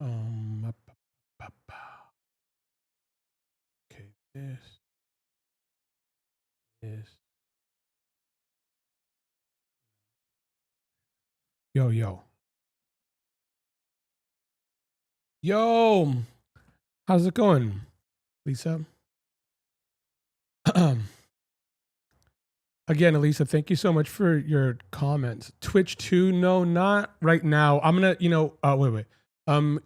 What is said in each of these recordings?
Up, up, up. Okay, this. Yo, yo. Yo, how's it going, Lisa? Again, Elisa, thank you so much for your comments. Twitch 2, no, not right now. I'm gonna, wait.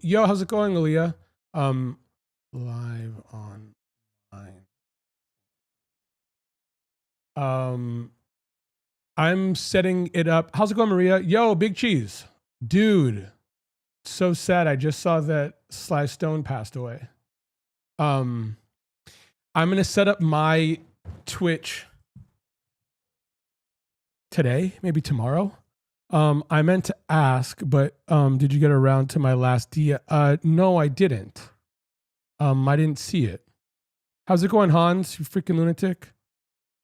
Yo, how's it going, Aaliyah? Um, live online. Um, I'm setting it up. How's it going, Maria? Yo, Big Cheese. Dude, so sad. I just saw that Sly Stone passed away. Um, I'm gonna set up my Twitch today, maybe tomorrow. I meant to ask, but did you get around to my last dia? No, I didn't. I didn't see it. How's it going, Hans? You freaking lunatic.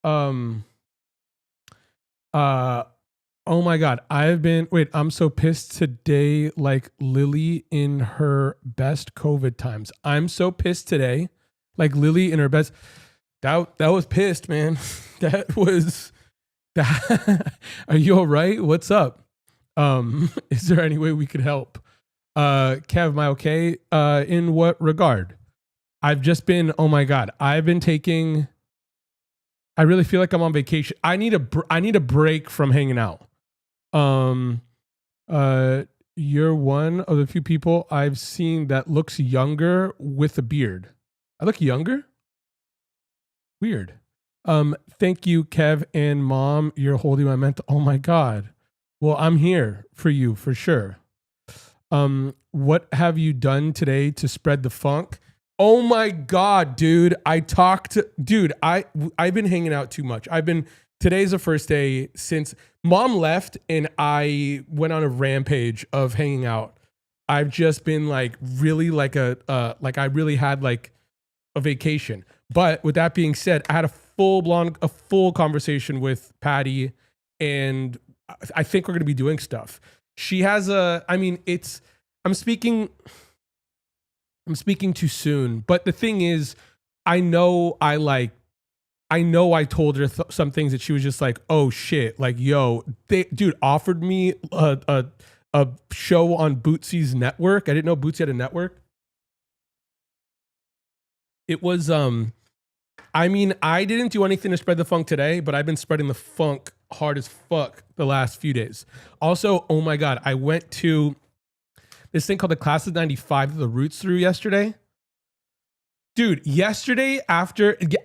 Um, uh, oh my god, I'm so pissed today, like Lily in her best COVID times. I'm so pissed today, like Lily in her best. That was pissed, man. That was that. Are you all right? What's up? Is there any way we could help? Kev, am I okay? In what regard? I've just been, oh my God, I've been taking, I really feel like I'm on vacation. I need a break from hanging out. Um, you're one of the few people I've seen that looks younger with a beard. I look younger? Weird. Thank you, Kev and Mom. You're holding my mental. Oh my God. Well, I'm here for you for sure. What have you done today to spread the funk? Oh my God, dude. I've been hanging out too much. Today's the first day since Mom left and I went on a rampage of hanging out. I've just been like really like I really had like a vacation. But with that being said, I had a full conversation with Patty, and I think we're going to be doing stuff. She has I'm speaking too soon, but the thing is, I know I told her some things that she was just like, oh shit, like, yo, dude offered me a show on Bootsy's network. I didn't know Bootsy had a network. It was I didn't do anything to spread the funk today, but I've been spreading the funk hard as fuck the last few days. Also, oh my God, I went to this thing called the Class of 95 that the Roots threw yesterday. Dude, yesterday I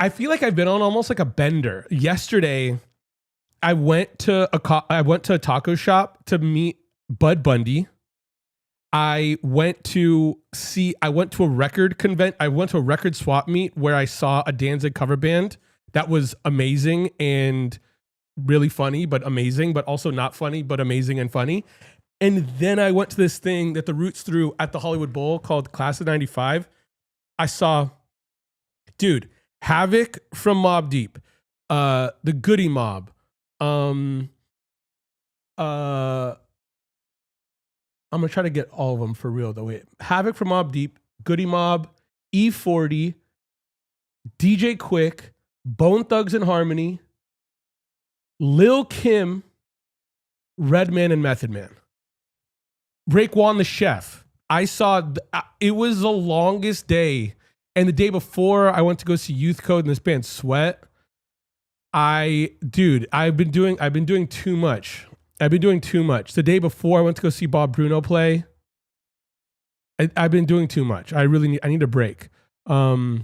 feel like I've been on almost like a bender. Yesterday, I went to a taco shop to meet Bud Bundy. I went to a record swap meet where I saw a Danzig cover band that was amazing and really funny, but amazing, but also not funny, but amazing and funny. And then I went to this thing that the Roots threw at the Hollywood Bowl called Class of 95. I saw, dude, Havoc from Mobb Deep, the Goody Mob, I'm gonna try to get all of them for real though. Wait, Havoc from Mobb Deep, Goody Mob, E40, DJ Quick, Bone Thugs and Harmony, Lil Kim, Redman, and Method Man. Raekwon the Chef. It was the longest day, and the day before I went to go see Youth Code and this band Sweat. I've been doing too much. The day before I went to go see Bob Bruno play. I've been doing too much. I need a break. All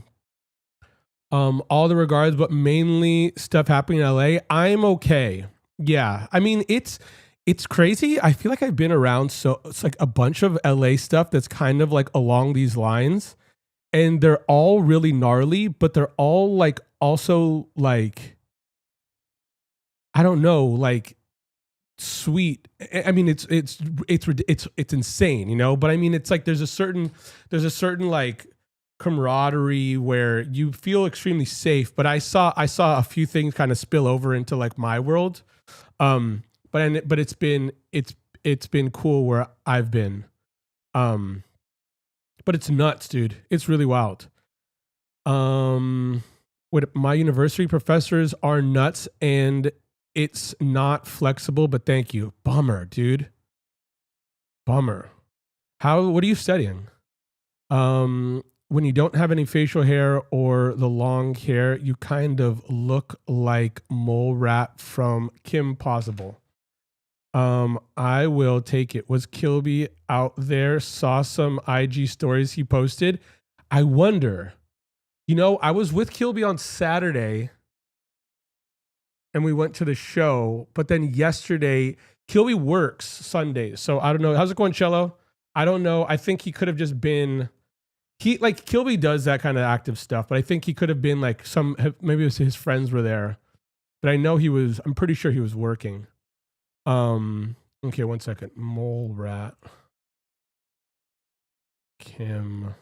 the regards, but mainly stuff happening in LA. I'm okay. Yeah. I mean, it's crazy. I feel like I've been around, so it's like a bunch of LA stuff that's kind of like along these lines, and they're all really gnarly, but they're all like also like, I don't know, like sweet. I mean, it's insane, you know. But I mean, it's like there's a certain like camaraderie where you feel extremely safe. But I saw a few things kind of spill over into like my world. But it's been cool where I've been. But it's nuts, dude. It's really wild. What my university professors are nuts and it's not flexible, but thank you. Bummer, dude. Bummer. What are you studying? When you don't have any facial hair or the long hair, you kind of look like Mole Rat from Kim Possible. I will take it. Was Kilby out there? Saw some IG stories he posted. I wonder. I was with Kilby on Saturday and we went to the show, but then yesterday, Kilby works Sundays. So I don't know. How's it going, Cello? I don't know. I think he could have just been, Kilby does that kind of active stuff, but I think he could have been like maybe it was his friends were there, but I'm pretty sure he was working. Okay, one second. Mole Rat. Kim.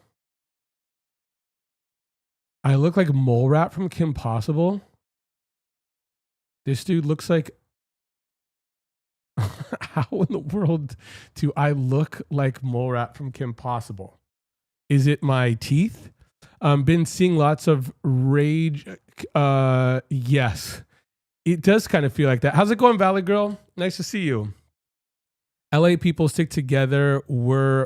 I look like Mole Rat from Kim Possible. This dude looks like. How in the world do I look like Mole Rat from Kim Possible? Is it my teeth? Been seeing lots of rage. Yes, it does kind of feel like that. How's it going, Valley Girl? Nice to see you. LA people stick together.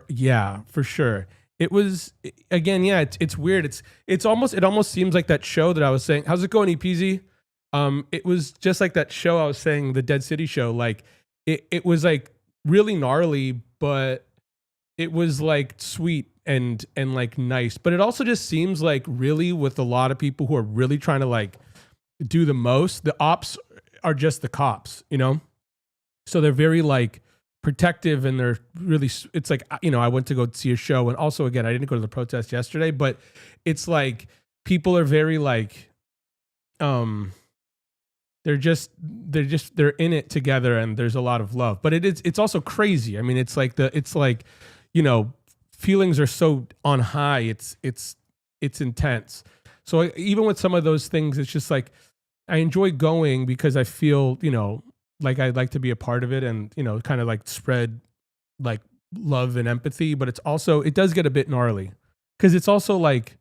Yeah, for sure. It was again, yeah. It's weird. It almost seems like that show that I was saying. How's it going, EPZ? It was just like that show I was saying, the Dead City show. Like it was like really gnarly, but it was like sweet and like nice. But it also just seems like really with a lot of people who are really trying to like do the most. The ops are just the cops, So they're very like protective and they're really, it's like, I went to go see a show and also again, I didn't go to the protest yesterday, but it's like people are very like, they're in it together and there's a lot of love, but it's also crazy. I mean, it's like feelings are so on high. It's intense. So even with some of those things, it's just like, I enjoy going because I feel, like I'd like to be a part of it and, kind of like spread like love and empathy, but it does get a bit gnarly because it's also like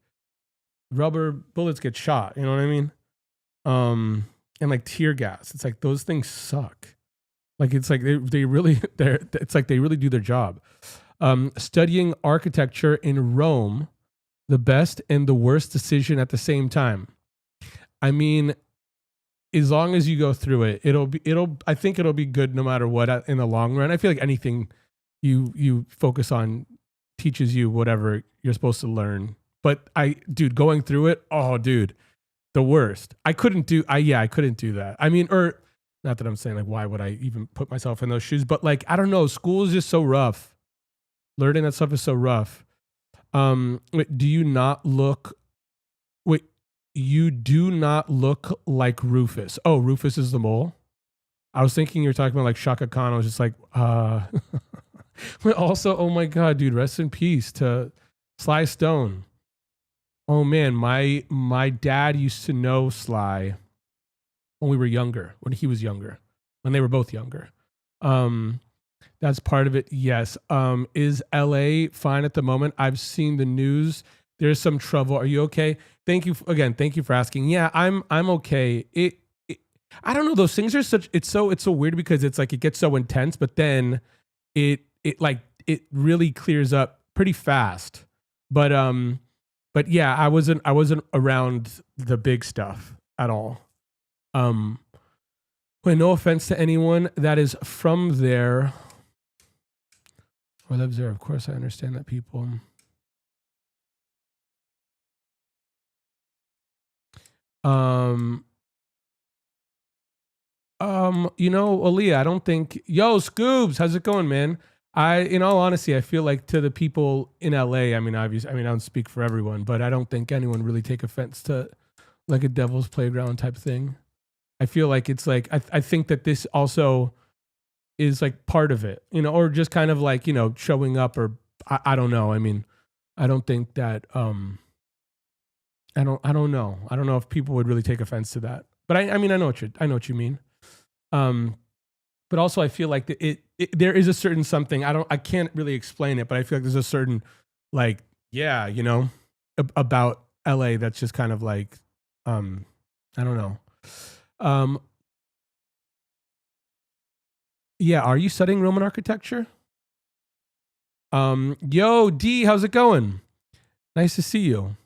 rubber bullets get shot. You know what I mean? And like tear gas. It's like those things suck. Like it's like they really do their job. Studying architecture in Rome, the best and the worst decision at the same time. I mean, as long as you go through it, I think it'll be good no matter what in the long run. I feel like anything you focus on teaches you whatever you're supposed to learn. But going through it, oh dude, the worst. I couldn't do that. I mean, or not that I'm saying like, why would I even put myself in those shoes? But like, I don't know. School is just so rough. Learning that stuff is so rough. You do not look like Rufus. Oh, Rufus is the mole? I was thinking you were talking about like Shaka Khan. I was just like, But also, oh my God, dude, rest in peace to Sly Stone. Oh man, my dad used to know Sly when we were younger, when he was younger, when they were both younger. That's part of it. Yes. Is LA fine at the moment? I've seen the news. There's some trouble. Are you okay? Thank you Thank you for asking. Yeah, I'm okay. I don't know. Those things are it's so weird because it's like, it gets so intense, but then it really clears up pretty fast. But yeah, I wasn't around the big stuff at all. Well, no offense to anyone that is from there or lives there. Of course, I understand that people. Aaliyah, I don't think. Yo, Scoobs, how's it going, man? In all honesty, I feel like to the people in LA, I mean, obviously, I don't speak for everyone, but I don't think anyone really take offense to like a Devil's Playground type thing. I feel like it's like, I think that this also is like part of it, or just kind of like, showing up or I don't know. I mean, I don't think that, I don't know. I don't know if people would really take offense to that, but I mean, I know what you mean. But also I feel like there is a certain something, I can't really explain it, but I feel like there's a certain like Yeah, about LA that's just kind of like um I don't know. Um yeah, are you studying Roman architecture? Yo, D, how's it going? Nice to see you.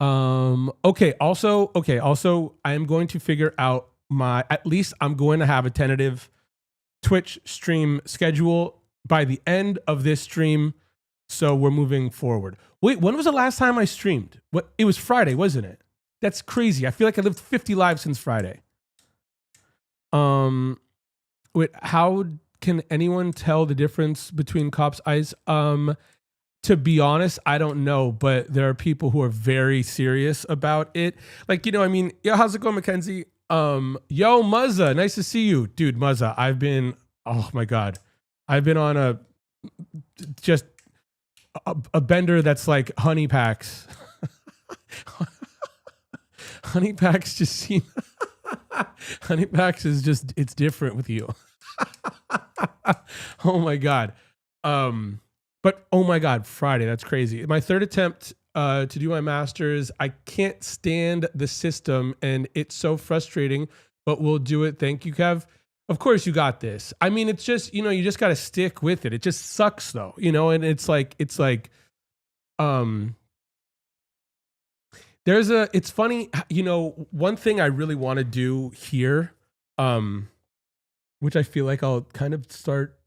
Okay, also I am going to figure out my at least I'm going to have a tentative Twitch stream schedule by the end of this stream. So we're moving forward. Wait, when was the last time I streamed? What it was Friday, wasn't it? That's crazy. I feel like I lived 50 lives since Friday. Um wait, how can anyone tell the difference between Cop's eyes? To be honest, I don't know, but there are people who are very serious about it. Like, I mean, yo, how's it going, Mackenzie? Yo, Muzza, nice to see you. Dude, Muzza, oh my God. I've been on just a bender that's like honey packs. Honey packs just seem, honey packs is just, it's different with you. Oh my God. But oh my God, Friday, that's crazy. My third attempt to do my master's. I can't stand the system and it's so frustrating, but we'll do it. Thank you, Kev. Of course you got this. I mean, it's just, you just got to stick with it. It just sucks though, and um, it's funny, one thing I really want to do here, which I feel like I'll kind of start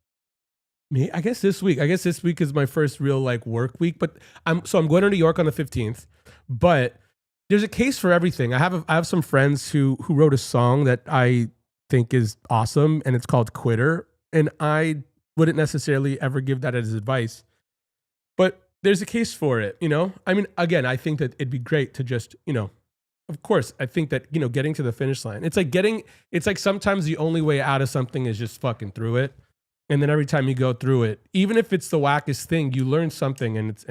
me, I guess this week. I guess this week is my first real like work week, but I'm going to New York on the 15th. But there's a case for everything. I have some friends who wrote a song that I think is awesome, and it's called Quitter. And I wouldn't necessarily ever give that as advice, but there's a case for it. I mean, again, I think that it'd be great to just of course, I think that getting to the finish line. It's like sometimes the only way out of something is just fucking through it. And then every time you go through it, even if it's the wackest thing, you learn something, and it's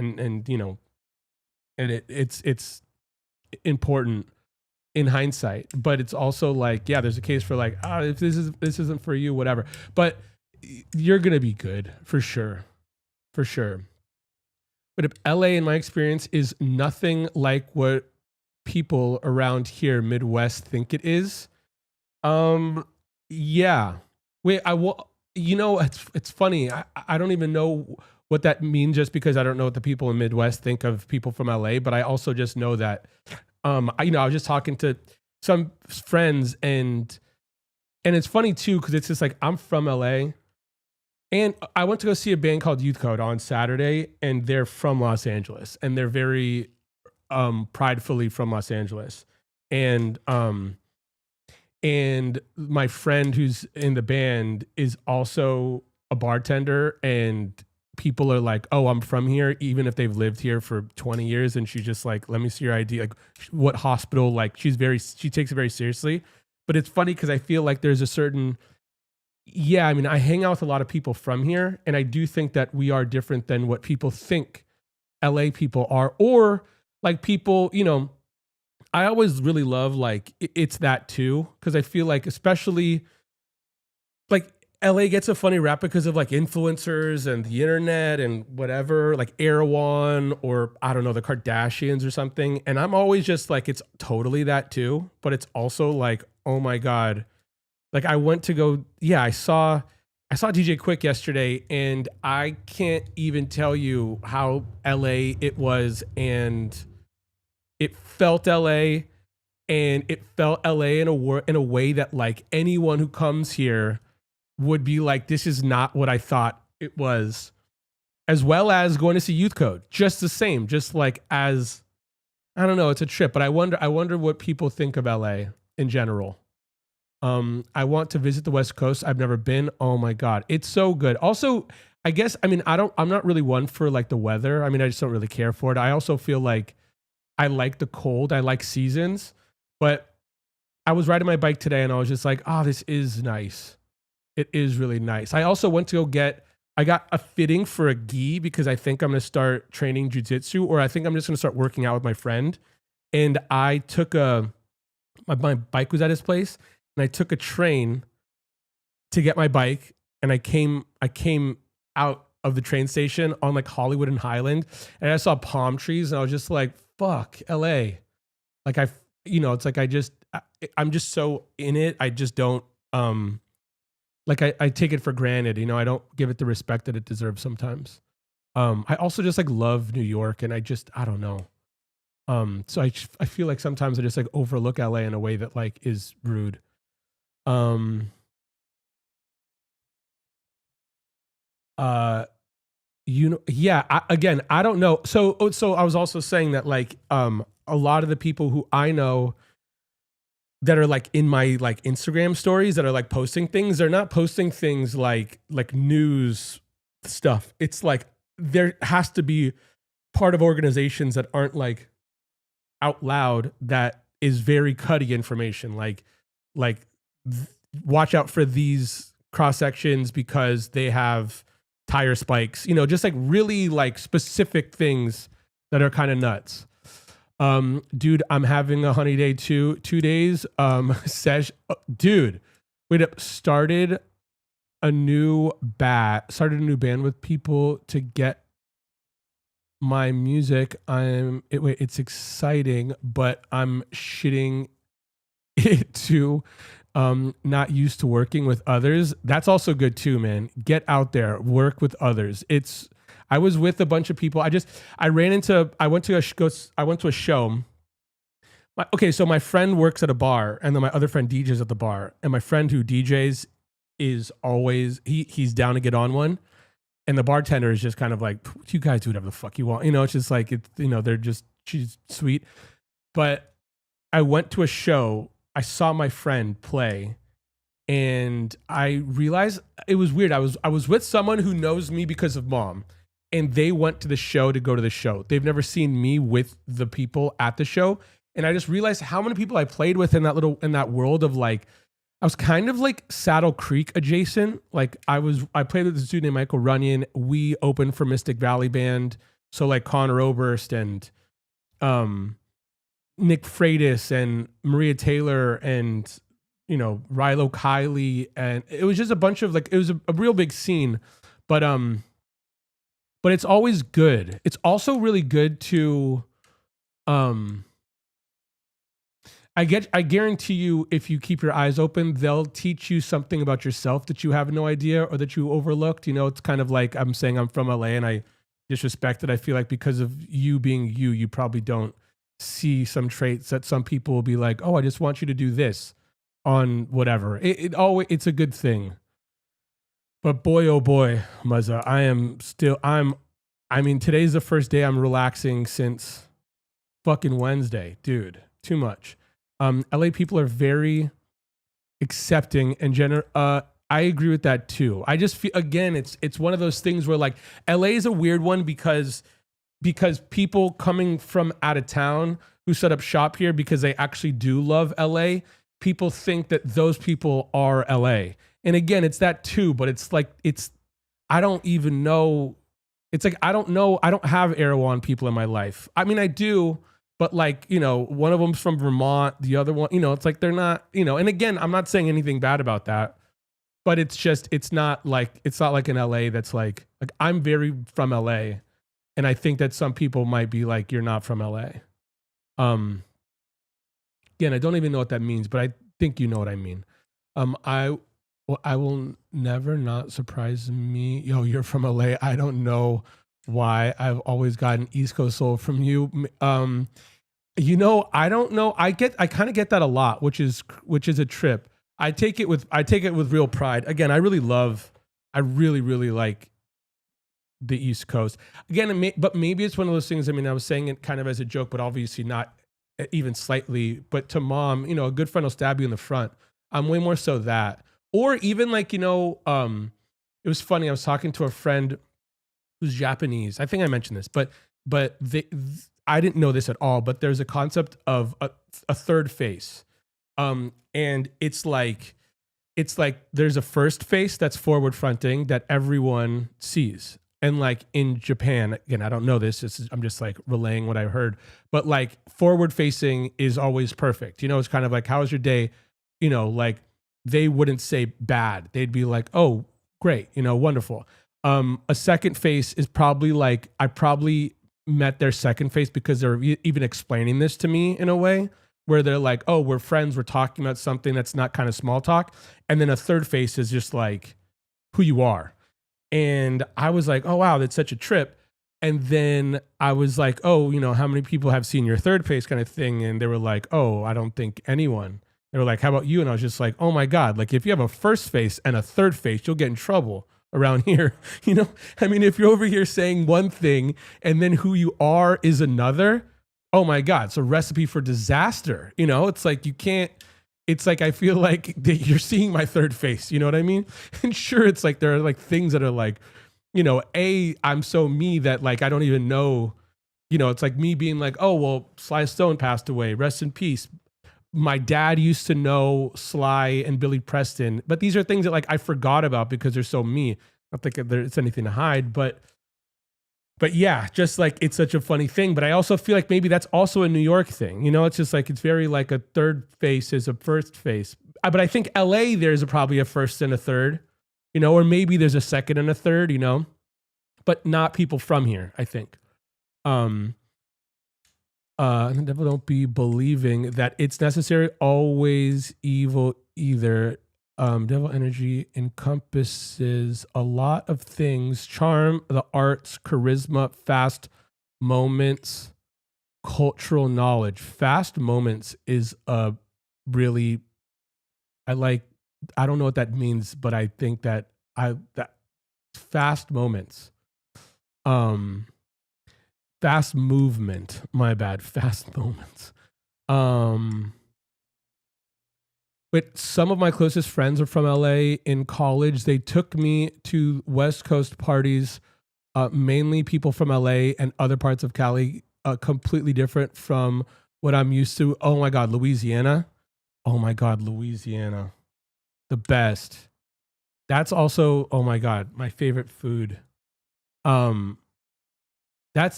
important in hindsight. But it's also like, yeah, there's a case for like, if this isn't for you, whatever. But you're gonna be good for sure, for sure. But if LA, in my experience, is nothing like what people around here, Midwest, think it is. Yeah. Wait, I will. It's funny. I don't even know what that means, just because I don't know what the people in Midwest think of people from LA. But I also just know that, I was just talking to some friends, and it's funny too, because it's just like, I'm from LA, and I went to go see a band called Youth Code on Saturday, and they're from Los Angeles, and they're very pridefully from Los Angeles, and my friend who's in the band is also a bartender, and people are like, "Oh, I'm from here," even if they've lived here for 20 years. And she's just like, "Let me see your ID." Like, what hospital? Like, she takes it very seriously. But it's funny because I feel like there's a certain, yeah, I mean, I hang out with a lot of people from here, and I do think that we are different than what people think LA people are, or like people, I always really love like it's that too, because I feel like, especially like, LA gets a funny rap because of like influencers and the internet and whatever, like Erewhon, or I don't know, the Kardashians or something. And I'm always just like, it's totally that too, but it's also like, oh my God. Like, I went to go, yeah, I saw DJ Quick yesterday, and I can't even tell you how LA it was, and it felt LA, and it felt LA in a way that like anyone who comes here would be like, this is not what I thought it was. As well as going to see Youth Code, just the same, just like, as I don't know, it's a trip. But I wonder what people think of LA in general. I want to visit the West Coast. I've never been. Oh my God, it's so good. Also, I guess, I mean, I'm not really one for like the weather. I mean, I just don't really care for it. I also feel like I like the cold. I like seasons. But I was riding my bike today, and I was just like, oh, this is nice. It is really nice. I also went to go I got a fitting for a gi, because I think I'm going to start training jujitsu, or I think I'm just going to start working out with my friend. And I took my bike was at his place, and I took a train to get my bike, and I came out of the train station on like Hollywood and Highland, and I saw palm trees, and I was just like, "Fuck, LA!" Like it's like I'm just so in it. I just don't like I take it for granted. I don't give it the respect that it deserves sometimes. I also just like love New York, and I don't know. So I feel like sometimes I just like overlook LA in a way that like is rude. Um, uh, yeah. Again, I don't know. So I was also saying that like a lot of the people who I know that are like in my like Instagram stories that are like posting things, they're not posting things like news stuff. It's like there has to be part of organizations that aren't like out loud that is very cutty information, like watch out for these cross sections because they have tire spikes, just like really like specific things that are kind of nuts. Dude, I'm having a honey day too, 2 days. Dude, wait up, started a new band with people to get my music. It's exciting, but I'm shitting it too. Not used to working with others. That's also good too, man. Get out there, work with others. I was with a bunch of people. I went to a show. So my friend works at a bar, and then my other friend DJs at the bar. And my friend who DJs is always he's down to get on one. And the bartender is just kind of like, you guys do whatever the fuck you want. It's just like she's sweet. But I went to a show. I saw my friend play, and I realized it was weird. I was with someone who knows me because of mom, and they went to the show to go to the show. They've never seen me with the people at the show. And I just realized how many people I played with in that world of like, I was kind of like Saddle Creek adjacent. Like I played with this dude named Michael Runyon. We opened for Mystic Valley Band. So like Connor Oberst and Nick Freitas and Maria Taylor and Rilo Kiley, and it was just a bunch of like, it was a real big scene. But it's always good. It's also really good to I guarantee you, if you keep your eyes open, they'll teach you something about yourself that you have no idea or that you overlooked. It's kind of like I'm saying I'm from LA and I disrespect it. I feel like because of you being you probably don't see some traits that some people will be like, oh, I just want you to do this on whatever. It's a good thing. But boy, oh boy, Muzza, today's the first day I'm relaxing since fucking Wednesday, dude. Too much. LA people are very accepting and I agree with that too. I just feel, again, it's one of those things where like LA is a weird one because people coming from out of town who set up shop here because they actually do love LA, people think that those people are LA. And again, it's that too, but it's like I don't even know. It's like I don't know. I don't have Erewhon people in my life. I mean, I do. But like, one of them's from Vermont, the other one, it's like they're not, and again, I'm not saying anything bad about that, but it's not like in LA that's like I'm very from LA, and I think that some people might be like, you're not from LA. Again, I don't even know what that means, but I think you know what I mean. I will never not surprise me. Yo, you're from LA. I don't know why I've always gotten East Coast soul from you. I don't know. I kind of get that a lot, which is a trip. I take it with real pride. Again, I really like the East Coast. Again, but maybe it's one of those things. I mean, I was saying it kind of as a joke, but obviously not even slightly. But to mom, a good friend will stab you in the front. I'm way more so that. Or even like, it was funny. I was talking to a friend who's Japanese. I think I mentioned this, but I didn't know this at all, but there's a concept of a third face. And it's like there's a first face that's forward fronting that everyone sees. And like in Japan, again, I don't know this. I'm just like relaying what I heard, but like forward facing is always perfect. It's kind of like, how was your day? Like they wouldn't say bad. They'd be like, oh, great, wonderful. A second face is probably like I probably met their second face because they're even explaining this to me in a way where they're like, "Oh, we're friends. We're talking about something that's not kind of small talk." And then a third face is just like who you are. And I was like, "Oh wow, that's such a trip." And then I was like, "Oh, how many people have seen your third face kind of thing?" And they were like, "Oh, I don't think anyone." They were like, "How about you?" And I was just like, "Oh my God, like if you have a first face and a third face, you'll get in trouble around here." I mean, if you're over here saying one thing and then who you are is another, oh my God, it's a recipe for disaster. It's like you can't, it's like I feel like you're seeing my third face. You know what I mean? And sure, it's like there are like things that are like, I'm so me that like I don't even know, it's like me being like, oh, well, Sly Stone passed away. Rest in peace. My dad used to know Sly and Billy Preston, but these are things that like I forgot about because they're so me. I don't think there's anything to hide, but yeah, just like it's such a funny thing. But I also feel like maybe that's also a New York thing. It's just like it's very like a third face is a first face. But I think LA there's probably a first and a third, or maybe there's a second and a third, but not people from here, I think. And the devil don't be believing that it's necessary always evil either. Devil energy encompasses a lot of things: charm, the arts, charisma, fast moments, cultural knowledge. Fast moments is a really, I don't know what that means, but I think that that fast moments, fast movement, my bad, fast moments. But some of my closest friends are from LA. In college, they took me to West Coast parties, mainly people from LA and other parts of Cali, completely different from what I'm used to. Oh my God, Louisiana. Oh my God, Louisiana. The best. That's also, oh my God, my favorite food.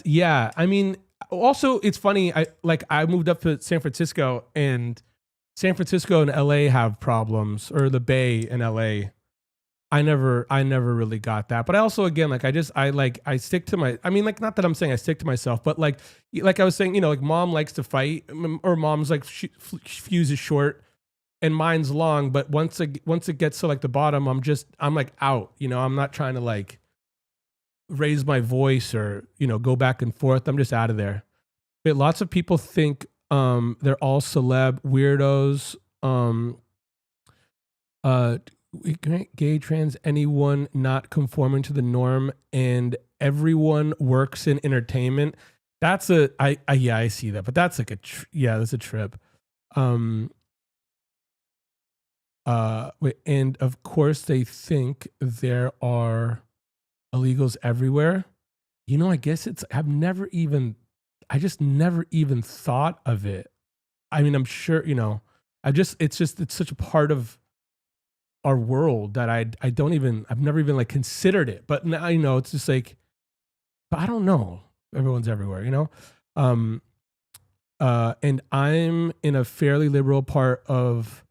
Yeah. I mean, also it's funny. I moved up to San Francisco, and San Francisco and LA have problems, or the Bay and LA. I never really got that. But I also, again, like I stick to my, I mean, like, not that I'm saying I stick to myself, but like I was saying, like mom likes to fight, or mom's like fuse is short and mine's long. But once it gets to like the bottom, I'm like out, I'm not trying to like raise my voice or, go back and forth. I'm just out of there. But lots of people think they're all celeb weirdos. Gay, trans, anyone not conforming to the norm, and everyone works in entertainment. That's I see that, but that's like that's a trip. And of course they think there are illegals everywhere. I guess I just never even thought of it. I mean, I'm sure, it's such a part of our world that I've never even like considered it. But now, it's just like, but I don't know. Everyone's everywhere, and I'm in a fairly liberal part of,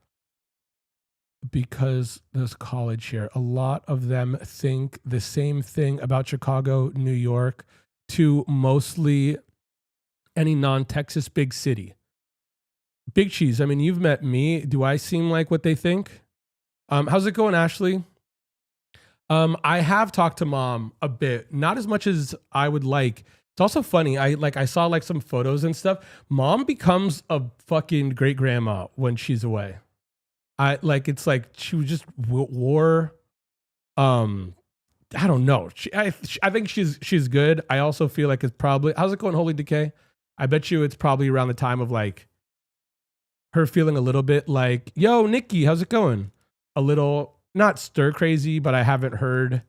because this college here, a lot of them think the same thing about Chicago, New York, to mostly any non-Texas big city. Big Cheese, I mean, you've met me. Do I seem like what they think? How's it going, Ashley? I have talked to mom a bit, not as much as I would like. It's also funny. I saw like some photos and stuff. Mom becomes a fucking great grandma when she's away. It's like she was just wore. I don't know. I think she's good. I also feel like it's probably, how's it going, Holy Decay? I bet you it's probably around the time of like her feeling a little bit like, yo, Nikki, how's it going? A little, not stir crazy, but I haven't heard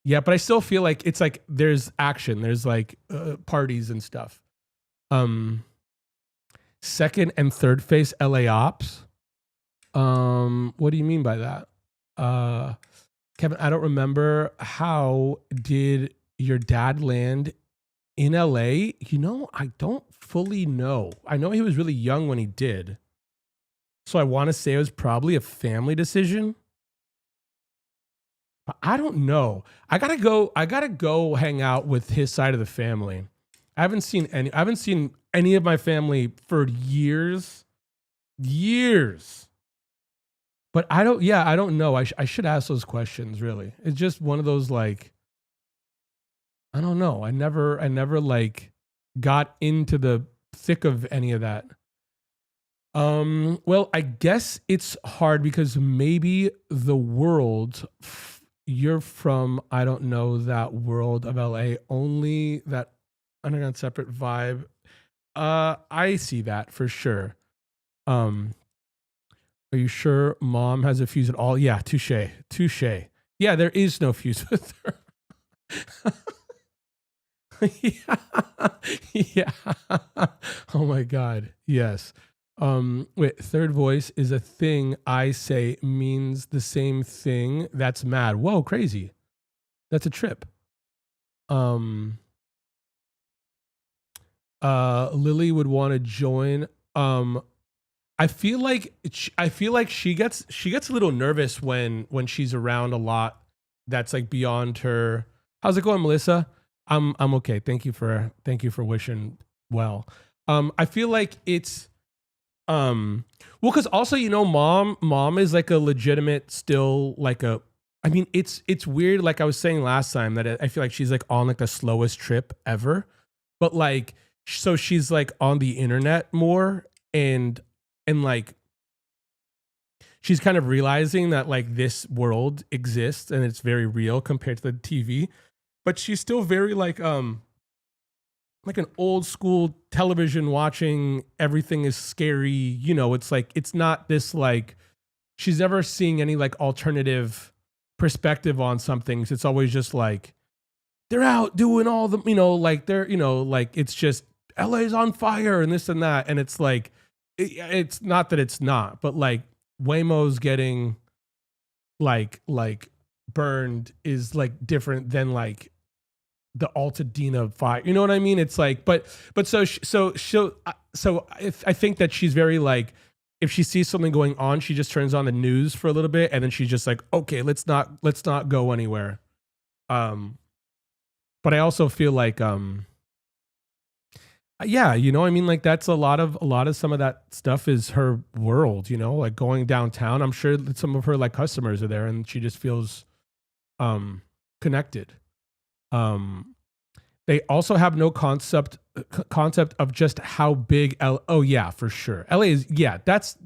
yet. But I still feel like it's like there's action. There's like parties and stuff. Second and third face LA Ops. What do you mean by that? Kevin, I don't remember. How did your dad land in LA? I don't fully know. I know he was really young when he did. So I want to say it was probably a family decision. I don't know. I gotta go hang out with his side of the family. I haven't seen any of my family for years. Years. But I don't know. I should ask those questions really. It's just one of those like, I don't know. I never like got into the thick of any of that. Well, I guess it's hard because maybe the world you're from, I don't know that world of LA, only that underground separate vibe. I see that for sure. Um, are you sure mom has a fuse at all? Yeah, touche. Touche. Yeah, there is no fuse with her. Yeah. Yeah. Oh my God. Yes. Wait, third voice is a thing I say means the same thing. That's mad. Whoa, crazy. That's a trip. Um, Lily would want to join. I feel like she gets a little nervous when she's around a lot that's like beyond her. How's it going, Melissa? I'm okay. Thank you for wishing well. I feel like it's well, because also mom is like a legitimate still like a. I mean, it's weird. Like I was saying last time that I feel like she's like on like the slowest trip ever, but like so she's like on the internet more and like she's kind of realizing that like this world exists and it's very real compared to the TV, but she's still very like an old school television watching everything is scary, it's like it's not this like she's never seeing any like alternative perspective on some things. It's always just like they're out doing all the like they're like it's just LA's on fire and this and that, and it's like it's not that it's not, but like Waymo's getting like burned is like different than like the Altadena fire. You know what I mean? It's like, but so if I think that she's very like, if she sees something going on, she just turns on the news for a little bit, and then she's just like, okay, let's not go anywhere. But I also feel like yeah, I mean, like that's a lot of some of that stuff is her world, like going downtown. I'm sure that some of her like customers are there, and she just feels connected. Um, they also have no concept of just how big L. Oh yeah, for sure. LA is That's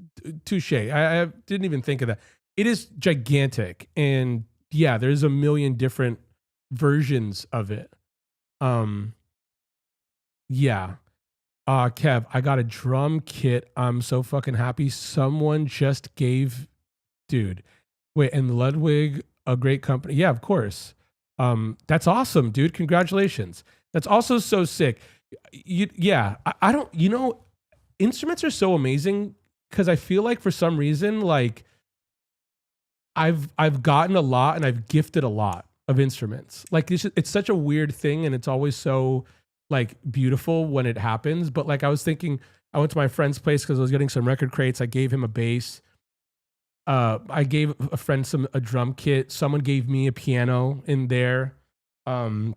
touche. I didn't even think of that. It is gigantic, and yeah, there's a million different versions of it. Um, yeah. Kev, I got a drum kit. I'm so fucking happy. Someone just gave, dude. Wait, and Ludwig, a great company. Yeah, of course. That's awesome, dude. Congratulations. That's also so sick. I don't. Instruments are so amazing because I feel like for some reason, like I've gotten a lot and I've gifted a lot of instruments. Like it's such a weird thing, and it's always so like beautiful when it happens. But like I was thinking, I went to my friend's place because I was getting some record crates. I gave him a bass. I gave a friend a drum kit. Someone gave me a piano in there. Um,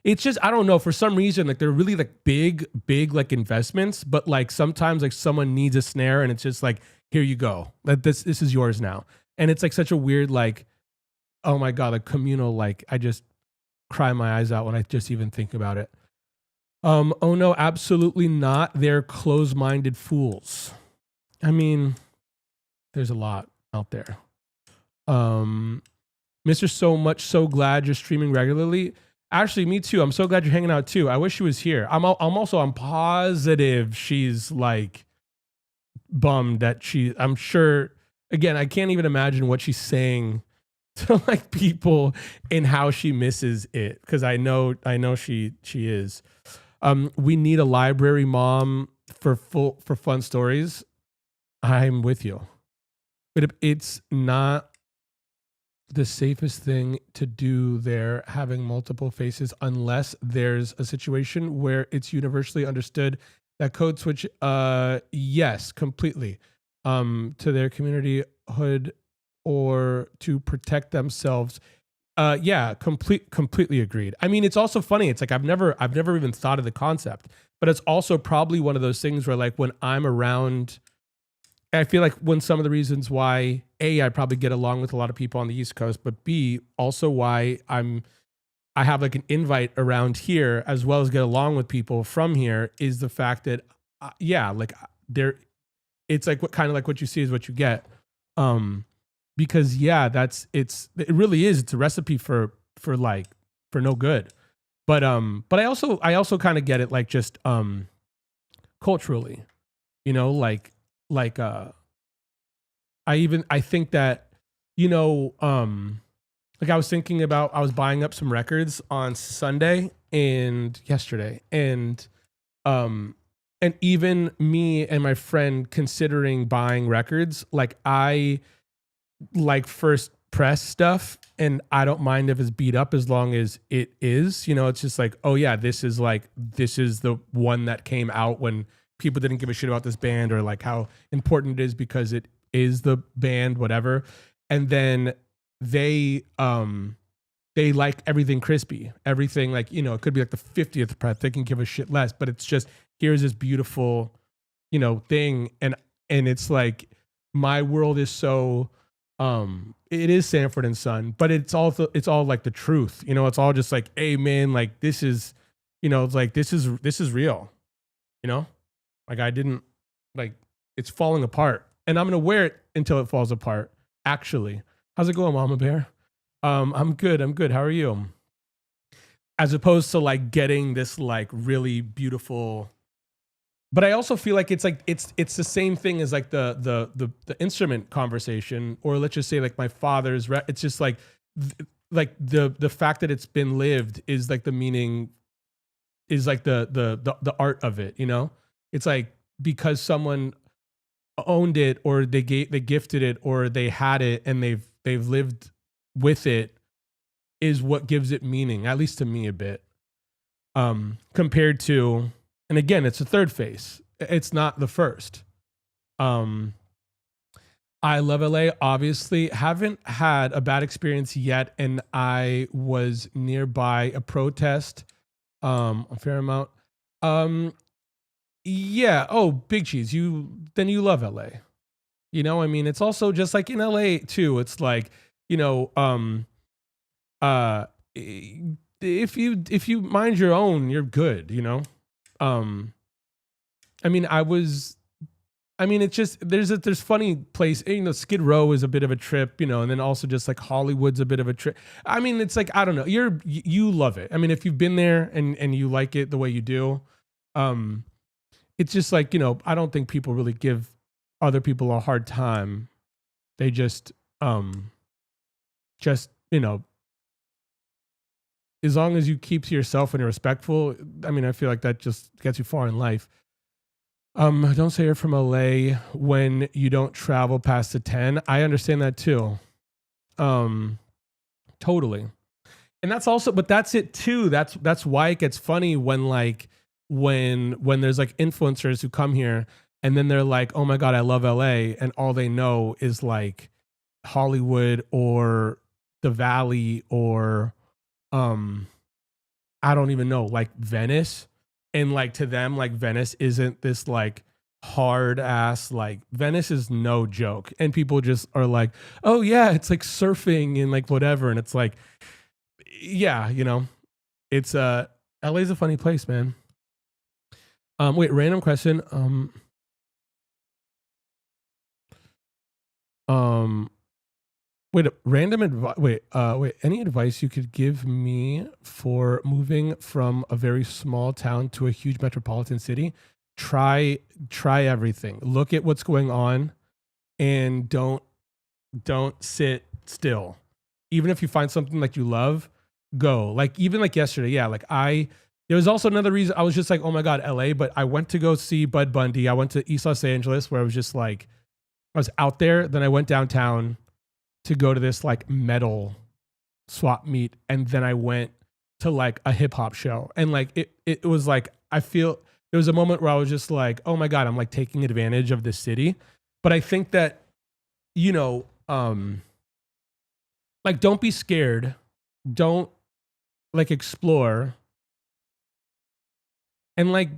it's just I don't know, for some reason like they're really like big like investments, but like sometimes like someone needs a snare and it's just like here you go, that this is yours now, and it's like such a weird like oh my god, like communal, like I just cry my eyes out when I just even think about it. Oh no, absolutely not. They're close-minded fools. I mean, there's a lot out there. Um, Mr. So Much, so glad you're streaming regularly. Actually, me too. I'm so glad you're hanging out too. I wish she was here. I'm positive she's like bummed that I'm sure, again, I can't even imagine what she's saying to like people and how she misses it, because I know she is. We need a library mom for fun stories. I'm with you. But it's not the safest thing to do there, having multiple faces, unless there's a situation where it's universally understood that code switch, yes, completely, to their community hood or to protect themselves. Yeah, completely agreed. I mean, it's also funny. It's like I've never even thought of the concept, but it's also probably one of those things where like when I'm around, I feel like when some of the reasons why A, I probably get along with a lot of people on the East Coast, but B, also why I have like an invite around here as well as get along with people from here is the fact that yeah, like there it's like what kind of like what you see is what you get. Um because yeah, it really is it's a recipe for like for no good. But I also kind of get it like just culturally, you know, like I think that you know like I was thinking about I was buying up some records on Sunday and yesterday um and even me and my friend considering buying records like I like first press stuff and I don't mind if it's beat up as long as it is, you know, it's just like, oh yeah, this is the one that came out when people didn't give a shit about this band or like how important it is because it is the band, whatever. And then they like everything crispy, everything like, you know, it could be like the 50th press, they can give a shit less, but it's just here's this beautiful, you know, thing and it's like my world is so it is Sanford and Son, but it's all like the truth. You know, it's all just like, hey man, like this is, you know, it's like this is real. You know? Like I didn't like it's falling apart. And I'm gonna wear it until it falls apart. Actually. How's it going, Mama Bear? I'm good, I'm good. How are you? As opposed to like getting this like really beautiful but I also feel like it's the same thing as like the instrument conversation, or let's just say like my father's. It's just like like the fact that it's been lived is like the meaning is like the art of it. You know, it's like because someone owned it or they gifted it or they had it and they've lived with it is what gives it meaning, at least to me a bit. Compared to and again it's the third face, it's not the first. um I love LA, obviously haven't had a bad experience yet, and I was nearby a protest a fair amount. um yeah, oh big cheese, you love LA. You know, I mean it's also just like in LA too, it's like, you know, uh if you mind your own you're good, you know. um I mean, I mean, it's just there's funny place. You know, Skid Row is a bit of a trip, you know, and then also just like Hollywood's a bit of a trip. I mean, it's like I don't know. You love it. I mean, if you've been there and you like it the way you do, um, it's just like, you know, I don't think people really give other people a hard time. They um just you know, as long as you keep to yourself and you're respectful. I mean, I feel like that just gets you far in life. Don't say you're from LA when you don't travel past the 10. I understand that too. Um, totally. And that's also, but that's it too. That's why it gets funny when like when there's like influencers who come here and then they're like, "Oh my god, I love LA," and all they know is like Hollywood or the Valley or um I don't even know, like Venice. And like to them, like Venice isn't this like hard ass, like Venice is no joke. And people just are like, oh yeah, it's like surfing and like whatever. And it's like, yeah, you know, it's LA's a funny place, man. Wait, random question. Um Wait, random advice. Wait. Any advice you could give me for moving from a very small town to a huge metropolitan city? Try, try everything. Look at what's going on, and don't sit still. Even if you find something like you love, go. Like even like yesterday, yeah. Like there was also another reason I was just like, oh my god, LA. But I went to go see Bud Bundy. I went to East Los Angeles, where I was just like, I was out there. Then I went downtown to go to this like metal swap meet, and then I went to like a hip hop show, and like it was like I feel there was a moment where I was just like, oh my god, I'm like taking advantage of this city. But I think that, you know, like don't be scared don't like explore and like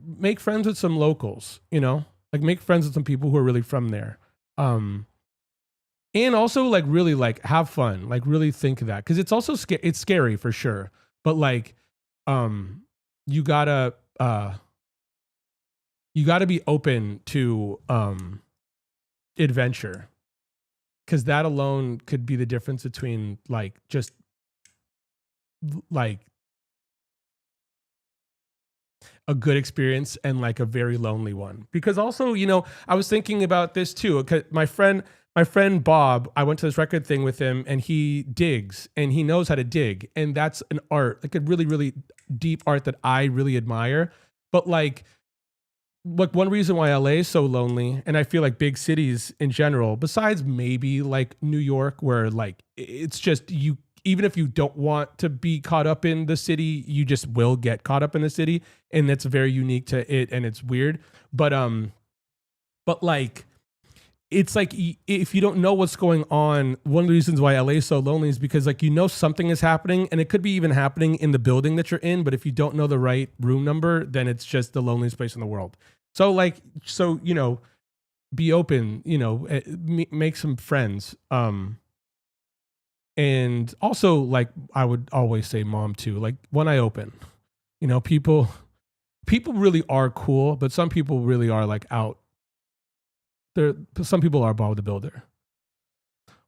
make friends with some locals, you know? Like make friends with some people who are really from there. Um and also like really like have fun, like really think of that cuz it's also it's scary for sure. But like um you got to you got to be open to adventure cuz that alone could be the difference between like just like a good experience and like a very lonely one. Because also, you know, I was thinking about this too. 'Cause my friend Bob, I went to this record thing with him and he digs and he knows how to dig. And that's an art, like a really, really deep art that I really admire. But like one reason why LA is so lonely, and I feel like big cities in general, besides maybe like New York, where like it's just you, even if you don't want to be caught up in the city, you just will get caught up in the city, and that's very unique to it, and it's weird. But like it's like if you don't know what's going on, one of the reasons why LA is so lonely is because like you know something is happening and it could be even happening in the building that you're in, but if you don't know the right room number, then it's just the loneliest place in the world. So like you know, be open, you know, make some friends. And also like I would always say mom too, like one eye open. You know, people really are cool, but some people really are like out there. Some people are Bob the Builder.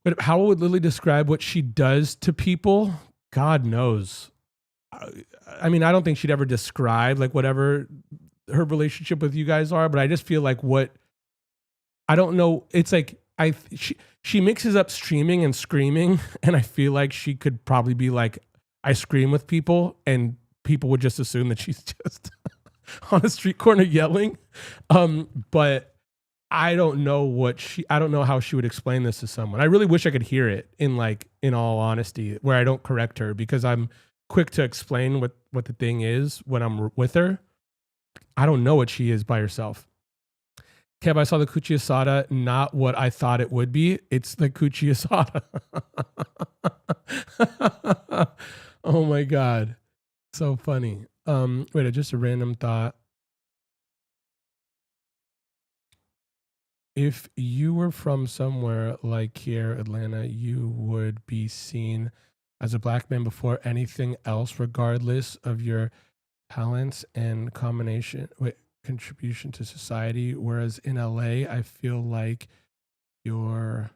But how would Lily describe what she does to people? God knows. I mean, I don't think she'd ever describe like whatever her relationship with you guys are, but I just feel like what I don't know. It's like she mixes up streaming and screaming, and I feel like she could probably be like, I scream with people, and people would just assume that she's just on a street corner yelling. But I don't know I don't know how she would explain this to someone. I really wish I could hear it in all honesty, where I don't correct her because I'm quick to explain what the thing is when I'm with her. I don't know what she is by herself. Kev, I saw the Coochie Asada, not what I thought it would be. It's the Coochie Asada. Oh my God. So funny. Wait, just a random thought. If you were from somewhere like here, Atlanta, you would be seen as a black man before anything else, regardless of your talents and contribution to society. Whereas in LA, I feel like your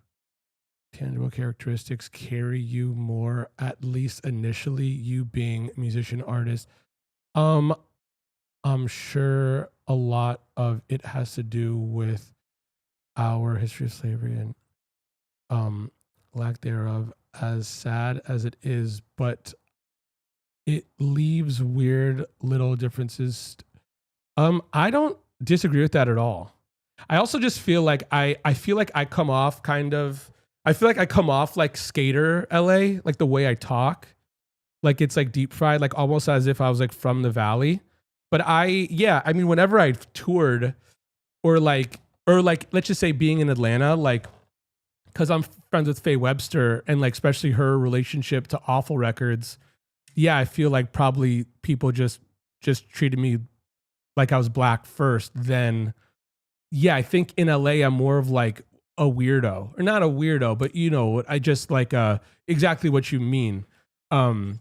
tangible characteristics carry you more, at least initially, you being musician, artist. I'm sure a lot of it has to do with our history of slavery and lack thereof, as sad as it is, but it leaves weird little differences. I don't disagree with that at all. I also just feel like I feel like I come off like skater LA, like the way I talk. Like it's like deep fried, like almost as if I was like from the valley. But I mean, whenever I've toured or like let's just say being in Atlanta, like because I'm friends with Faye Webster and like especially her relationship to Awful Records, yeah, I feel like probably people just treated me like I was black first. Then yeah, I think in LA I'm more of like a weirdo, or not a weirdo, but you know, I just like exactly what you mean. And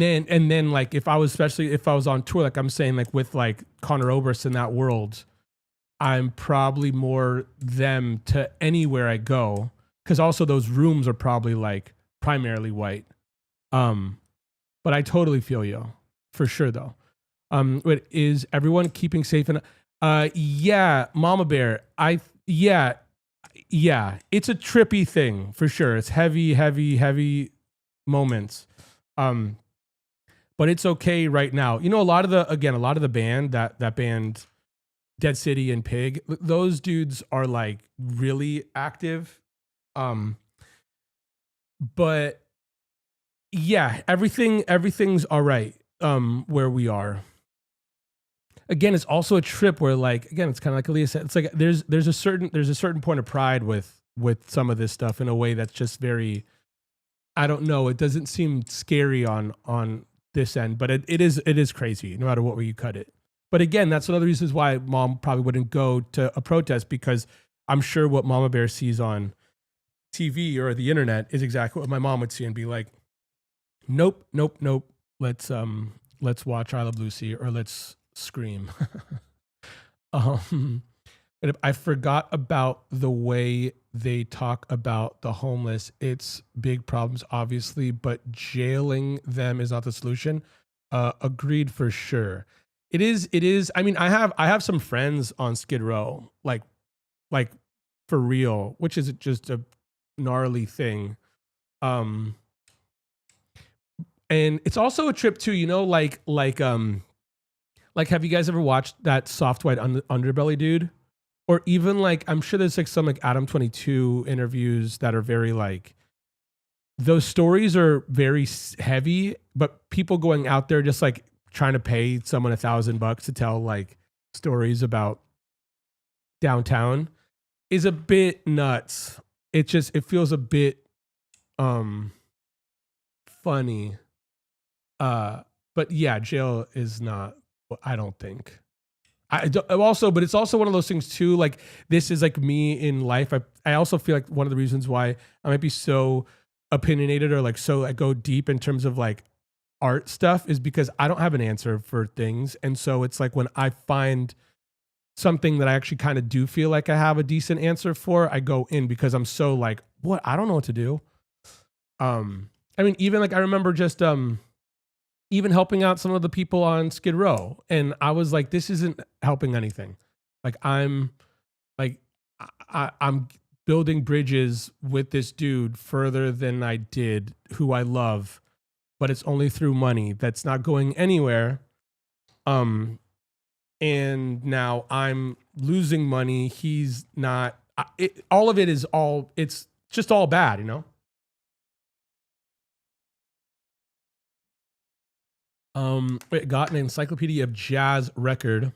then like especially if I was on tour, like I'm saying, like with like Conor Oberst in that world, I'm probably more them to anywhere I go. Cause also those rooms are probably like primarily white. But I totally feel you for sure though. Wait, is everyone keeping safe? And yeah, Mama Bear, yeah, it's a trippy thing for sure. It's heavy moments. But it's okay right now. You know, a lot of the band, that band Dead City and Pig, those dudes are like really active. But yeah, everything's all right where we are. Again, it's also a trip where like again, it's kind of like Aaliyah said, it's like there's a certain point of pride with some of this stuff in a way that's just very I don't know. It doesn't seem scary on this end, but it is crazy no matter what way you cut it. But again, that's one of the reasons why mom probably wouldn't go to a protest, because I'm sure what Mama Bear sees on TV or the internet is exactly what my mom would see and be like, nope, nope, nope. Let's watch I Love Lucy or let's scream. um, I forgot about the way they talk about the homeless. It's big problems, obviously, but jailing them is not the solution. Agreed for sure. It is. It is. I mean, I have some friends on Skid Row, like for real, which is just a gnarly thing. Um, and it's also a trip too. Like have you guys ever watched that Soft White Underbelly dude? Or even like I'm sure there's like some like Adam 22 interviews that are very like those stories are very heavy, but people going out there just like trying to pay someone $1,000 to tell like stories about downtown is a bit nuts. It feels a bit um funny. But yeah, jail is not, I don't think. But it's also one of those things too. Like this is like me in life. I also feel like one of the reasons why I might be so opinionated or like so I go deep in terms of like art stuff is because I don't have an answer for things, and so it's like when I find something that I actually kind of do feel like I have a decent answer for, I go in because I'm so like, what? I don't know what to do. I mean, even like I remember just even helping out some of the people on Skid Row. And I was like, this isn't helping anything. Like like I'm building bridges with this dude further than I did who I love, but it's only through money that's not going anywhere. And now I'm losing money. He's not, all of it is all, it's just all bad, you know? It got an Encyclopedia of Jazz record,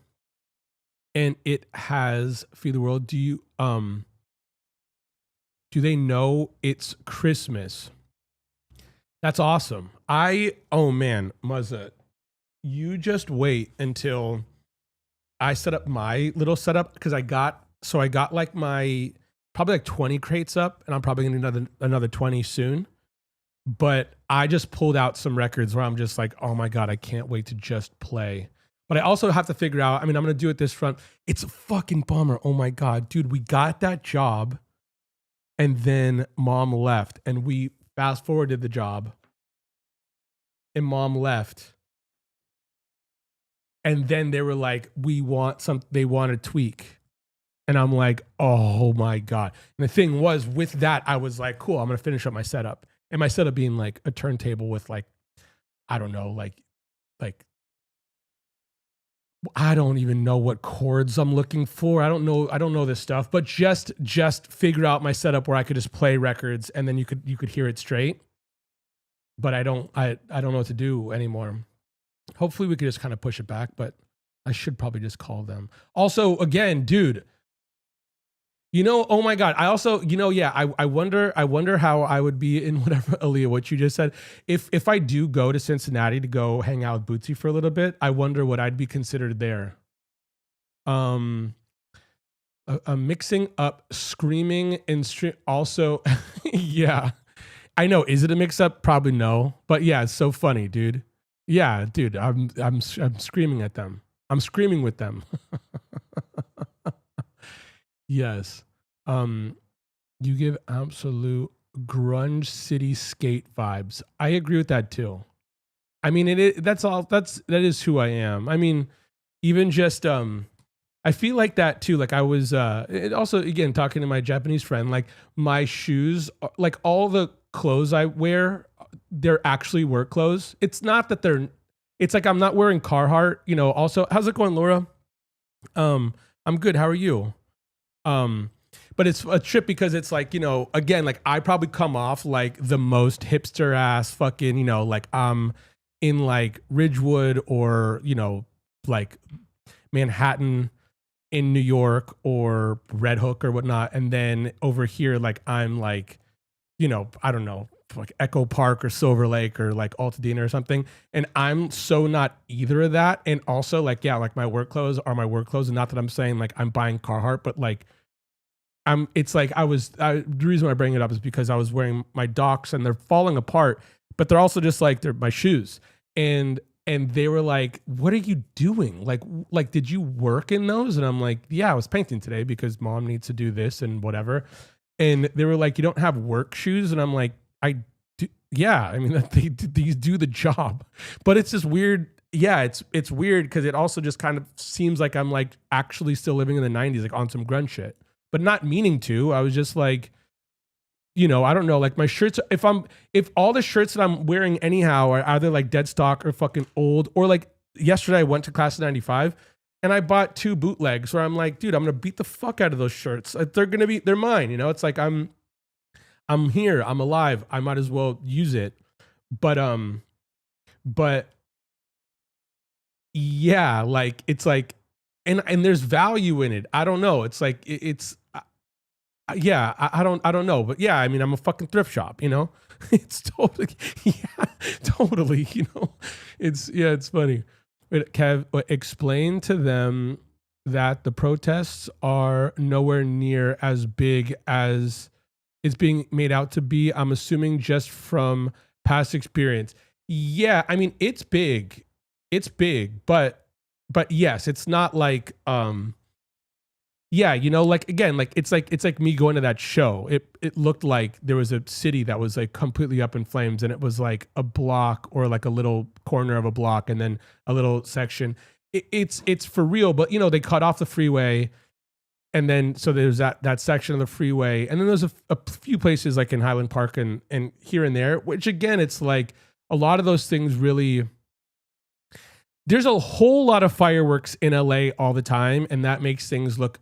and it has Feed the World. Do they know it's Christmas? That's awesome. Oh man, Muzza, you just wait until I set up my little setup, because I got like my probably like 20 crates up, and I'm probably gonna need another 20 soon. But I just pulled out some records where I'm just like, oh my God, I can't wait to just play. But I also have to figure out, I mean, I'm going to do it this front. It's a fucking bummer. Oh my God, dude, we got that job and then mom left, and we fast forwarded the job and mom left. And then they were like, they want a tweak. And I'm like, oh my God. And the thing was, with that, I was like, cool, I'm going to finish up my setup. And my setup being like a turntable with like, I don't know, like I don't even know what chords I'm looking for. I don't know this stuff, but just figure out my setup where I could just play records and then you could hear it straight. But I don't know what to do anymore. Hopefully we could just kind of push it back, but I should probably just call them. Also, again, dude, oh my God. I also, yeah, I wonder how I would be in whatever, Aaliyah, what you just said. If I do go to Cincinnati to go hang out with Bootsy for a little bit, I wonder what I'd be considered there. Mixing up screaming and also, yeah, I know. Is it a mix up? Probably no, but yeah, it's so funny, dude. Yeah, dude, I'm screaming at them. I'm screaming with them. Yes. You give absolute grunge city skate vibes. I agree with that too. I mean, that is who I am. I mean, even just I feel like that too. Like I was it also, again, talking to my Japanese friend, like my shoes, like all the clothes I wear, they're actually work clothes. It's not that it's like I'm not wearing Carhartt, Also, how's it going, Laura? I'm good. How are you? But it's a trip because it's like, again, like I probably come off like the most hipster ass fucking, like I'm in like Ridgewood or, like Manhattan in New York or Red Hook or whatnot. And then over here, like I'm like, I don't know, like Echo Park or Silver Lake or like Altadena or something. And I'm so not either of that. And also like, yeah, like my work clothes are my work clothes. And not that I'm saying like I'm buying Carhartt, but like it's like the reason why I bring it up is because I was wearing my Docs and they're falling apart, but they're also just like, they're my shoes. And they were like, what are you doing? Like, did you work in those? And I'm like, yeah, I was painting today because mom needs to do this and whatever. And they were like, you don't have work shoes? And I'm like, I do. Yeah. I mean, these do the job, but it's just weird. Yeah. It's weird because it also just kind of seems like I'm like actually still living in the 90s, like on some grunge shit, but not meaning to. I was just like, you know, I don't know, like my shirts, if all the shirts that I'm wearing anyhow are either like dead stock or fucking old, or like yesterday I went to Class of 95 and I bought 2 bootlegs where I'm like, dude, I'm going to beat the fuck out of those shirts. They're mine. You know, it's like, I'm here, I'm alive. I might as well use it. But yeah, like, it's like, and there's value in it. I don't know. It's like, yeah, I don't know, but yeah, I mean, I'm a fucking thrift shop, you know. It's totally, yeah, totally, you know. It's funny. Kev, explain to them that the protests are nowhere near as big as it's being made out to be. I'm assuming just from past experience. Yeah, I mean, it's big, but yes, it's not like yeah, you know, like again, like it's like me going to that show. It looked like there was a city that was like completely up in flames, and it was like a block or like a little corner of a block, and then a little section. It's for real, but you know, they cut off the freeway, and then so there's that section of the freeway, and then there's a few places like in Highland Park and here and there, which again, it's like a lot of those things really. There's a whole lot of fireworks in LA all the time, and that makes things look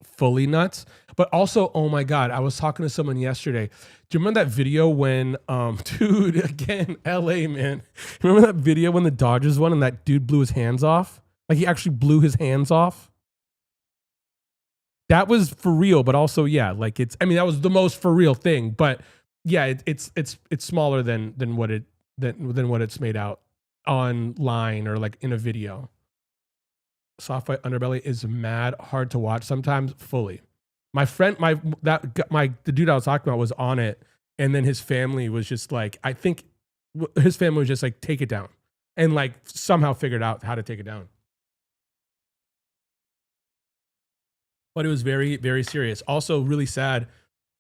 fully nuts. But also, oh my God, I was talking to someone yesterday. Do you remember that video when, dude, again, LA, man. Remember that video when the Dodgers won and that dude blew his hands off? Like he actually blew his hands off? That was for real, but also, yeah, like that was the most for real thing. But yeah, it's smaller than what it's made out online or like in a video. Soft White Underbelly is mad hard to watch sometimes fully. My friend, the dude I was talking about was on it, and then his family was just like, I think his family was just like, take it down, and like somehow figured out how to take it down. But it was very, very serious. Also really sad.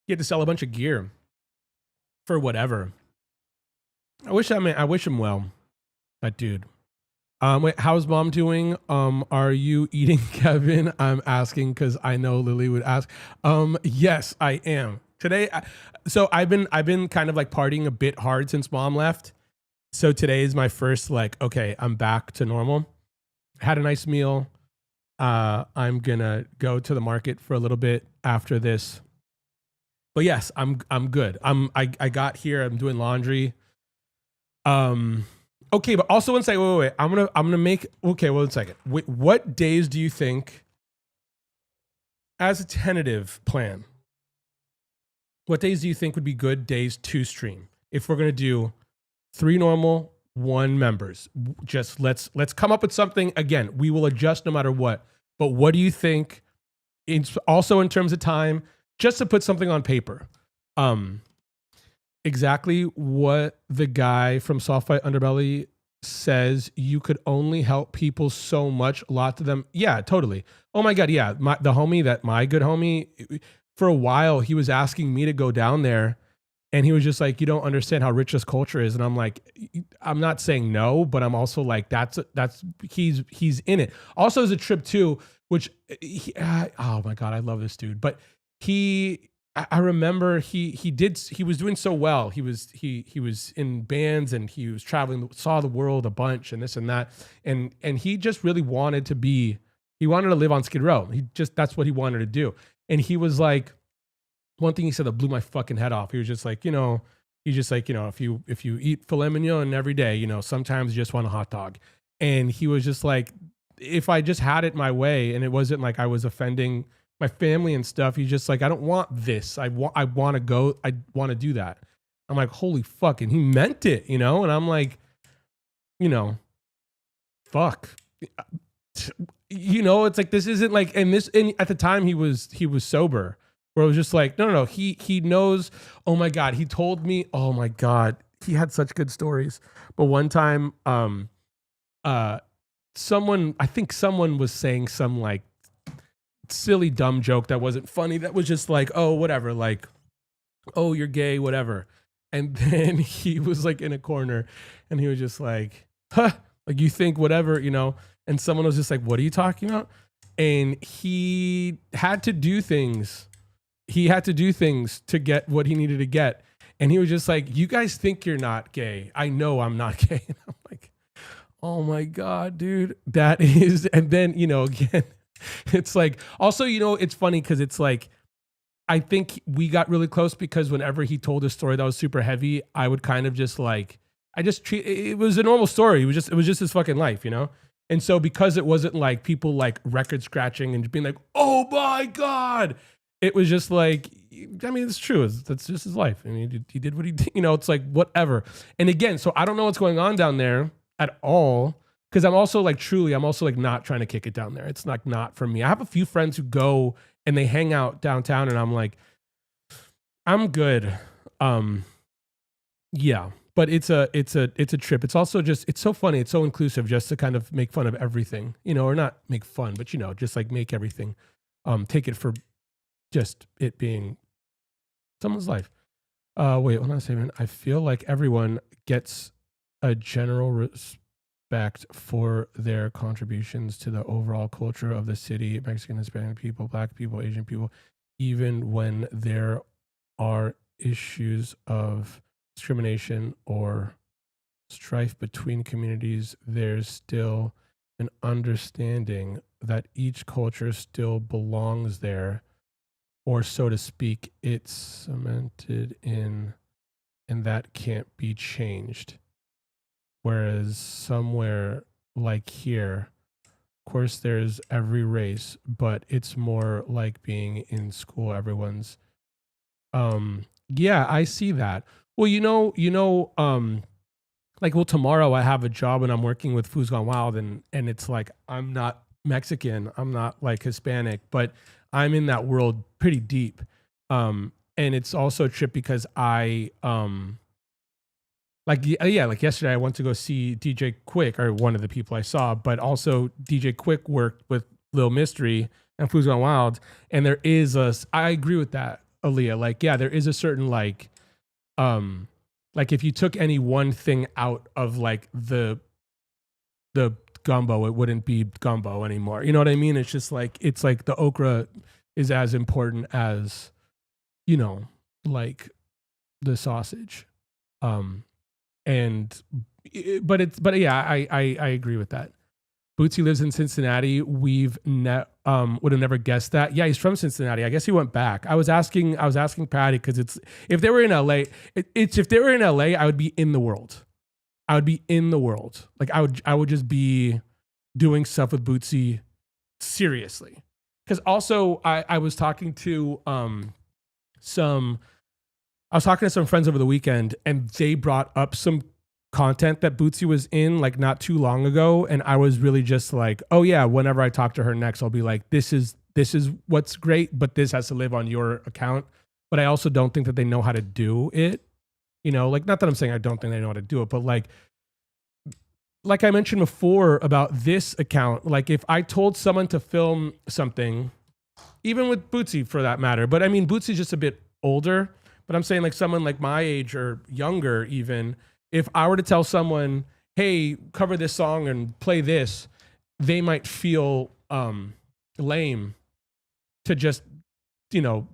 He had to sell a bunch of gear for whatever. I wish him well, that dude. Wait, how's mom doing? Are you eating, Kevin? I'm asking because I know Lily would ask. Yes, I am. Today, so I've been kind of like partying a bit hard since mom left. So today is my first like, okay, I'm back to normal. Had a nice meal. I'm gonna go to the market for a little bit after this. But yes, I'm good. I got here. I'm doing laundry. Okay, but also one second. Wait. I'm gonna make. Okay, one second. Wait, what days do you think, as a tentative plan, what days do you think would be good days to stream? If we're gonna do 3 normal, 1 members, just let's come up with something. Again, we will adjust no matter what. But what do you think? It's also in terms of time, just to put something on paper. Exactly what the guy from Soft Fight Underbelly says. You could only help people so much. A lot of them. Yeah, totally. Oh my God. Yeah. My good homie, for a while, he was asking me to go down there, and he was just like, you don't understand how rich this culture is. And I'm like, I'm not saying no, but I'm also like, he's in it. Also, as a trip too, which oh my God, I love this dude. But I remember he was doing so well. He was in bands, and he was traveling, saw the world a bunch, and this and that. And he just really wanted to live on Skid Row. That's what he wanted to do. And he was like, one thing he said that blew my fucking head off. He was just like, if you eat filet mignon every day, sometimes you just want a hot dog. And he was just like, if I just had it my way, and it wasn't like I was offending my family and stuff, he's just like, I don't want this. I want to do that. I'm like, holy fuck. And he meant it, you know? And I'm like, you know, fuck. You know, it's like, this isn't like, and at the time he was sober, where it was just like, no. He knows. Oh my God. He told me, oh my God. He had such good stories. But one time, I think someone was saying some like silly, dumb joke that wasn't funny. That was just like, oh, whatever. Like, oh, you're gay, whatever. And then he was like in a corner and he was just like, huh, like you think whatever, you know? And someone was just like, what are you talking about? And he had to do things. He had to do things to get what he needed to get. And he was just like, you guys think you're not gay. I know I'm not gay. And I'm like, oh my God, dude, that is. And then, you know, again, it's like, also, you know, it's funny because it's like, I think we got really close because whenever he told a story that was super heavy, I would kind of just like, it was a normal story. It was just his fucking life, you know? And so because it wasn't like people like record scratching and being like, oh my God, it was just like, I mean, it's true. That's just his life. I mean, he did what he did, you know, it's like whatever. And again, so I don't know what's going on down there at all. Cause I'm also like not trying to kick it down there. It's like not for me. I have a few friends who go and they hang out downtown and I'm like, I'm good. Yeah, but it's a trip. It's also just, it's so funny. It's so inclusive just to kind of make fun of everything, you know, or not make fun, but you know, just like make everything, take it for just it being someone's life. Wait, hold on a second. I feel like everyone gets a general respect for their contributions to the overall culture of the city. Mexican, Hispanic people, Black people, Asian people, even when there are issues of discrimination or strife between communities, there's still an understanding that each culture still belongs there, or so to speak, it's cemented in, and that can't be changed. Whereas somewhere like here, of course, there's every race, but it's more like being in school. Everyone's, yeah, I see that. Well, like, well, tomorrow I have a job and I'm working with Foods Gone Wild, and it's like I'm not Mexican, I'm not like Hispanic, but I'm in that world pretty deep. And it's also a trip because like yesterday I went to go see DJ Quick, or one of the people I saw, but also DJ Quick worked with Lil Mystery and Foods Gone Wild, and there is I agree with that, Aaliyah. Like, yeah, there is a certain like if you took any one thing out of like the gumbo, it wouldn't be gumbo anymore. You know what I mean? It's just like, it's like the okra is as important as, you know, like the sausage. But yeah, I agree with that. Bootsy lives in Cincinnati. Would have never guessed that. Yeah, he's from Cincinnati. I guess he went back. I was asking Patty because if they were in LA, if they were in LA, I would be in the world. I would be in the world. Like I would just be doing stuff with Bootsy seriously. Because also I was talking to some friends over the weekend, and they brought up some content that Bootsy was in like not too long ago, and I was really just like, oh yeah, whenever I talk to her next, I'll be like, this is what's great, but this has to live on your account. But I also don't think that they know how to do it. You know, like, not that I'm saying I don't think they know how to do it, but like I mentioned before about this account, like if I told someone to film something, even with Bootsy for that matter, but I mean, Bootsy's just a bit older, but I'm saying like someone like my age or younger even, if I were to tell someone, hey, cover this song and play this, they might feel lame to just, you know,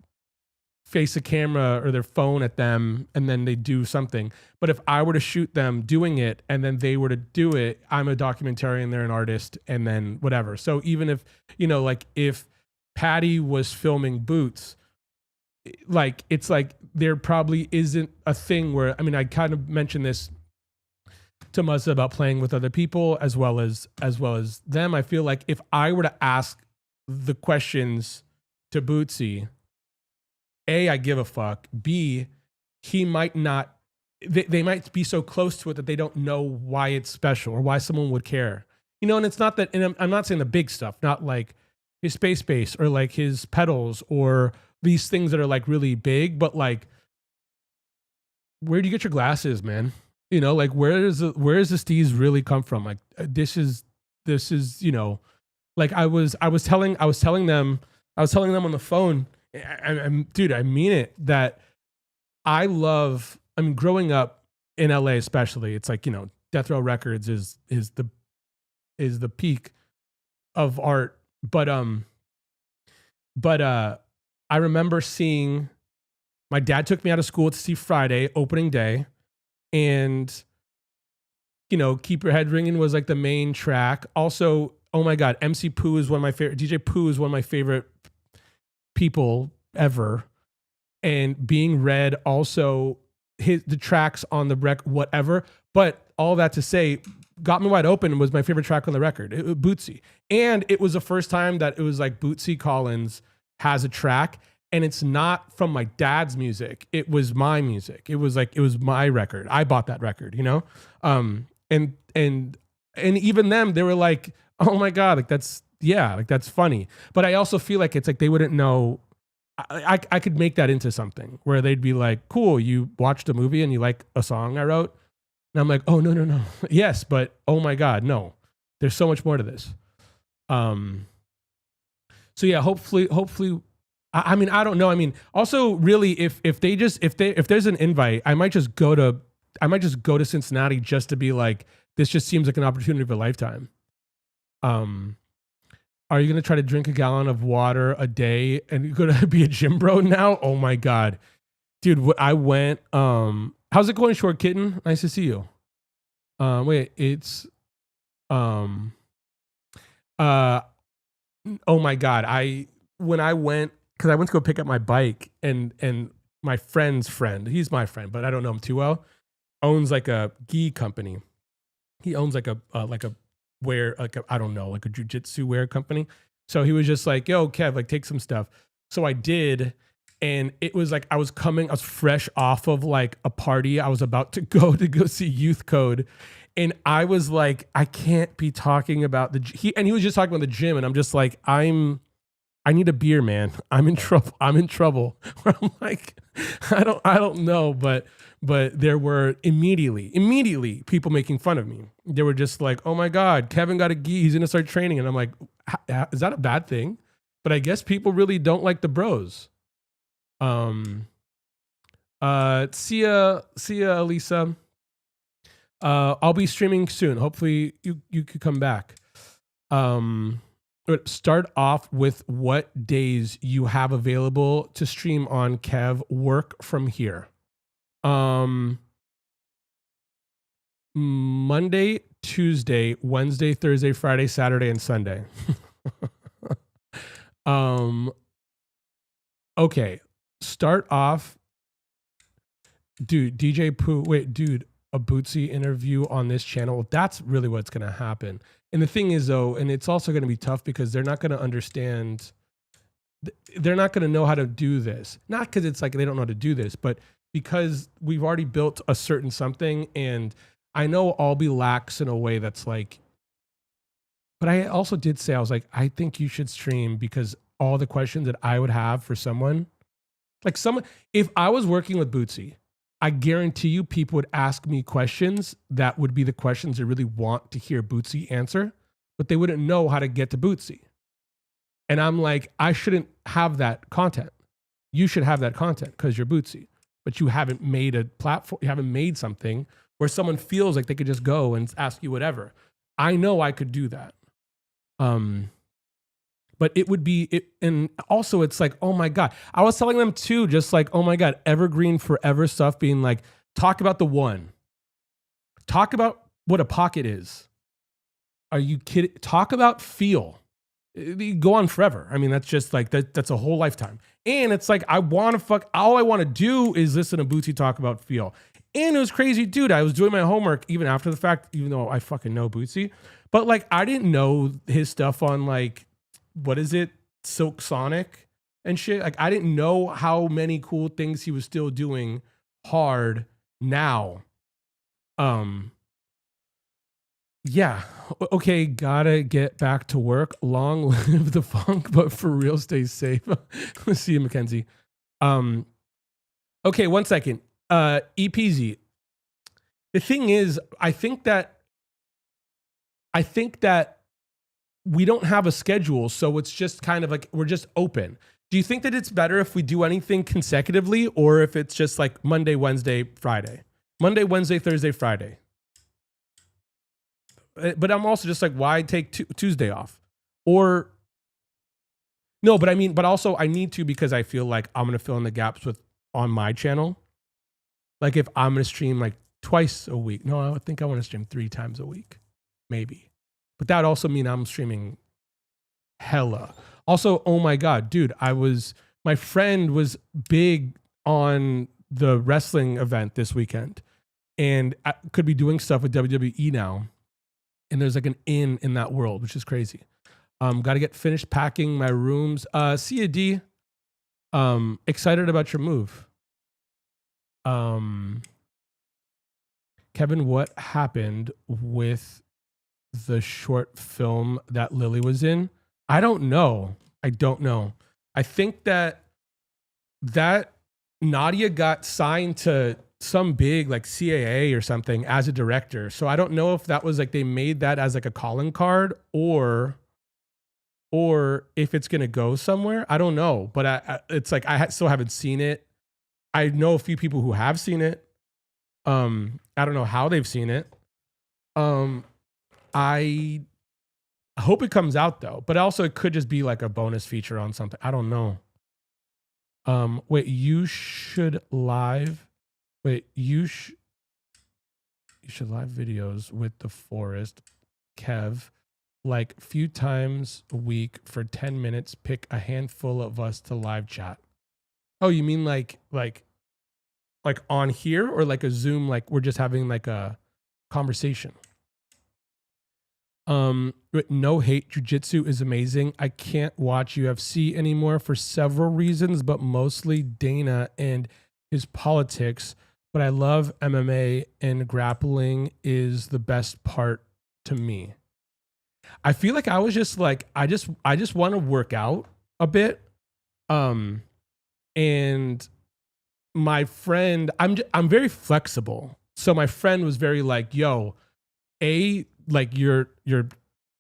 face a camera or their phone at them and then they do something. But if I were to shoot them doing it and then they were to do it, I'm a documentarian, they're an artist, and then whatever. So even if, you know, like if Patty was filming Boots, like it's like there probably isn't a thing where, I mean, I kind of mentioned this to Muzza about playing with other people as well as them. I feel like if I were to ask the questions to Bootsy, A, I give a fuck. B, he might not they might be so close to it that they don't know why it's special or why someone would care. And it's not that, and I'm not saying the big stuff, not like his space base or like his pedals or these things that are like really big, but like, where do you get your glasses, man? Like where is the steez really come from? Like this is, like I was telling them on the phone, dude, I mean it, that growing up in LA especially, it's like, Death Row Records is the peak of art. But I remember seeing, my dad took me out of school to see Friday opening day, and Keep Your Head Ringing was like the main track. Also, oh my God, MC Pooh is one of my favorite. DJ Pooh is one of my favorite people ever. And Being Red, also the tracks on the whatever. But all that to say, Got Me Wide Open was my favorite track on the record. Bootsy. And it was the first time that it was like Bootsy Collins has a track, and it's not from my dad's music. It was my music. It was my record. I bought that record, and even them, they were like, oh my God, like that's funny. But I also feel like it's like they wouldn't know. I could make that into something where they'd be like, cool, you watched a movie and you like a song I wrote. And I'm like, oh, no. Yes, but oh my God, no. There's so much more to this. So yeah, hopefully, I mean, I don't know. I mean, also really, if there's an invite, I might just go to Cincinnati just to be like, this just seems like an opportunity of a lifetime. Are you going to try to drink a gallon of water a day and you're going to be a gym bro now? Oh my God. Dude, I went, how's it going, Short Kitten? Nice to see you. Oh my God. When I went, cause I went to go pick up my bike, and my friend's friend, he's my friend, but I don't know him too well, owns like a gi company. He owns like a wear, I don't know, like a jujitsu wear company. So he was just like, yo, Kev, like take some stuff. So I did. And it was like, I was fresh off of like a party. I was about to go see Youth Code. And I was like, I can't be talking about he was just talking about the gym. And I'm just like, I need a beer, man. I'm in trouble. I'm like, I don't know. But there were immediately people making fun of me. They were just like, oh my God, Kevin got a gi. He's going to start training. And I'm like, is that a bad thing? But I guess people really don't like the bros. See ya, Elisa. I'll be streaming soon. Hopefully you could come back. Start off with what days you have available to stream on, Kev. Work from here. Monday, Tuesday, Wednesday, Thursday, Friday, Saturday, and Sunday. Okay. Start off, dude, DJ Pooh. Wait, dude, a Bootsy interview on this channel. That's really what's going to happen. And the thing is, though, and it's also going to be tough because they're not going to understand. They're not going to know how to do this. Not because it's like they don't know how to do this, but because we've already built a certain something. And I know I'll be lax in a way that's like, but I also did say, I was like, I think you should stream, because all the questions that I would have for someone, like someone, if I was working with Bootsy, I guarantee you people would ask me questions that would be the questions they really want to hear Bootsy answer, but they wouldn't know how to get to Bootsy. And I'm like, I shouldn't have that content. You should have that content because you're Bootsy, but you haven't made a platform. You haven't made something where someone feels like they could just go and ask you whatever. I know I could do that. But it would be it, and also it's like, oh my God. I was telling them too, just like, oh my God, evergreen forever stuff, being like, talk about the one. Talk about what a pocket is. Are you kidding? Talk about feel. Go on forever. I mean, that's just like that's a whole lifetime. And it's like, all I want to do is listen to Bootsy talk about feel. And it was crazy, dude. I was doing my homework even after the fact, even though I fucking know Bootsy. But like, I didn't know his stuff on like, what is it? Silk Sonic and shit. Like, I didn't know how many cool things he was still doing hard now. Yeah. Okay, gotta get back to work. Long live the funk, but for real, stay safe. See you, Mackenzie. Okay, 1 second. EPZ. The thing is, I think that we don't have a schedule, so it's just kind of like we're just open. Do you think that it's better if we do anything consecutively, or if it's just like Monday, Wednesday, Friday? Monday, Wednesday, Thursday, Friday. But I'm also just like, why take Tuesday off? Or no, but I mean, but also I need to, because I feel like I'm gonna fill in the gaps with on my channel. Like if I'm gonna stream like twice a week. No, I think I want to stream 3 times a week, maybe. But that would also mean I'm streaming hella. Also, oh my God, dude, my friend was big on the wrestling event this weekend, and I could be doing stuff with WWE now. And there's like an in that world, which is crazy. Got to get finished packing my rooms. See you, D. Excited about your move. Kevin, what happened with the short film that Lily was in? I don't know. I think that Nadia got signed to some big like CAA or something as a director. So I don't know if that was like they made that as like a calling card, or if it's going to go somewhere. I don't know, but it's like still haven't seen it. I know a few people who have seen it. I don't know how they've seen it. I hope it comes out though, but also it could just be like a bonus feature on something. I don't know. Wait, you should live videos with the Forest, Kev, like few times a week for 10 minutes. Pick a handful of us to live chat. Oh, you mean like on here, or like a Zoom, like we're just having like a conversation? No hate, jiu-jitsu is amazing. I can't watch UFC anymore for several reasons, but mostly Dana and his politics. But I love MMA, and grappling is the best part to me. I feel like I was just like, I just want to work out a bit. And my friend, I'm very flexible. So my friend was very like, yo, like you're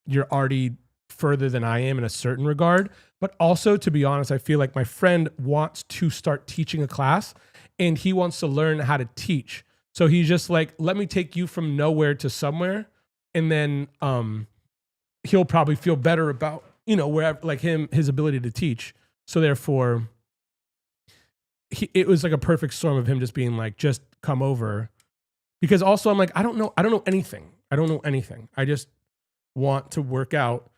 already further than I am in a certain regard. But also, to be honest, I feel like my friend wants to start teaching a class, and he wants to learn how to teach. So he's just like, let me take you from nowhere to somewhere. And then he'll probably feel better about, wherever, like his ability to teach. So therefore, it was like a perfect storm of him just being like, just come over. Because also I'm like, I don't know anything. I just want to work out,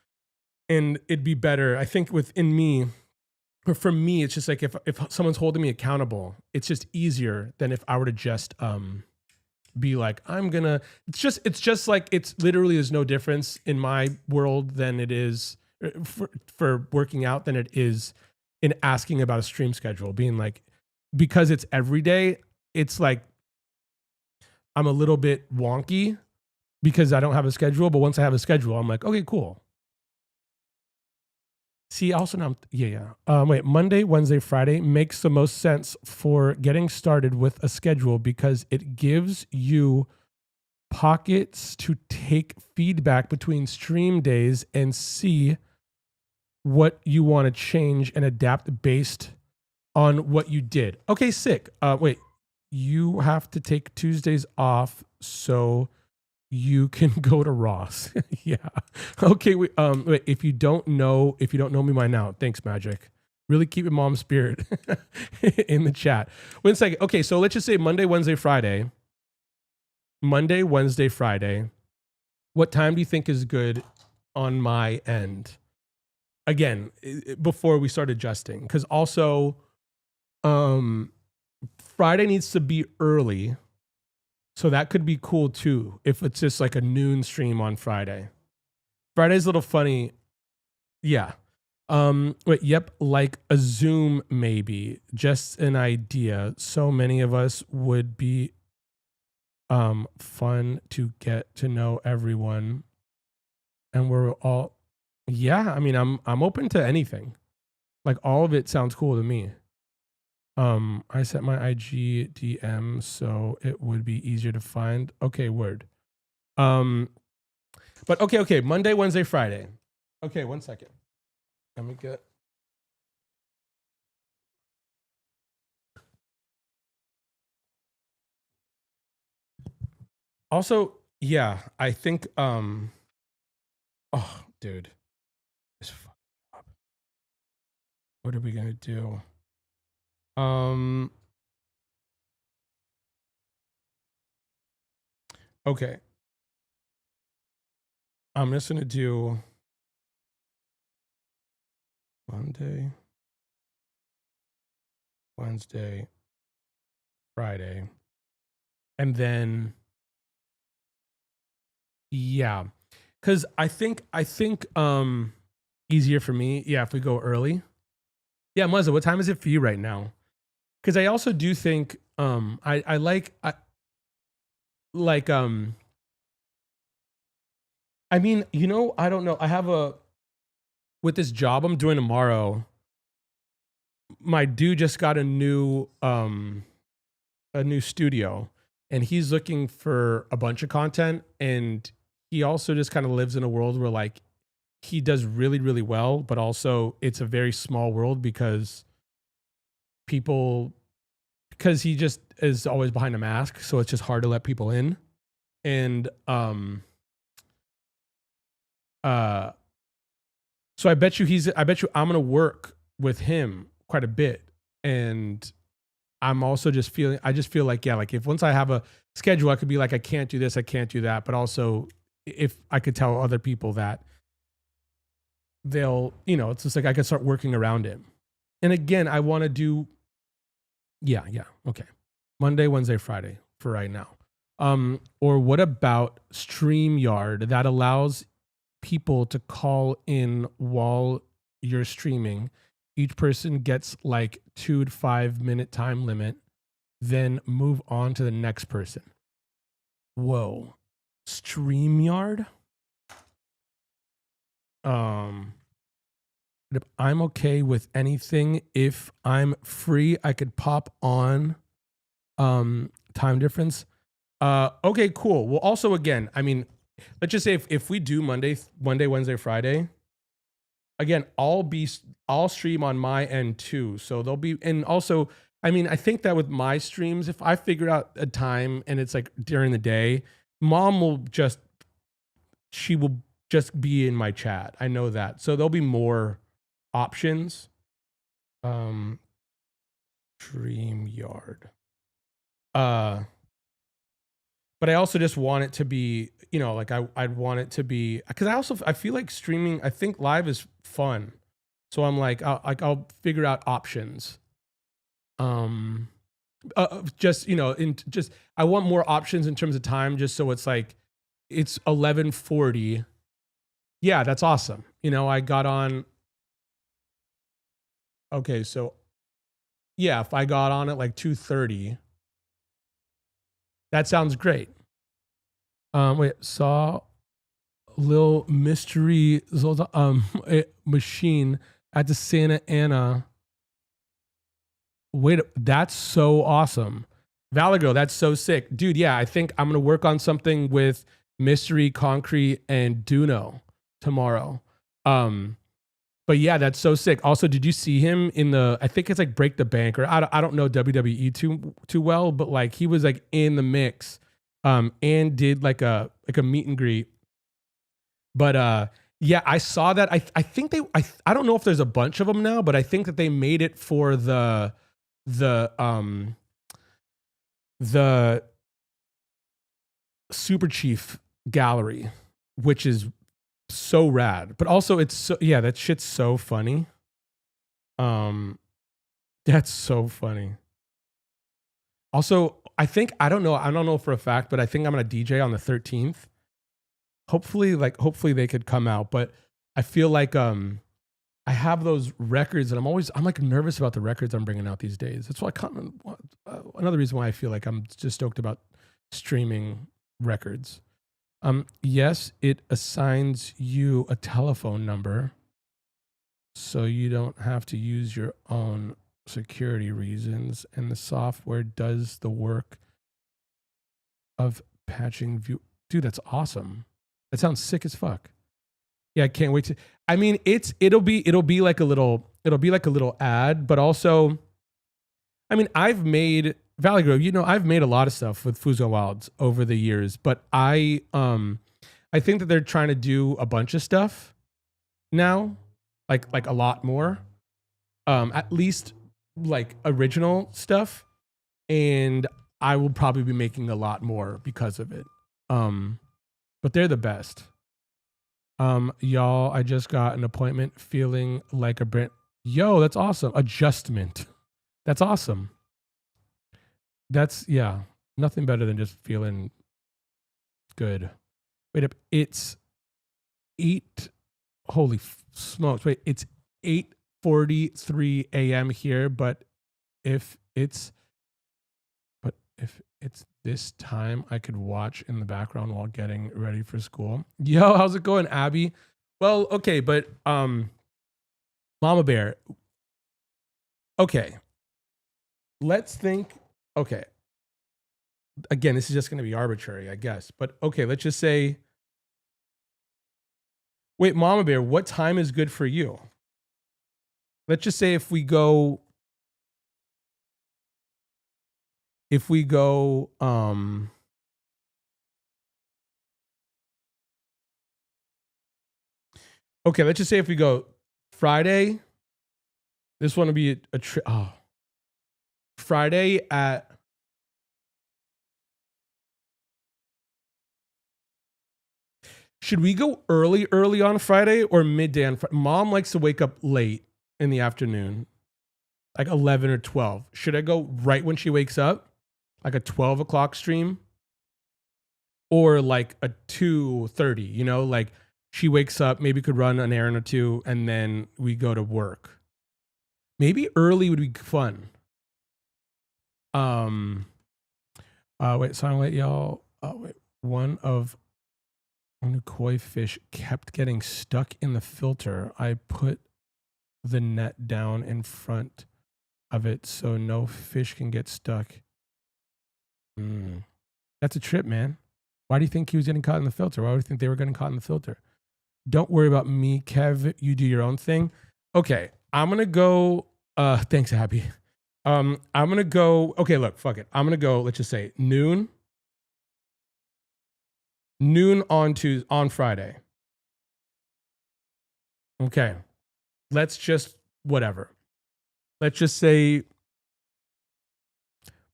and it'd be better, I think, within me. Or for me, it's just like if someone's holding me accountable, it's just easier than if I were to just be like, it's just like, it's literally is no difference in my world than it is for working out than it is in asking about a stream schedule. Being like, because it's every day, it's like I'm a little bit wonky because I don't have a schedule. But once I have a schedule, I'm like, okay, cool. See, also now, wait, Monday, Wednesday, Friday makes the most sense for getting started with a schedule, because it gives you pockets to take feedback between stream days and see what you want to change and adapt based on what you did. Okay, sick. Wait, you have to take Tuesdays off so you can go to Ross. Yeah. Okay. Wait, if you don't know me by now, thanks, Magic. Really keep your mom's spirit in the chat. 1 second. Okay. So let's just say Monday, Wednesday, Friday. Monday, Wednesday, Friday. What time do you think is good on my end? Again, before we start adjusting, because also, Friday needs to be early. So that could be cool too, if it's just like a noon stream on Friday. Friday's a little funny. Yeah. Wait, yep, like a Zoom maybe. Just an idea. So many of us would be fun to get to know everyone, and we're all, yeah, I mean, I'm open to anything. Like all of it sounds cool to me. I set my IG DM so it would be easier to find. Okay, word. Um, but okay, Monday, Wednesday, Friday. Okay, 1 second. Let me get. Also, yeah, I think oh, dude. This fucking job. What are we gonna do? Um okay. I'm just gonna do Monday, Wednesday, Friday. And then yeah. Cause I think easier for me, yeah, if we go early. Yeah, Muzza, what time is it for you right now? Because I also do think I like I mean, I don't know. I have a with this job I'm doing tomorrow, my dude just got a new studio, and he's looking for a bunch of content, and he also just kind of lives in a world where like he does really really well, but also it's a very small world because people because he just is always behind a mask, so it's just hard to let people in. And uh so I bet you I'm going to work with him quite a bit. And I'm also just feeling I just feel like, yeah, like if once I have a schedule, I could be like, I can't do this, I can't do that. But also if I could tell other people that they'll, it's just like I could start working around him. And again, I want to do, yeah, okay. Monday, Wednesday, Friday for right now. Or what about StreamYard that allows people to call in while you're streaming? Each person gets like 2 to 5 minute time limit, then move on to the next person. Whoa. StreamYard? I'm okay with anything. If I'm free, I could pop on. Time difference. Okay, cool. Well, also again, I mean, let's just say if we do Monday, Wednesday, Friday, again, I'll stream on my end too. So there'll be, and also, I mean, I think that with my streams, if I figure out a time and it's like during the day, mom will just, she will just be in my chat. I know that. So there'll be more options. StreamYard. But I also just want it to be, like I'd want it to be, because I feel like streaming, I think live is fun. So I'm like, I'll figure out options. Just, I want more options in terms of time, just so it's like, it's 11:40. Yeah, that's awesome. I got on. Okay, so yeah, if I got on at like 2:30, that sounds great. Wait, saw Lil Mystery Machine at the Santa Ana. Wait, that's so awesome. Valago, that's so sick. Dude, yeah, I think I'm going to work on something with Mystery, Concrete, and Duno tomorrow. But yeah, that's so sick. Also, did you see him in I think it's like Break the Bank, or I don't know WWE too well, but like he was like in the mix, and did like a meet and greet. But yeah, I saw that. I think I don't know if there's a bunch of them now, but I think that they made it for the Super Chief gallery, which is so rad. But also it's so, yeah, that shit's so funny. That's so funny. Also, I don't know for a fact, but I think I'm gonna DJ on the 13th. Hopefully they could come out, but I feel like I have those records, and I'm like nervous about the records I'm bringing out these days. That's why another reason why I feel like I'm just stoked about streaming records. Yes, it assigns you a telephone number so you don't have to use your own security reasons, and the software does the work of patching view. Dude, that's awesome. That sounds sick as fuck. Yeah, I can't wait to. I mean, it'll be like a little ad, but also, I mean, I've made Valley Grove. You know, I've made a lot of stuff with Foods Gone Wilds over the years, but I think that they're trying to do a bunch of stuff now, like a lot more. At least like original stuff, and I will probably be making a lot more because of it. But they're the best. Y'all, I just got an appointment feeling like a brand. Yo, that's awesome. Adjustment. That's awesome. That's, yeah, nothing better than just feeling good. Wait up. It's 8. Holy smokes. Wait, it's 8:43 a.m. here, but if it's this time, I could watch in the background while getting ready for school. Yo, how's it going, Abby? Well, okay, but Mama Bear. Okay. Let's think. Okay. Again, this is just going to be arbitrary, I guess. But okay, let's just say. Wait, Mama Bear, what time is good for you? Let's just say if we go okay, let's just say if we go Friday, this one will be Friday at should we go early on Friday or midday on Friday? Mom likes to wake up late in the afternoon, like 11 or 12. Should I go right when she wakes up, like a 12 o'clock stream? Or like a 2:30, you know, like she wakes up, maybe could run an errand or two, and then we go to work. Maybe early would be fun. Wait, so I'm wait, y'all. Wait, one koi fish kept getting stuck in the filter. I put the net down in front of it so no fish can get stuck. That's a trip, man. Why do you think he was getting caught in the filter? Why would you think they were getting caught in the filter? Don't worry about me, Kev. You do your own thing. Okay, I'm gonna go. Thanks, Abby. I'm gonna go. Okay, look, fuck it. I'm gonna go. Let's just say noon on Friday. Okay, let's just whatever. Let's just say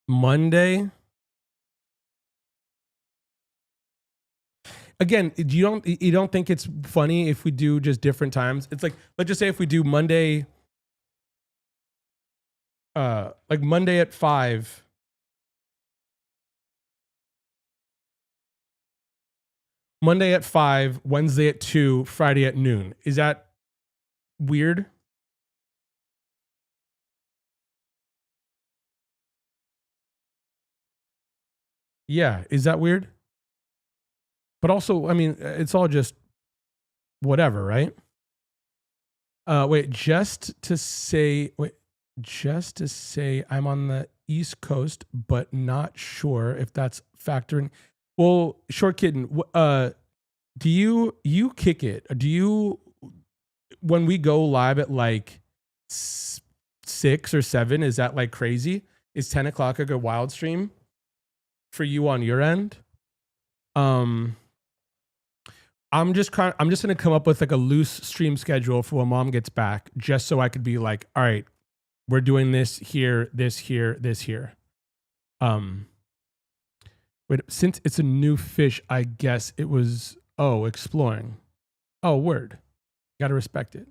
Monday. Again, you don't think it's funny if we do just different times? It's like, let's just say if we do Monday, like Monday at 5. Monday at 5, Wednesday at 2, Friday at noon. Is that weird? Yeah, is that weird? But also, I mean, it's all just whatever, right? Just to say I'm on the East Coast, but not sure if that's factoring. Well, Short Kitten, do you kick it? Do you when we go live at like 6 or 7? Is that like crazy? Is 10 o'clock a good wild stream for you on your end? I'm just gonna come up with like a loose stream schedule for when Mom gets back, just so I could be like, all right, we're doing this here, this here, this here. Wait, since it's a new fish, I guess it was exploring. Oh, word, gotta respect it.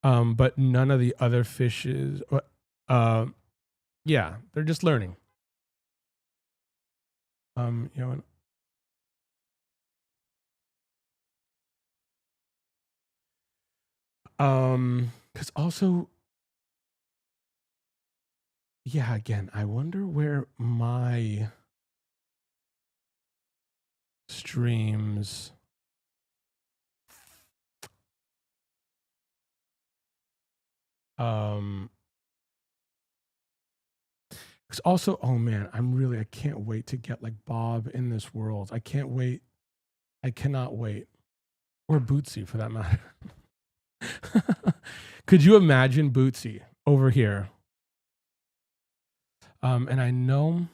But none of the other fishes. Yeah, they're just learning. You know. Because also, yeah, again, I wonder where my streams because also, oh man, I can't wait to get like Bob in this world. I can't wait. I cannot wait. Or Bootsy for that matter. Could you imagine Bootsy over here? And I know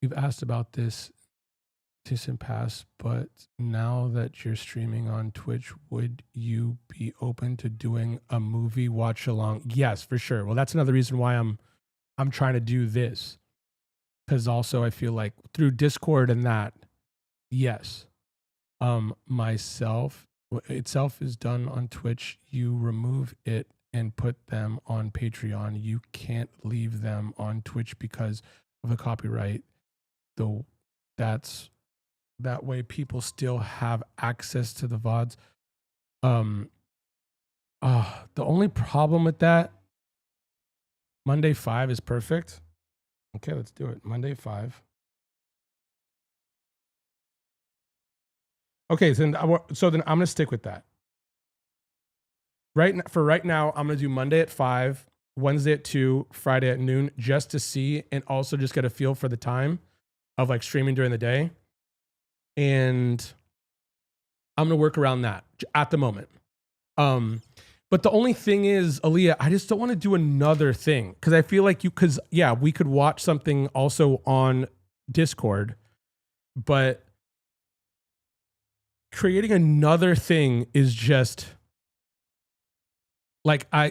we've asked about this and past, but now that you're streaming on Twitch, would you be open to doing a movie watch along? Yes, for sure. Well, that's another reason why I'm trying to do this, because also I feel like through Discord and that, yes, myself itself is done on Twitch. You remove it and put them on Patreon. You can't leave them on Twitch because of the copyright, though. That's that way people still have access to the VODs. The only problem with that, Monday 5 is perfect. Okay, let's do it. Monday 5. Okay, so then I'm gonna stick with that. Right now, I'm gonna do Monday at 5, Wednesday at 2, Friday at noon, just to see and also just get a feel for the time of like streaming during the day. And I'm gonna work around that at the moment. But the only thing is, Aaliyah, I just don't want to do another thing because I feel like we could watch something also on Discord, but creating another thing is just like I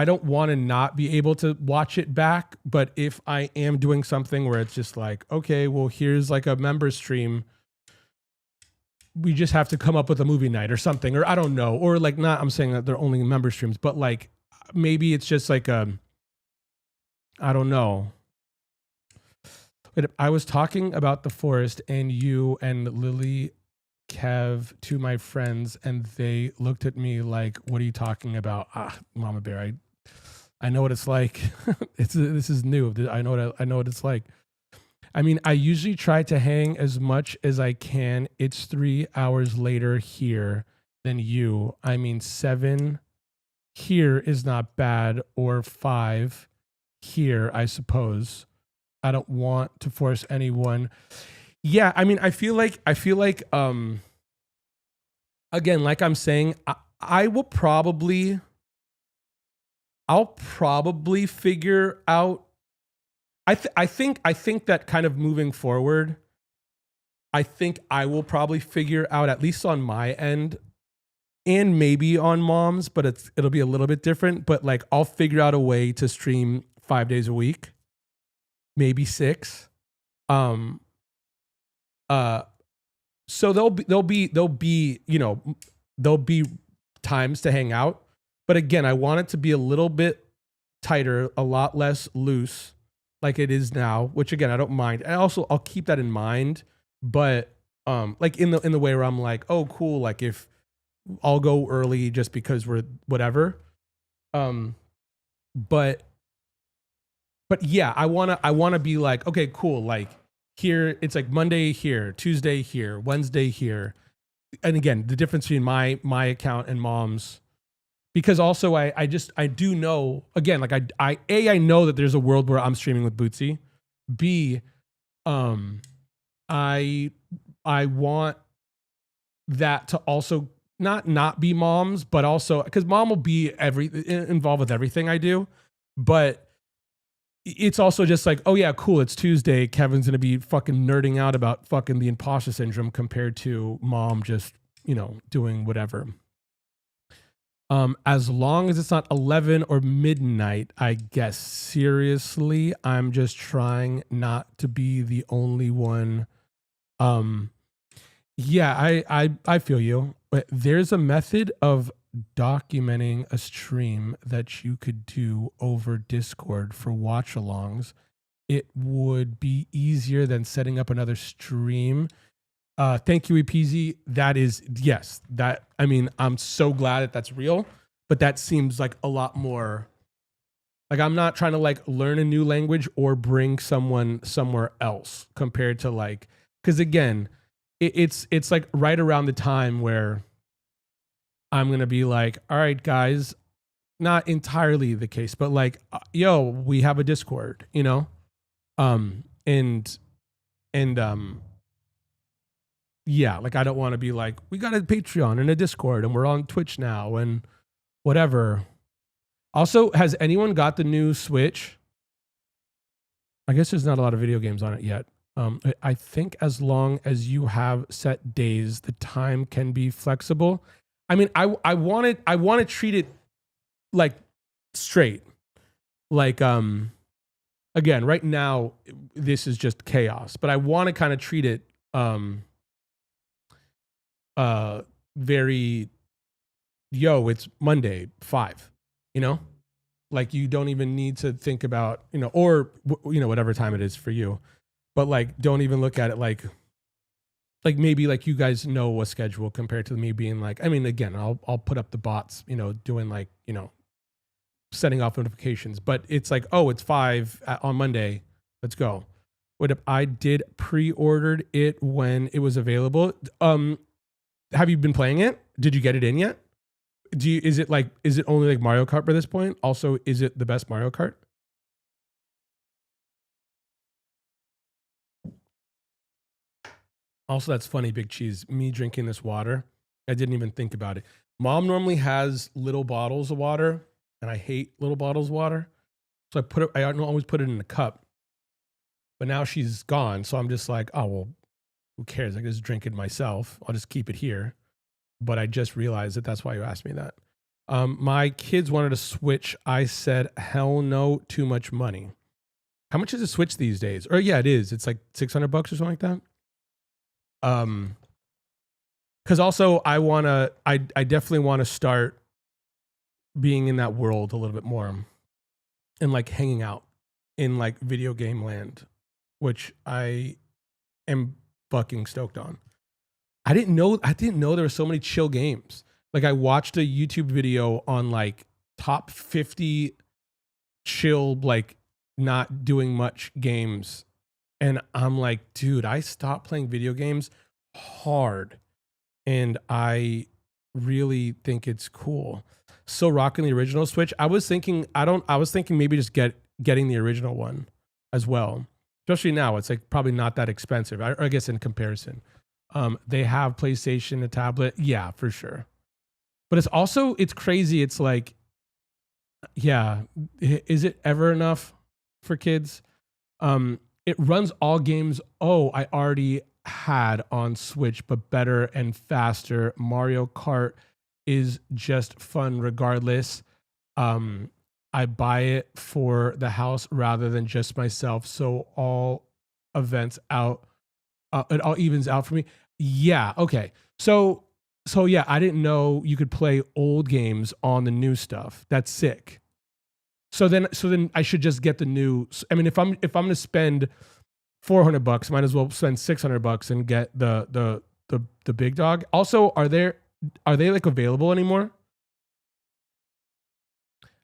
don't want to not be able to watch it back. But if I am doing something where it's just like, okay, well, here's like a member stream, we just have to come up with a movie night or something, or I don't know, or like not. I'm saying that they're only member streams, but like maybe it's just like I don't know. But I was talking about the forest and you and Lily, Kev, to my friends, and they looked at me like, "What are you talking about?" Mama Bear, I know what it's like. This is new. I know what it's like. I mean, I usually try to hang as much as I can. It's 3 hours later here than you. I mean, 7 here is not bad, or 5 here, I suppose. I don't want to force anyone. Yeah, I mean, I feel like again, like I'm saying, I'll probably figure out. I think that kind of moving forward, I think I will probably figure out, at least on my end and maybe on Mom's, but it'll be a little bit different. But like I'll figure out a way to stream 5 days a week, maybe 6. So there'll be times to hang out. But again, I want it to be a little bit tighter, a lot less loose, like it is now, which again, I don't mind. And also I'll keep that in mind, but like in the way where I'm like, oh cool, like if I'll go early just because we're whatever. But yeah, I wanna be like, okay, cool, like here it's like Monday here, Tuesday here, Wednesday here. And again, the difference between my account and Mom's, because also I do know, again, like I know that there's a world where I'm streaming with Bootsy. B, I want that to also not be Mom's, but also because Mom will be involved with everything I do, but it's also just like, oh yeah, cool, it's Tuesday, Kevin's gonna be fucking nerding out about fucking the imposter syndrome compared to Mom just, doing whatever. As long as it's not 11 or midnight, I guess. Seriously, I'm just trying not to be the only one. Yeah, I feel you. But there's a method of documenting a stream that you could do over Discord for watch alongs. It would be easier than setting up another stream. Thank you, EPZ. That is, yes, that, I mean, I'm so glad that that's real, but that seems like a lot more, like I'm not trying to like learn a new language or bring someone somewhere else compared to like Because again, it's like right around the time where I'm gonna be like, all right, guys, not entirely the case, but like, yo, we have a Discord, you know, and yeah, like I don't want to be like, we got a Patreon and a Discord and we're on Twitch now and whatever. Also, has anyone got the new Switch? I guess there's not a lot of video games on it yet. I think as long as you have set days, the time can be flexible. I mean, I want to treat it like straight. Like again, right now this is just chaos, but I want to kind of treat it very, yo, it's Monday 5, you know? Like you don't even need to think about, you know, or you know, whatever time it is for you. But like don't even look at it like maybe like you guys know a schedule compared to me being like, I mean, again, I'll put up the bots, you know, doing like, you know, setting off notifications, but it's like, oh, it's 5 on Monday. Let's go. What if I did pre-ordered it when it was available? Have you been playing it? Did you get it in yet? Is it only like Mario Kart by this point? Also, is it the best Mario Kart? Also, that's funny, Big Cheese. Me drinking this water, I didn't even think about it. Mom normally has little bottles of water, and I hate little bottles of water. So I don't always put it in a cup. But now she's gone, so I'm just like, oh well, who cares? I can just drink it myself. I'll just keep it here. But I just realized that that's why you asked me that. My kids wanted a Switch. I said, hell no, too much money. How much is a Switch these days? Or yeah, it is. It's like $600 or something like that. Because also I definitely want to start being in that world a little bit more and like hanging out in like video game land, which I am fucking stoked on. I didn't know there were so many chill games. Like I watched a YouTube video on like top 50 chill, like not doing much games. And I'm like, dude, I stopped playing video games hard. And I really think it's cool. So rocking the original Switch. I was thinking maybe just getting the original one as well. Especially now, it's like probably not that expensive. I guess in comparison. They have PlayStation, a tablet. Yeah, for sure. But it's crazy. It's like, yeah, is it ever enough for kids? It runs all games. Oh, I already had on Switch, but better and faster. Mario Kart is just fun regardless. I buy it for the house rather than just myself. So all events out, it all evens out for me. Yeah. Okay. So yeah, I didn't know you could play old games on the new stuff. That's sick. So then I should just get the new. I mean, if I'm gonna spend $400, might as well spend $600 and get the big dog. Also, are they like available anymore?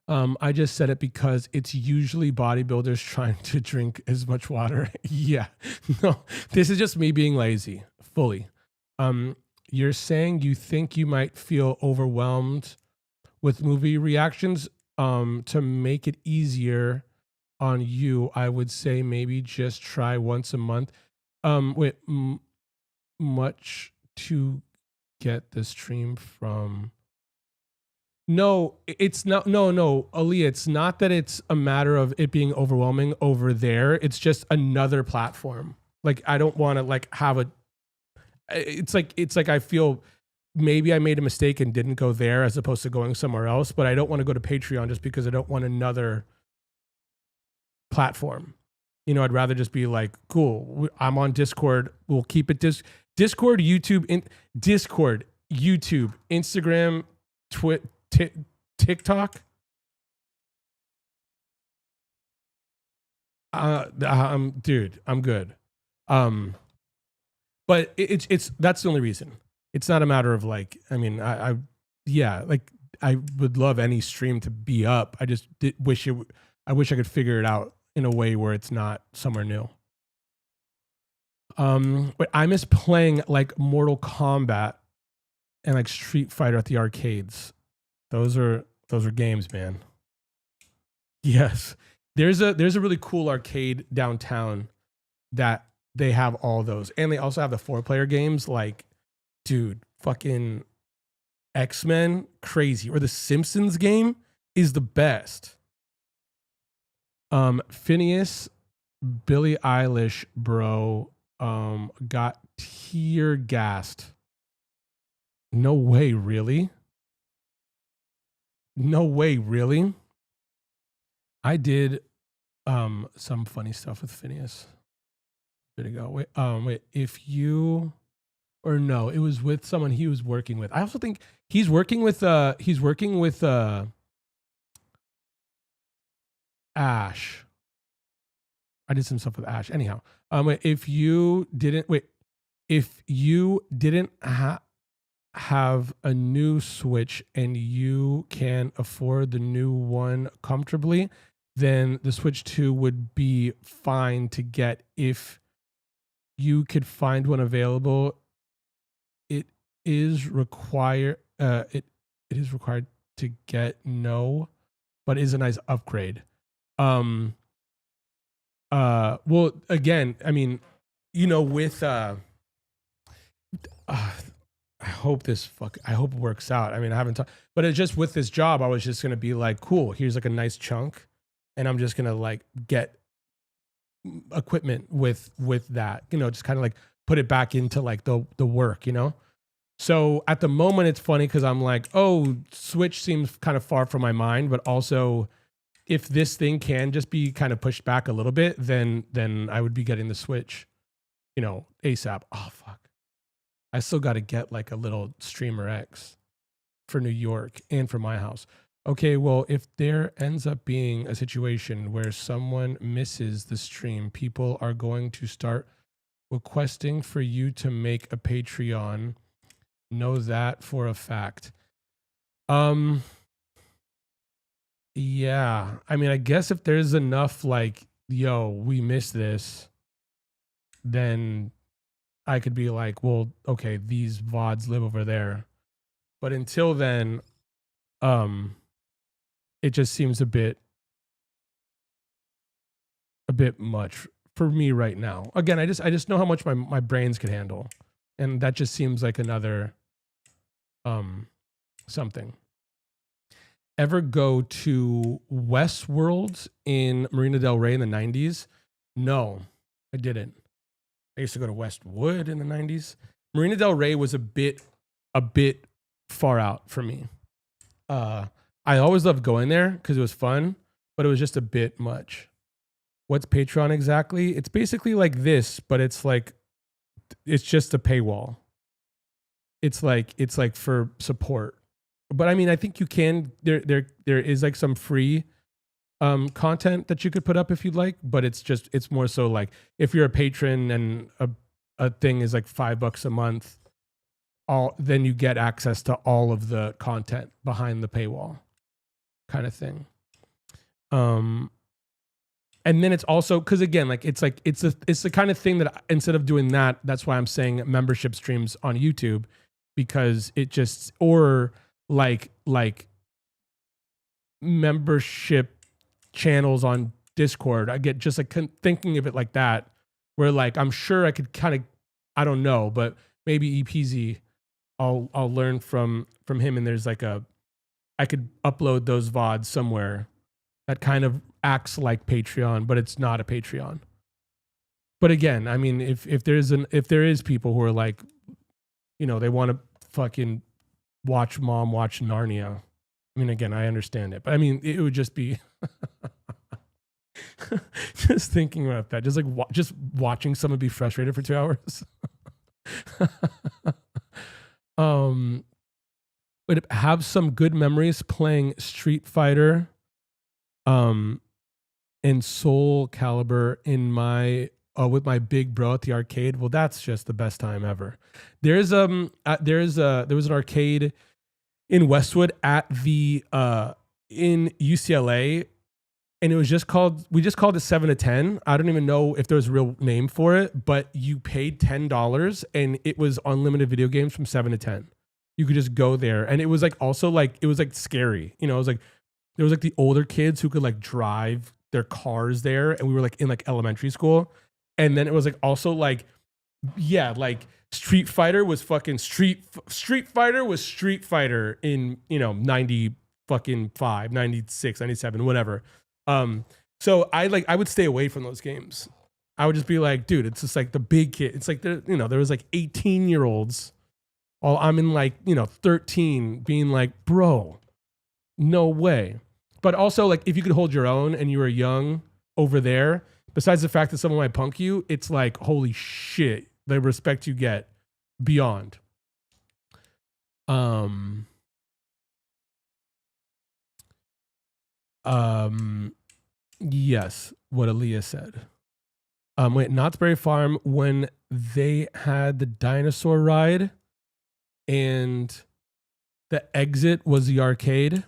I just said it because it's usually bodybuilders trying to drink as much water. Yeah, no, this is just me being lazy, fully. You're saying you think you might feel overwhelmed with movie reactions. To make it easier on you, I would say maybe just try once a month. Wait, much to get the stream from. No, it's not. No, Ali. It's not that it's a matter of it being overwhelming over there. It's just another platform. Like I don't want to like have a. It's like I feel maybe I made a mistake and didn't go there as opposed to going somewhere else. But I don't want to go to Patreon just because I don't want another platform. You know, I'd rather just be like, cool. I'm on Discord. We'll keep it Discord, YouTube, Discord, YouTube, Instagram, TikTok. Dude, I'm good. But it's that's the only reason. It's not a matter of like, I mean, yeah, like I would love any stream to be up. I just wish I wish I could figure it out in a way where it's not somewhere new. But I miss playing like Mortal Kombat and like Street Fighter at the arcades. Those are games, man. Yes. There's a really cool arcade downtown that they have all those. And they also have the 4-player games like, dude, fucking X-Men, crazy. Or the Simpsons game is the best. Phineas, Billie Eilish, bro, got tear gassed. No way, really? No way, really? I did some funny stuff with Phineas. There you go. Wait, if you or no, it was with someone he was working with. I also think he's working with Ash. I did some stuff with Ash. Anyhow, if you didn't have a new Switch and you can afford the new one comfortably, then the Switch 2 would be fine to get if you could find one available. It is required it is required to get but is a nice upgrade. Well, again, I mean, with I hope it works out. I mean, I haven't talked, but it's just with this job, I was just gonna be like, cool, here's like a nice chunk, and I'm just gonna like get equipment with that, just kind of like put it back into like the work, So at the moment, it's funny because I'm like, oh, Switch seems kind of far from my mind, but also if this thing can just be kind of pushed back a little bit, then I would be getting the Switch, ASAP. Oh fuck. I still got to get like a little Streamer X for New York and for my house. Okay, well, if there ends up being a situation where someone misses the stream, people are going to start requesting for you to make a Patreon. Know that for a fact. Yeah, I mean, I guess if there's enough like, yo, we missed this, then I could be like, well, okay, these VODs live over there. But until then, it just seems a bit much for me right now. Again, I just know how much my brains can handle. And that just seems like another something. Ever go to Westworld in Marina Del Rey in the 90s? No, I didn't. I used to go to Westwood in the 90s. Marina Del Rey was a bit far out for me. I always loved going there because it was fun, but it was just a bit much. What's Patreon exactly? It's basically like this, but it's just a paywall. It's like for support. But I mean, I think you can, there is like some free content that you could put up if you'd like, but it's more so like if you're a patron and a thing is like $5 a month, then you get access to all of the content behind the paywall kind of thing. And then it's also, cause again, like it's the kind of thing that instead of doing that, that's why I'm saying membership streams on YouTube, because it just, or like membership channels on Discord. I get just like thinking of it like that, where like I'm sure I could kind of, I don't know, but maybe EPZ, I'll learn from him, and there's like I could upload those VODs somewhere that kind of acts like Patreon, but it's not a Patreon. But again, I mean, if there is people who are like, they want to fucking watch mom watch Narnia. I mean, again, I understand it, but I mean, it would just be just thinking about that, just like just watching someone be frustrated for 2 hours. Would have some good memories playing Street Fighter, and Soul Calibur in my with my big bro at the arcade. Well, that's just the best time ever. There was an arcade in Westwood at the in UCLA and it was just called, we just called it 7 to 10. I don't even know if there's a real name for it, but you paid $10 and it was unlimited video games from 7 to 10. You could just go there. And it was like also like, it was like scary. You know, it was like, there was like the older kids who could like drive their cars there. And we were like in like elementary school. And then it was like also like, yeah, like Street Fighter was fucking Street Fighter was Street Fighter in, you know, 90 fucking 5, 96, 97, whatever. So I would stay away from those games. I would just be like, dude, it's just like the big kid. It's like there was like 18-year-olds while I'm in like, 13 being like, bro, no way. But also like if you could hold your own and you were young over there, besides the fact that someone might punk you, it's like, holy shit, the respect you get beyond. Yes, what Aaliyah said. Wait, Knott's Berry Farm, when they had the dinosaur ride and the exit was the arcade,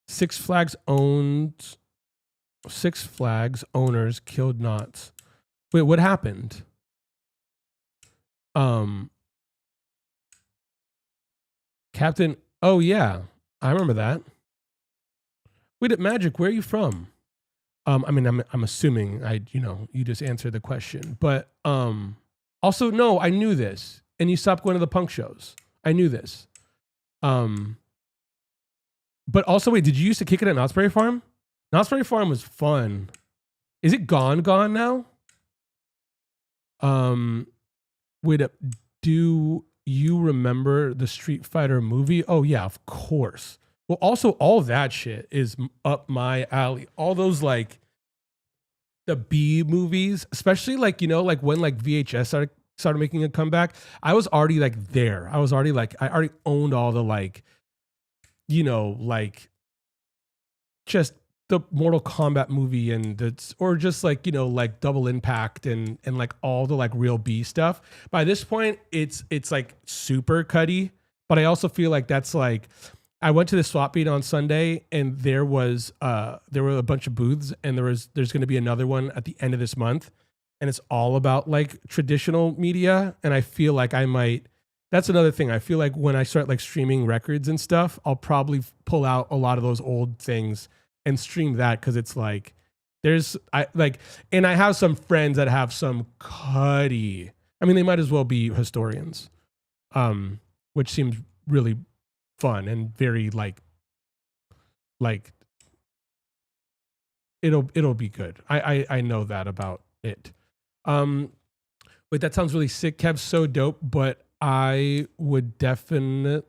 Six Flags owners killed Knott's. Wait, what happened? Captain, oh yeah, I remember that. Wait, at Magic, where are you from? I mean, I'm assuming you just answered the question, but also no, I knew this, and you stopped going to the punk shows. I knew this. But also, wait, did you used to kick it at Knott's Berry Farm? Knott's Berry Farm was fun. Is it gone now? Wait, do you remember the Street Fighter movie? Oh yeah, of course. Well, also all that shit is up my alley. All those like the B movies, especially like, like when like VHS started making a comeback, I was already like there. I already owned all the like, like just the Mortal Kombat movie or just like, like Double Impact and like all the like real B stuff. By this point, it's like super cutty, but I also feel like that's like, I went to the swap meet on Sunday and there were a bunch of booths and there's going to be another one at the end of this month. And it's all about like traditional media. And I feel like that's another thing. I feel like when I start like streaming records and stuff, I'll probably pull out a lot of those old things and stream that. Cause it's like, and I have some friends that have some cutty, I mean, they might as well be historians, which seems really fun and very like it'll be good. I know that about it. Wait, that sounds really sick. Kev's so dope, but I would definitely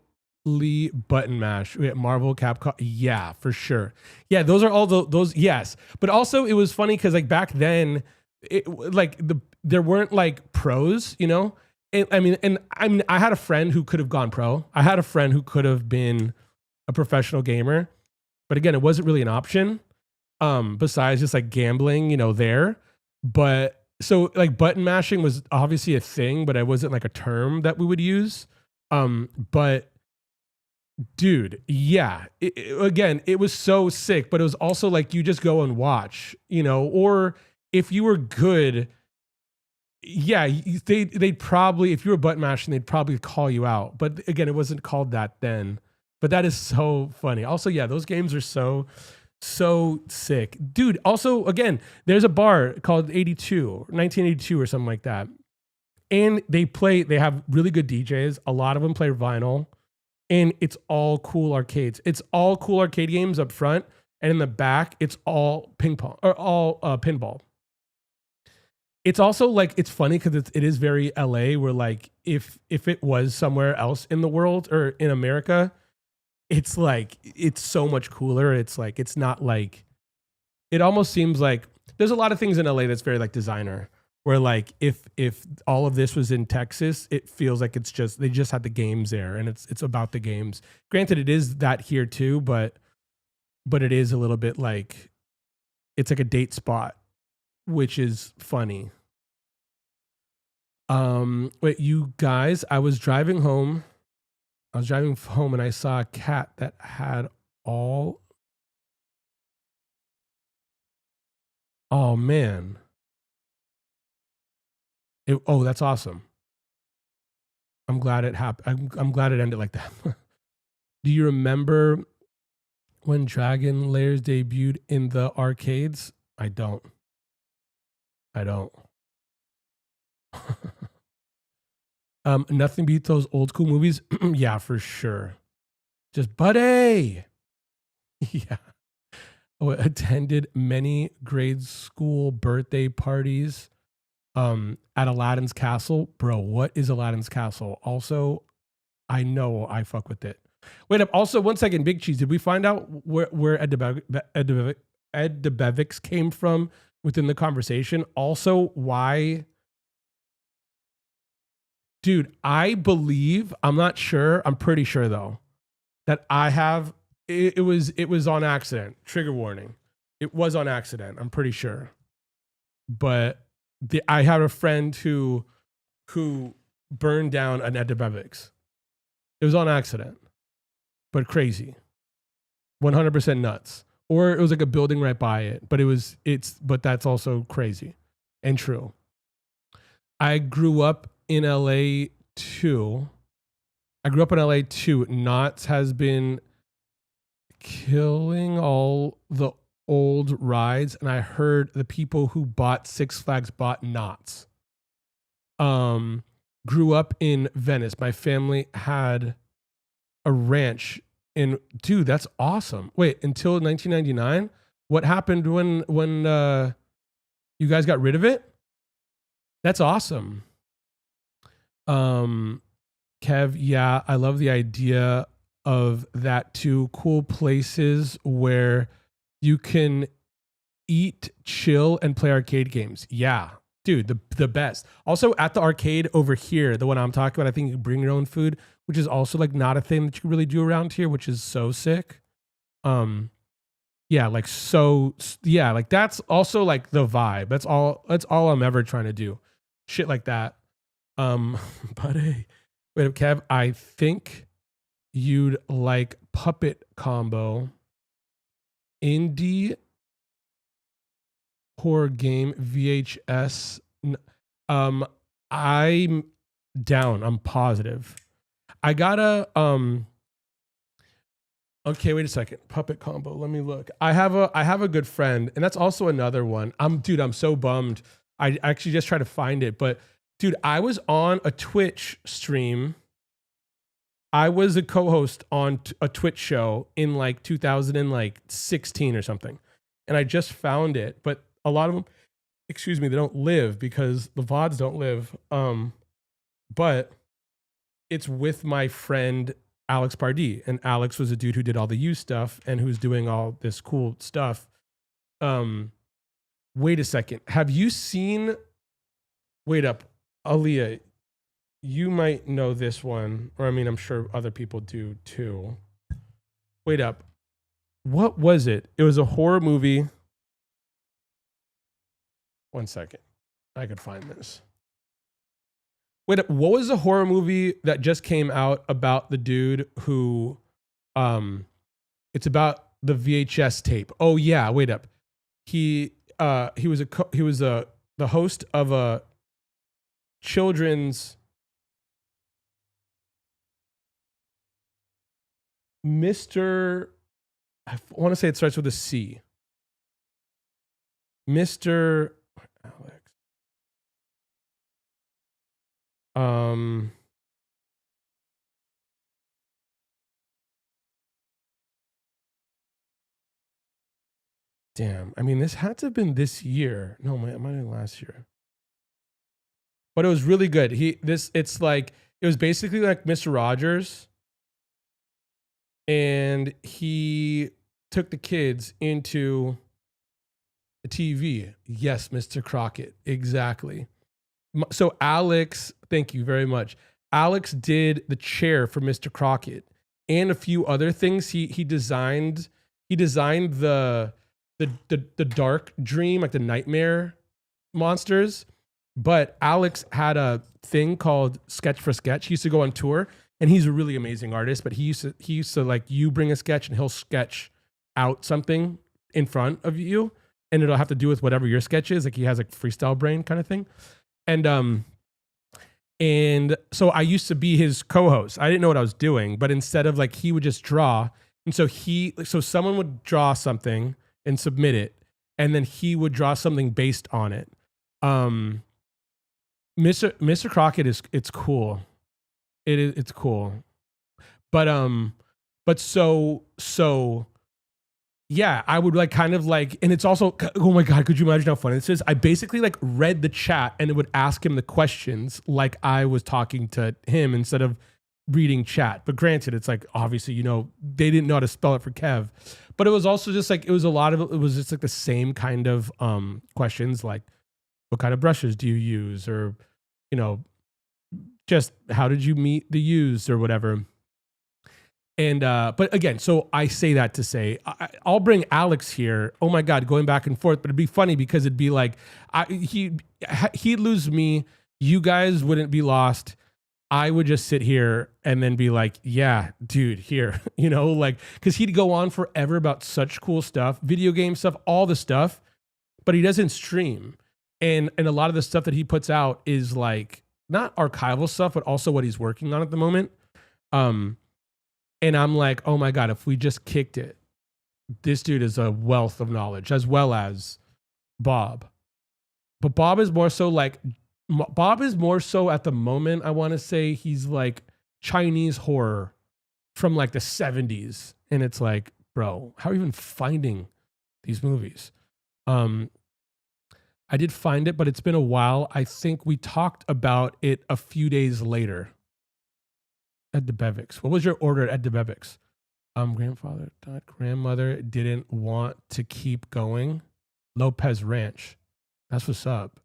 button mash. Wait, Marvel, Capcom, yeah, for sure. Yeah, those are all those. Yes, but also it was funny because like back then, there weren't like pros, I had a friend who could have gone pro. I had a friend who could have been a professional gamer, but again, it wasn't really an option. Besides just like gambling, there. But so like button mashing was obviously a thing, but it wasn't like a term that we would use. But dude, yeah. Again, it was so sick, but it was also like you just go and watch, or if you were good. Yeah, they'd probably, if you were button mashing, they'd probably call you out. But again, it wasn't called that then. But that is so funny. Also, yeah, those games are so sick. Dude, also, again, there's a bar called 1982 or something like that. And they have really good DJs. A lot of them play vinyl. And it's all cool arcades. It's all cool arcade games up front. And in the back, it's all ping pong or all pinball. It's also like, it's funny because it is very LA where like if it was somewhere else in the world or in America, it's like, it's so much cooler. It's like, it's not like, it almost seems like there's a lot of things in LA that's very like designer where like if all of this was in Texas, it feels like it's just, they just had the games there and it's about the games. Granted, it is that here too, but it is a little bit like, it's like a date spot, which is funny. Wait, you guys, I was driving home and I saw a cat that had all Oh man. Oh, that's awesome. I'm glad it happened. I'm glad it ended like that. Do you remember when Dragon Layers debuted in the arcades? I don't. I don't. Nothing beats those old school movies. Yeah, for sure. Just buddy. Yeah. Oh, attended many grade school birthday parties at Aladdin's Castle. Bro, what is Aladdin's Castle? Also, I know I fuck with it. Wait up. Also, one second, Big Cheese. Did we find out where Ed DeBevics came from within the conversation? Also, why? Dude, I believe, I'm not sure, I'm pretty sure though, that I have it was on accident. Trigger warning. It was on accident, I'm pretty sure. But I had a friend who burned down an Ed DeBevics. It was on accident, but crazy. 100% nuts. Or it was like a building right by it, but but that's also crazy and true. I grew up in LA too. Knott's has been killing all the old rides, and I heard the people who bought Six Flags bought Knott's. Grew up in Venice. My family had a ranch in. Dude, that's awesome. Wait, until 1999? What happened when you guys got rid of it? That's awesome. Kev, yeah, I love the idea of that too. Cool places where you can eat, chill, and play arcade games. Yeah, dude, the best. Also at the arcade over here, the one I'm talking about, I think you can bring your own food, which is also like not a thing that you can really do around here, which is so sick. Yeah, like like that's also like the vibe. That's all I'm ever trying to do. Shit like that. But hey, wait, Kev, I think you'd like Puppet Combo, indie horror game, VHS. I'm down. I'm positive. I gotta okay, wait a second. Puppet Combo. Let me look. I have a good friend, and that's also another one. I'm so bummed. I actually just tried to find it, but dude, I was on a Twitch stream. I was a co-host on a Twitch show in like 2016 or something, and I just found it. But a lot of them, excuse me, they don't live because the VODs don't live. But it's with my friend Alex Pardee, and Alex was a dude who did all the U stuff and who's doing all this cool stuff. Wait a second. Have you seen? Wait up, Aaliyah. You might know this one, or I mean, I'm sure other people do too. Wait up. What was it? It was a horror movie. One second. I could find this. Wait up. What was the horror movie that just came out about the dude who it's about the VHS tape. Oh yeah, wait up. He was the host of a children's Mr. I want to say it starts with a C. Mr. Alex. Damn. I mean, this had to have been this year. No, it might have been last year. But it was really good. It's like it was basically like Mr. Rogers, and he took the kids into the TV. Yes, Mr. Crockett. Exactly. So Alex, thank you very much. Alex did the chair for Mr. Crockett and a few other things. He designed the dark dream, like the nightmare monsters. But Alex had a thing called Sketch for Sketch. He used to go on tour, and he's a really amazing artist. But he used to like, you bring a sketch and he'll sketch out something in front of you. and it'll have to do with whatever your sketch is. Like he has like freestyle brain kind of thing. And so I used to be his co-host. I didn't know what I was doing, but instead of like, he would just draw. And so someone would draw something and submit it, and then he would draw something based on it. Mr. Crockett it's cool. It's cool. But so yeah, I would like kind of like, and it's also, oh my God, could you imagine how funny this is? I basically like read the chat and it would ask him the questions like I was talking to him instead of reading chat. But granted, it's like, obviously, you know, they didn't know how to spell it for Kev, but it was also just like, it was just like the same kind of questions, like what kind of brushes do you use? Or, you know, just how did you meet the use or whatever. And but again, so I say that to say I'll bring Alex here. Oh my God, going back and forth, but it'd be funny because it'd be like he'd lose me, you guys wouldn't be lost. I would just sit here and then be like, yeah, dude, here, you know, like because he'd go on forever about such cool stuff, video game stuff, all the stuff, but he doesn't stream, and a lot of the stuff that he puts out is like not archival stuff, but also what he's working on at the moment. And I'm like, oh my God, if we just kicked it, this dude is a wealth of knowledge, as well as Bob. But Bob is more so at the moment, I want to say he's like Chinese horror from like the 70s. And it's like, bro, how are you even finding these movies? I did find it, but it's been a while. I think we talked about it a few days later. Ed DeBevick's. What was your order at Ed DeBevick's? Grandfather died. Grandmother didn't want to keep going. Lopez Ranch. That's what's up.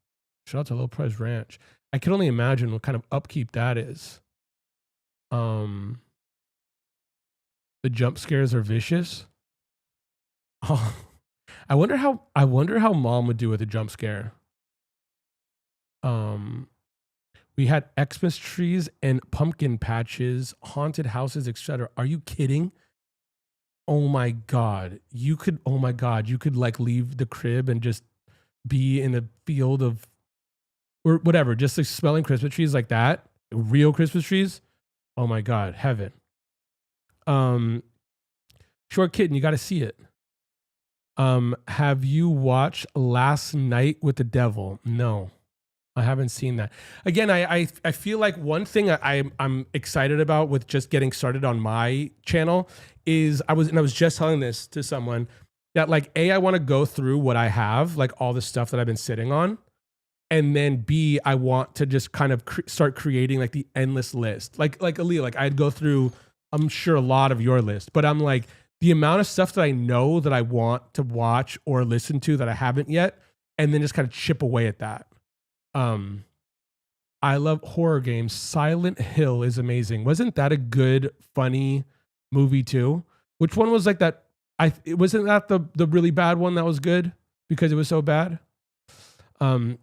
Shout out to Lopez Ranch. I can only imagine what kind of upkeep that is. The jump scares are vicious. Oh, I wonder how mom would do with a jump scare. We had Xmas trees and pumpkin patches, haunted houses, etc. Are you kidding? Oh my God. You could like leave the crib and just be in a field of, or whatever, just like smelling Christmas trees like that. Real Christmas trees. Oh my God, heaven. Short Kitten, you got to see it. Have you watched Last Night with the Devil? No. I haven't seen that. Again, I feel like one thing I'm excited about with just getting started on my channel is I was just telling this to someone that like I want to go through what I have, like all the stuff that I've been sitting on, and then B, I want to just kind of start creating like the endless list. Like Aaliyah, like I'd go through, I'm sure a lot of your list, but I'm like the amount of stuff that I know that I want to watch or listen to that I haven't yet, and then just kind of chip away at that. I love horror games. Silent Hill is amazing. Wasn't that a good, funny movie too? Which one was like that? Wasn't that the really bad one that was good because it was so bad? The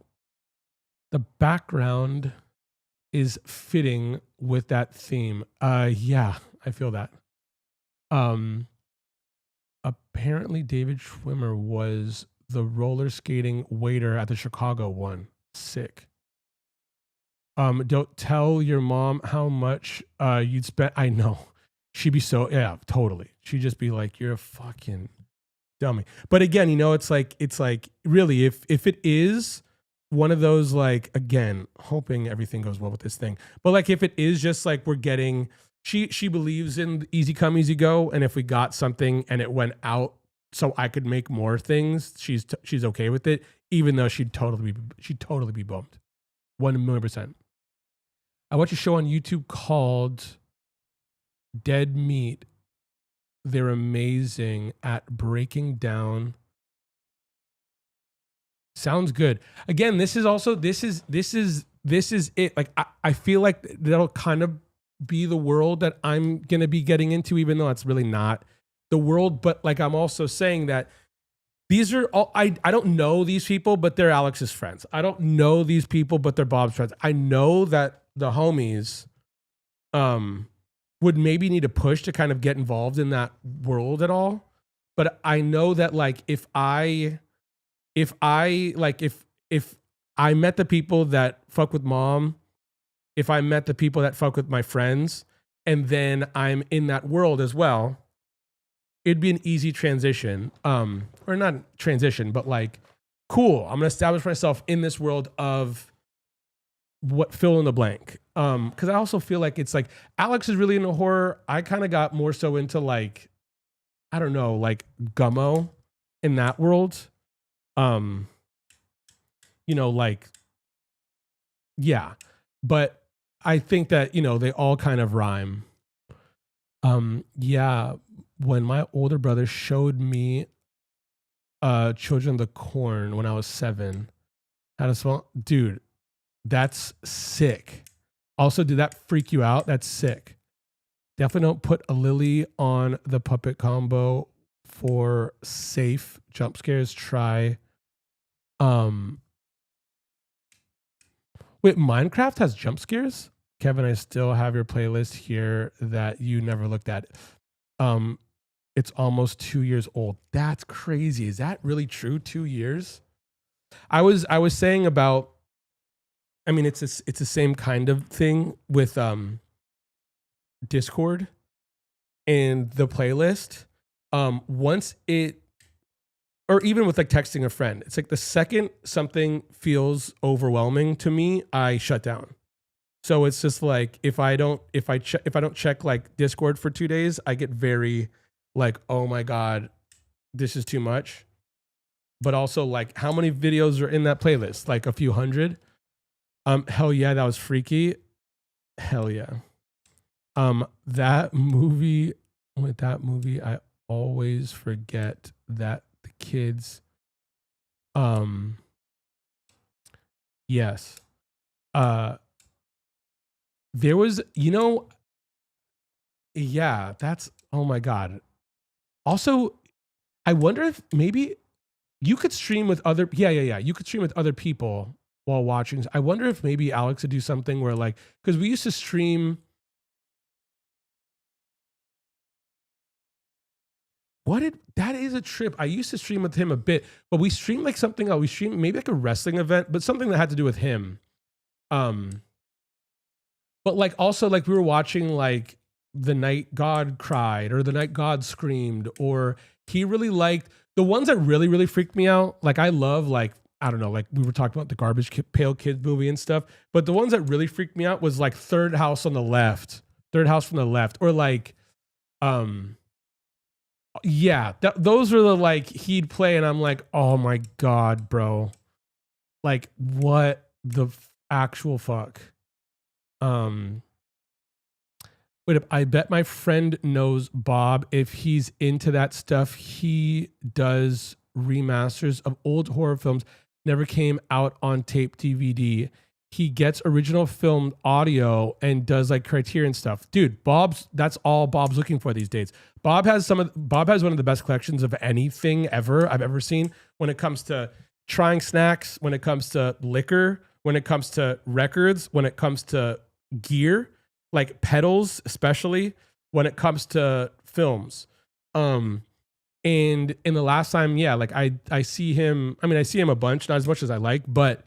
background is fitting with that theme. Yeah, I feel that. Apparently David Schwimmer was the roller skating waiter at the Chicago one. Sick. Don't tell your mom how much you'd spend. I know. She'd be so, yeah, totally. She'd just be like, you're a fucking dummy. But again, you know, it's like really, if it is one of those, like, again, hoping everything goes well with this thing, but like if it is just like we're getting, she believes in easy come, easy go. And if we got something and it went out so I could make more things, she's okay with it, even though she'd totally be bummed. 1,000,000%. I watched a show on YouTube called Dead Meat. They're amazing at breaking down. Sounds good. Again, this is it. Like I feel like that'll kind of be the world that I'm gonna be getting into, even though it's really not the world. But like I'm also saying that these are all, I don't know these people, but they're Alex's friends. I don't know these people, but they're Bob's friends. I know that the homies would maybe need a push to kind of get involved in that world at all. But I know that like if I if I like if I met the people that fuck with mom, if I met the people that fuck with my friends, and then I'm in that world as well, it'd be an easy transition. Or not transition, but like, cool. I'm gonna establish myself in this world of what fill in the blank. Because I also feel like it's like Alex is really into horror. I kind of got more so into like, I don't know, like Gummo in that world. Um, like, yeah. But I think that, they all kind of rhyme. Yeah. When my older brother showed me Children of the Corn when I was 7, how to smell, dude, that's sick. Also, did that freak you out? That's sick. Definitely don't put a lily on the puppet combo for safe jump scares. Try. Um, Wait, Minecraft has jump scares? Kevin, I still have your playlist here that you never looked at. Um, it's almost 2 years old. That's crazy. Is that really true? 2 years? I was saying about. I mean, it's the same kind of thing with Discord and the playlist. Once it, or even with like texting a friend, it's like the second something feels overwhelming to me, I shut down. So it's just like if I don't check like Discord for 2 days, I get very like, oh my god, this is too much. But also like, how many videos are in that playlist? Like a few hundred. Hell yeah, that was freaky. Hell yeah. That movie, with that movie, I always forget that the kids. Um, yes. Uh, there was, yeah. That's, oh my god. Also, I wonder if maybe you could stream with other. Yeah, yeah, yeah. You could stream with other people while watching. I wonder if maybe Alex would do something where like, because we used to stream. What did that is a trip. I used to stream with him a bit, but we streamed like something else. We streamed maybe like a wrestling event, but something that had to do with him. Um, but like also like we were watching like the night God cried or the night God screamed, or he really liked the ones that really, really freaked me out. Like I love like, I don't know, like we were talking about the Pail Kids movie and stuff, but the ones that really freaked me out was like Third House on the Left, Third House from the Left, or like, um, yeah, those are the like he'd play, and I'm like, oh my god, bro, like what the actual fuck? Um, Wait, I bet my friend knows Bob. If he's into that stuff, he does remasters of old horror films never came out on tape DVD. He gets original film audio and does like Criterion stuff. Dude, that's all Bob's looking for these days. Bob has one of the best collections of anything ever I've ever seen when it comes to trying snacks, when it comes to liquor, when it comes to records, when it comes to gear, like pedals, especially when it comes to films. Um, and in the last time, yeah, like I see him. I mean, I see him a bunch, not as much as I like, but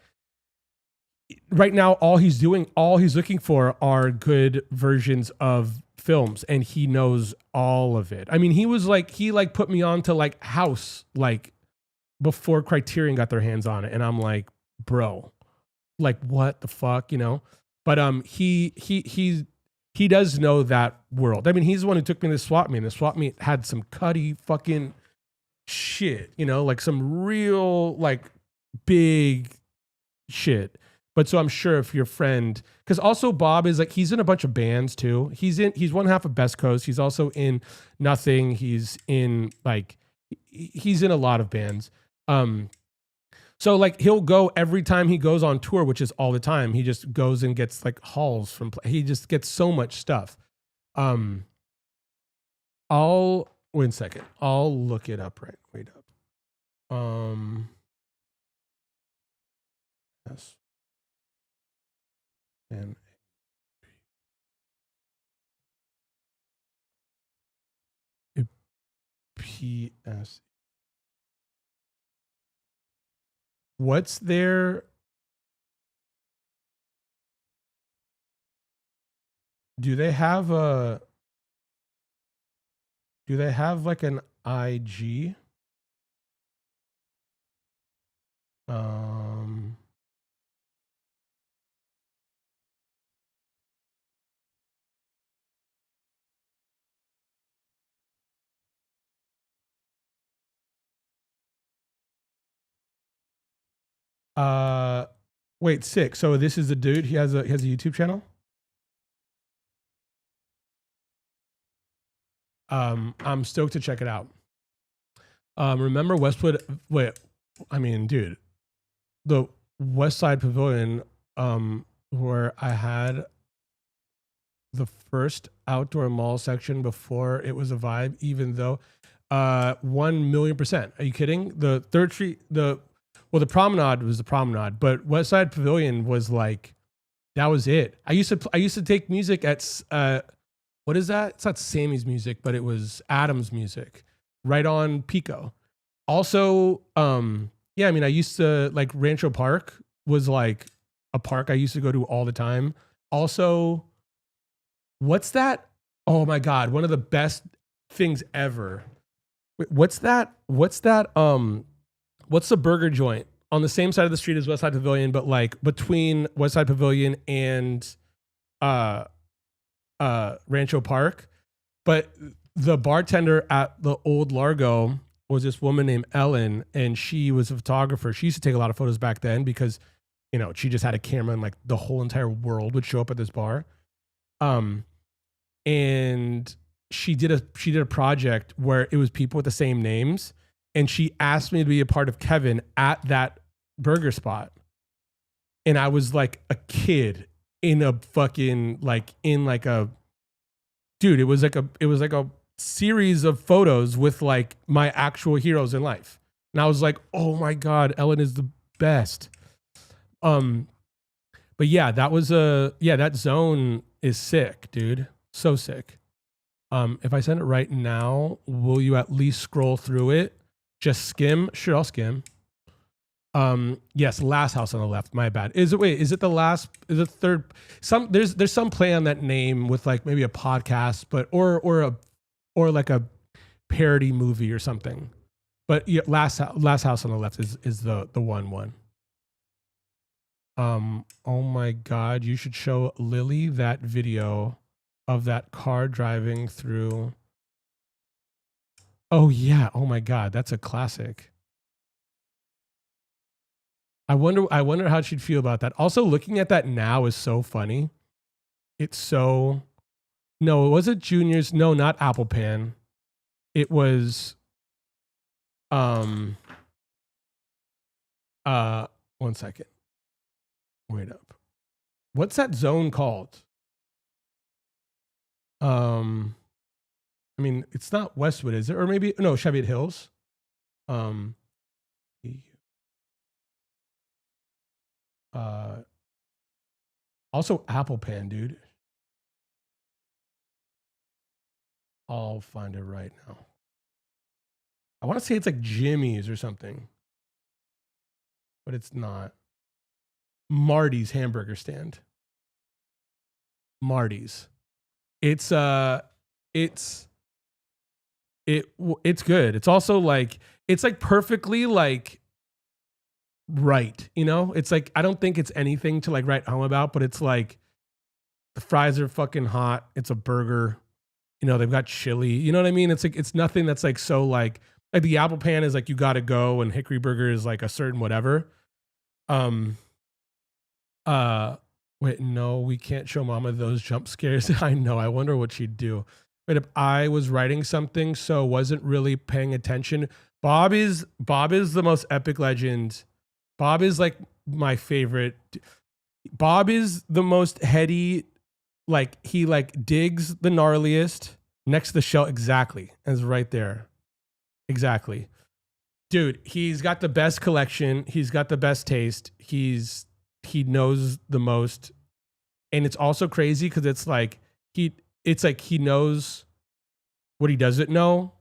right now, all he's looking for are good versions of films, and he knows all of it. I mean, he like put me on to like House, like before Criterion got their hands on it, and I'm like, bro, like what the fuck, But he does know that world. I mean, he's the one who took me to the swap meet, and the swap meet had some cutty fucking shit, like some real like big shit. But so I'm sure if your friend, because also Bob is like, he's in a bunch of bands too. He's one half of Best Coast. He's also in Nothing. He's in like he's in a lot of bands. So like he'll go every time he goes on tour, which is all the time. He just goes and gets like hauls from. He just gets so much stuff. Um, I'll wait a second. I'll look it up. Right, wait up. Yes, and PS. What's their? Do they have a? Do they have like an IG? Um. Uh. Wait, sick. So this is the dude. He has a YouTube channel. I'm stoked to check it out. Remember Westwood? Wait, I mean, dude, the West Side Pavilion, where I had the first outdoor mall section before it was a vibe, even though 1,000,000%. Are you kidding? The Third Street, the promenade was the promenade, but West Side Pavilion was like that was it. I used to take music at what is that? It's not Sammy's music, but it was Adam's music, right on Pico. Also, yeah, I mean, I used to like Rancho Park was like a park I used to go to all the time. Also, what's that? Oh my god, one of the best things ever. Wait, what's that? What's that? What's the burger joint on the same side of the street as West Side Pavilion, but like between West Side Pavilion and uh Rancho Park? But the bartender at the old Largo was this woman named Ellen, and she was a photographer. She used to take a lot of photos back then because she just had a camera and like the whole entire world would show up at this bar. Um, and she did a project where it was people with the same names, and she asked me to be a part of Kevin at that burger spot. And I was like a kid in a fucking like in like a dude, it was like a series of photos with like my actual heroes in life. And I was like, "Oh my god, Ellen is the best." Um but yeah, that zone is sick, dude. So sick. If I send it right now, will you at least scroll through it? Just skim? Sure, I'll skim. Yes, last house on the left. My bad. Is it the last? Is it third? There's some play on that name with like maybe a podcast, but or like a parody movie or something. But yeah, last house on the left is the one. Oh my god, you should show Lily that video of that car driving through. Oh yeah. Oh my god, that's a classic. I wonder how she'd feel about that. Also, looking at that now is so funny. It's so no, it wasn't Junior's. No, not Apple Pan. It was um one second. Wait up. What's that zone called? Um I mean, it's not Westwood, is it? Or maybe no, Cheviot Hills. Um uh Also Apple Pan, dude. I'll find it right now. I want to say it's like Jimmy's or something, but it's not. Marty's hamburger stand. Marty's. It's it's it's good. It's also like it's like perfectly like right, It's like I don't think it's anything to like write home about, but it's like the fries are fucking hot. It's a burger. They've got chili. You know what I mean? It's like it's nothing that's like so like the Apple Pan is like you got to go, and Hickory Burger is like a certain whatever. Um uh Wait, no, we can't show mama those jump scares. I know. I wonder what she'd do. Wait, if I was writing something so wasn't really paying attention. Bob is the most epic legend. Bob is like my favorite. Bob is the most heady, like he like digs the gnarliest next to the shell exactly. And it's right there. Exactly. Dude, he's got the best collection. He's got the best taste. He knows the most. And it's also crazy because it's like he knows what he doesn't know,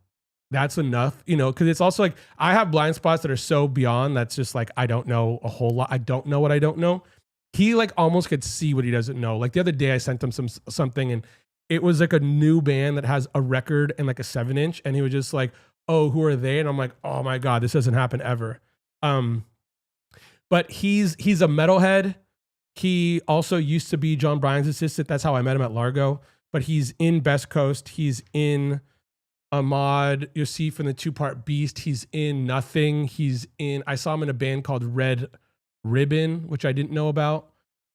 that's enough, you know, because it's also like I have blind spots that are so beyond that's just like I don't know a whole lot. I don't know what I don't know. He like almost could see what he doesn't know. Like the other day I sent him something and it was like a new band that has a record and like a 7-inch, and he was just like, "Oh, who are they?" And I'm like, "Oh my god, this doesn't happen ever." But he's a metalhead. He also used to be John Bryan's assistant. That's how I met him at Largo. But he's in Best Coast. He's in Ahmad Yosef in the 2-part Beast. He's in Nothing. I saw him in a band called Red Ribbon, which I didn't know about.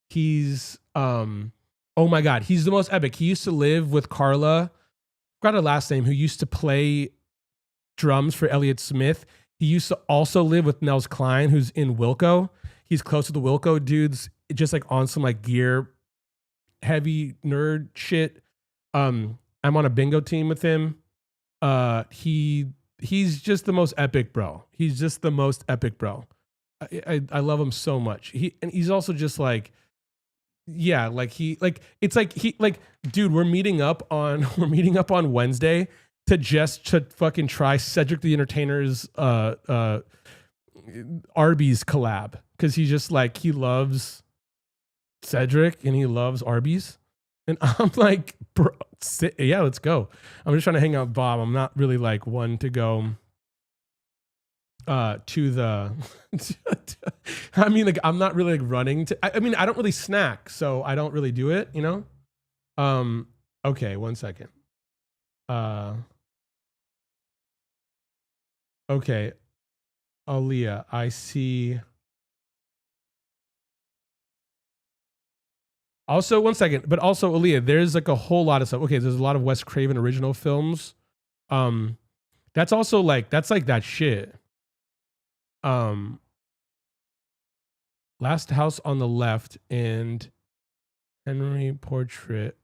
He's, oh my God, he's the most epic. He used to live with Carla, forgot her last name, who used to play drums for Elliott Smith. He used to also live with Nels Klein, who's in Wilco. He's close to the Wilco dudes, just like on some like gear, heavy nerd shit. I'm on a bingo team with him. He's just the most epic bro. He's just the most epic bro. I love him so much. He's also just like, yeah, like dude, we're meeting up on Wednesday to fucking try Cedric the Entertainer's Arby's collab, because he's just like, he loves Cedric and he loves Arby's. And I'm like, bro, yeah, let's go. I'm just trying to hang out with Bob. I'm not really like one to go to the I mean, like, I'm not really like running to, I mean, I don't really snack, so I don't really do it, you know? Okay, 1 second. Okay. Aaliyah, I see. Also, 1 second, but also Aaliyah, there's like a whole lot of stuff. Okay, there's a lot of Wes Craven original films. That's also like, that's like that shit. Last House on the Left and Henry Portrait.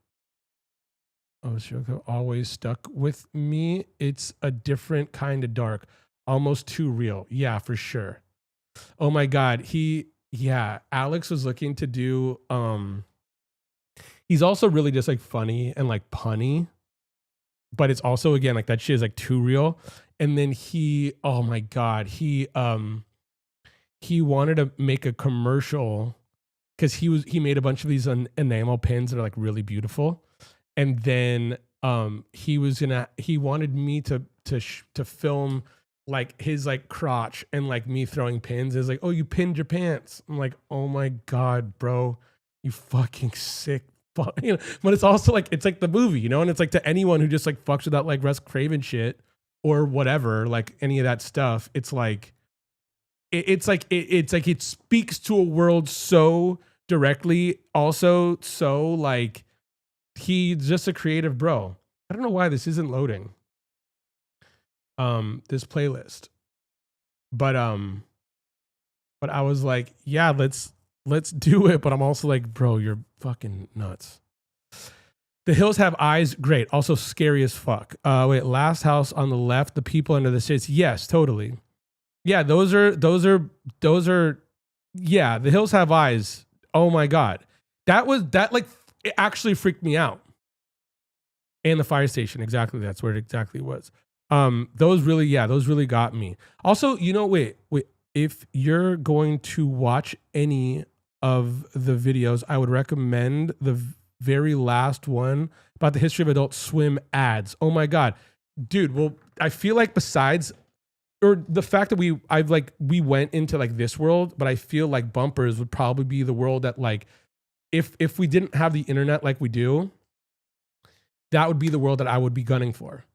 Oh, Shoko always stuck with me. It's a different kind of dark, almost too real. Yeah, for sure. Oh my God. Alex was looking to do, he's also really just like funny and like punny, but it's also, again, like that shit is like too real. And then oh my God, he wanted to make a commercial because he made a bunch of these enamel pins that are like really beautiful. And then he wanted me to film like his like crotch and like me throwing pins. It's like, oh, you pinned your pants. I'm like, oh my God, bro, you fucking sick fuck. You know, but it's also like, it's like the movie, you know, and it's like to anyone who just like fucks with that like Wes Craven shit or whatever, like any of that stuff, it's like, it's like it speaks to a world so directly, also so like he's just a creative bro. I don't know why this isn't loading. This playlist, but I was like, yeah, let's do it. But I'm also like, bro, you're fucking nuts. The Hills Have Eyes, great. Also scary as fuck. Wait, Last House on the Left, The People Under the Stairs. Yes, totally. Yeah, those are yeah, The Hills Have Eyes. Oh my God. That like, it actually freaked me out. And The Fire Station, exactly. That's where it exactly was. Those really got me. Also, you know, wait, if you're going to watch any of the videos, I would recommend the very last one about the history of Adult Swim ads. Oh my God. Dude, well, I feel like besides, or the fact that we went into like this world, but I feel like Bumpers would probably be the world that like, if we didn't have the internet like we do, that would be the world that I would be gunning for.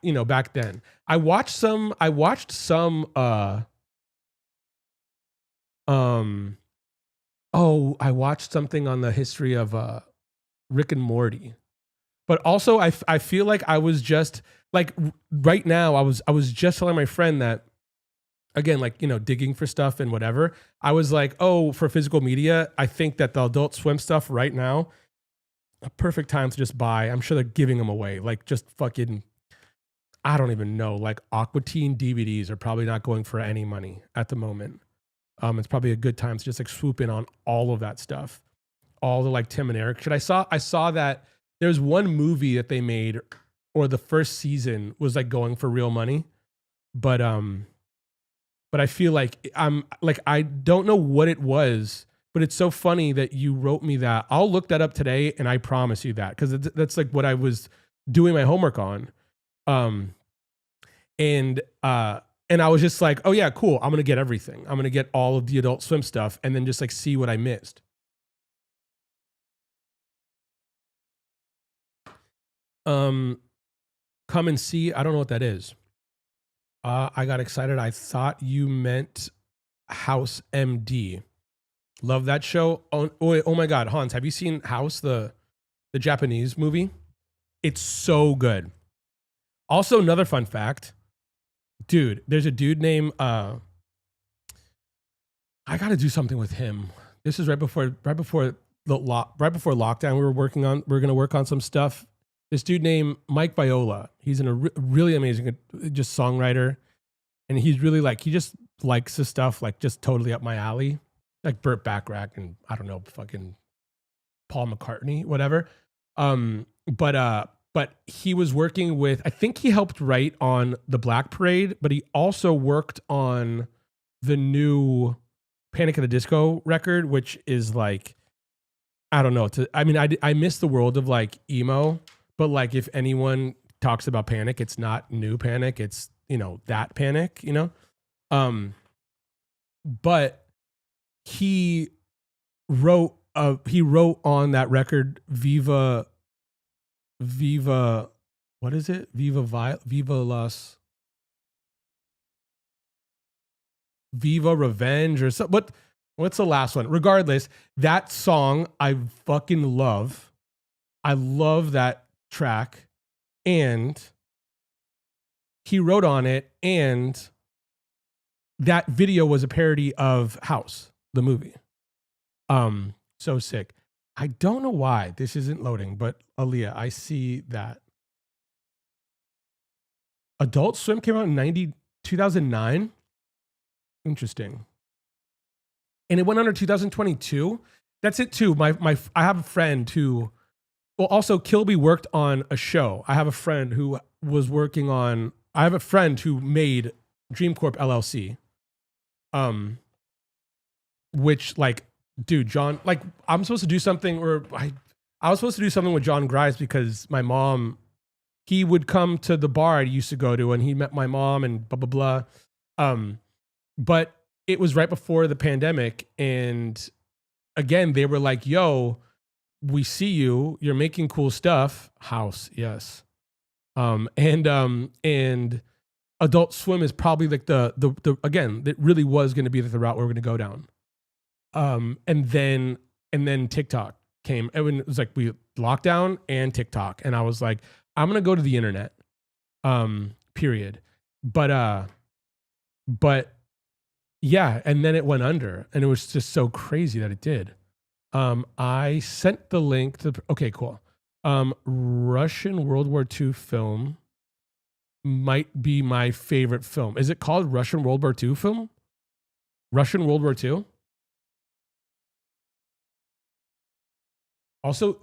You know, back then. I watched some I watched something on the history of Rick and Morty. But also I feel like I was just like right now I was just telling my friend that, again, like, you know, digging for stuff and whatever. I was like, oh, for physical media, I think that the Adult Swim stuff right now, a perfect time to just buy. I'm sure they're giving them away. Like just fucking, I don't even know. Like Aqua Teen DVDs are probably not going for any money at the moment. It's probably a good time to just like swoop in on all of that stuff. All the like Tim and Eric shit. I saw that there's one movie that they made or the first season was like going for real money. But I feel like I don't know what it was, but it's so funny that you wrote me that. I'll look that up today, and I promise you that, because that's like what I was doing my homework on. And I was just like, oh yeah, cool. I'm gonna get everything. I'm gonna get all of the Adult Swim stuff, and then just like see what I missed. Come and see. I don't know what that is. I got excited. I thought you meant House MD. Love that show. Oh my God, Hans, have you seen House, the Japanese movie? It's so good. Also, another fun fact, dude. There's a dude named I got to do something with him. This is right before lockdown. We were gonna work on some stuff. This dude named Mike Viola. He's a really amazing just songwriter, and he's really like, he just likes the stuff like just totally up my alley, like Burt Bacharach and I don't know, fucking Paul McCartney, whatever. But he was working with, I think he helped write on the Black Parade, but he also worked on the new Panic at the Disco record, which is like, I don't know. I miss the world of like emo, but like if anyone talks about Panic, it's not new Panic, it's, that Panic, but he wrote on that record Viva, what is it? Viva Revenge or something. What's the last one? Regardless, that song I fucking love. I love that track, and he wrote on it, and that video was a parody of House, the movie. So sick. I don't know why this isn't loading, but Aaliyah, I see that. Adult Swim came out in 2009. Interesting. And it went under 2022. That's it too. I have a friend who, well, also Kilby worked on a show. I have a friend who made Dream Corp LLC. Which like, dude, John, like I'm supposed to do something, or I was supposed to do something with John Grimes because my mom, he would come to the bar I used to go to, and he met my mom and blah, blah, blah. But it was right before the pandemic. And again, they were like, yo, we see you're making cool stuff. House. Yes. And Adult Swim is probably like the again, that really was going to be the route we we're going to go down. And then TikTok came, and it was like we lockdown and TikTok. And I was like, I'm going to go to the internet, period. But yeah. And then it went under, and it was just so crazy that it did. I sent the link to, okay, cool. Russian World War II film might be my favorite film. Is it called Russian World War II film? Russian World War II? Also,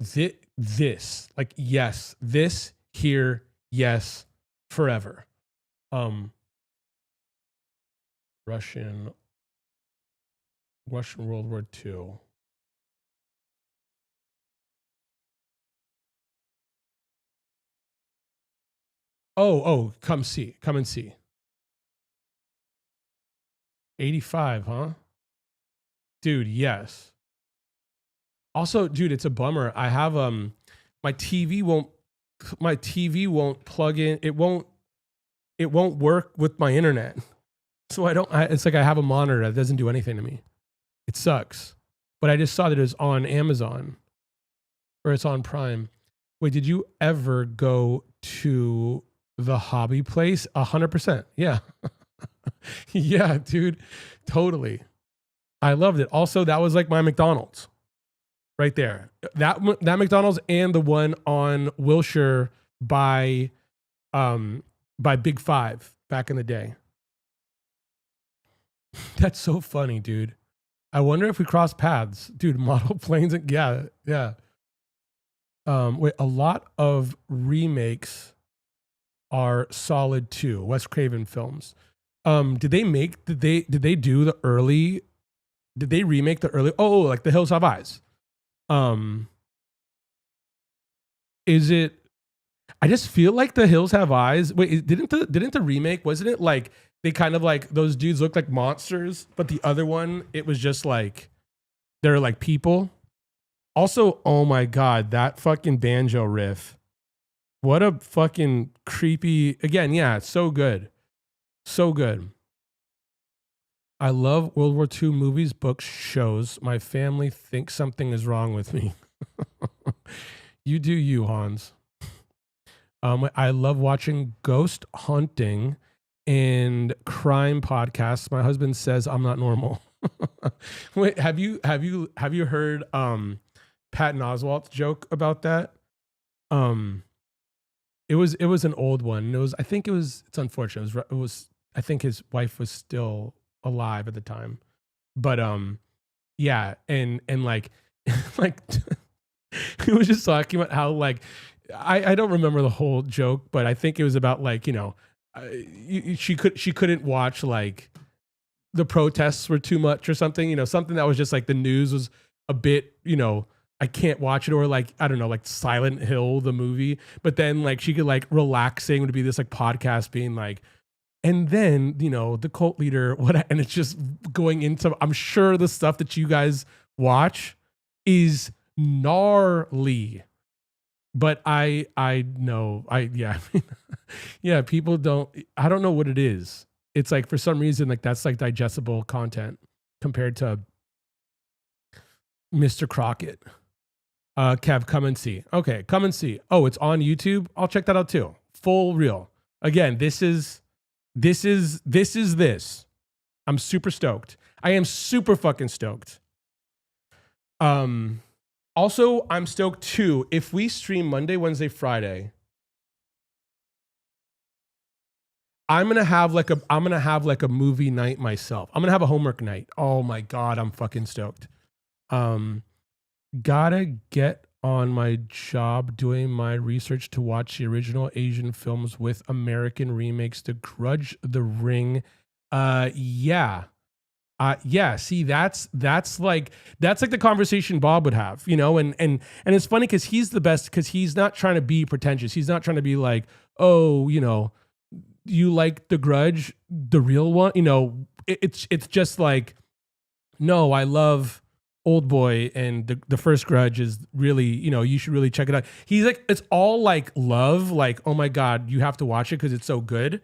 this, like, yes, this here, yes, forever. Russian World War II. Oh, come and see. 85, huh? Dude, yes. Also, dude, it's a bummer. I have my TV won't plug in. It won't work with my internet. So it's like I have a monitor that doesn't do anything to me. It sucks. But I just saw that it was on Amazon, or it's on Prime. Wait, did you ever go to the hobby place? 100%. Yeah. Yeah, dude. Totally. I loved it. Also, that was like my McDonald's right there. That McDonald's and the one on Wilshire by Big Five back in the day. That's so funny, dude. I wonder if we cross paths, dude. Model planes, yeah. Wait, a lot of remakes are solid too. Wes Craven films. Did they do the early, did they remake the early, like The Hills Have Eyes? Um, is it, I just feel like The Hills Have Eyes. Wait, didn't the remake, wasn't it like they kind of like those dudes looked like monsters, but the other one it was just like they're like people. Also, oh my god, that fucking banjo riff. What a fucking creepy, again, yeah, it's so good. So good. I love World War II movies, books, shows. My family thinks something is wrong with me. You do you, Hans. I love watching ghost hunting and crime podcasts. My husband says I'm not normal. Wait, have you heard Patton Oswalt's joke about that? Um, it was an old one. I think it's unfortunate. It was I think his wife was still alive at the time. But yeah, and like like he was just talking about how like I don't remember the whole joke, but I think it was about like, she couldn't watch like the protests were too much or something, something that was just like the news was a bit, I can't watch it, or like, I don't know, like Silent Hill, the movie. But then like she could like relaxing would be this like podcast being like, and then, the cult leader, what, and it's just going into, I'm sure the stuff that you guys watch is gnarly. But I know, yeah, yeah, people don't, I don't know what it is. It's like for some reason, like that's like digestible content compared to Mr. Crockett. Kev, come and see. Okay, come and see. Oh, it's on YouTube. I'll check that out too. Full real. Again, this is this. I'm super stoked. I am super fucking stoked. Also, I'm stoked too. If we stream Monday, Wednesday, Friday, I'm gonna have like a movie night myself. I'm gonna have a homework night. Oh my god, I'm fucking stoked. Gotta get on my job doing my research to watch the original Asian films with American remakes. The Grudge, The Ring. Yeah. Yeah, see, that's like the conversation Bob would have, and it's funny because he's the best, because he's not trying to be pretentious. He's not trying to be like, oh, you like The Grudge, the real one, it's just like, no, I love Old Boy, and the first Grudge is really, you should really check it out. He's like, it's all like love, like, oh my god, you have to watch it because it's so good.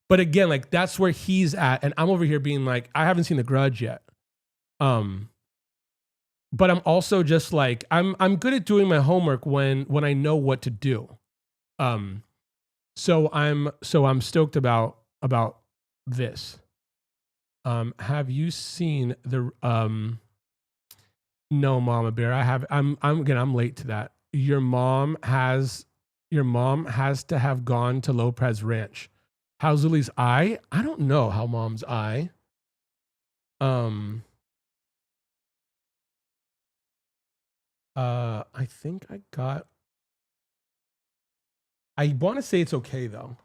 But again, like that's where he's at, and I'm over here being like, I haven't seen The Grudge yet. But I'm also just like, I'm good at doing my homework when I know what to do. So I'm stoked about this. Have you seen the No, Mama Bear? I have. I'm late to that. Your mom has to have gone to Lopez Ranch. How's Lily's eye? I don't know how mom's eye. I think I got. I want to say it's okay though,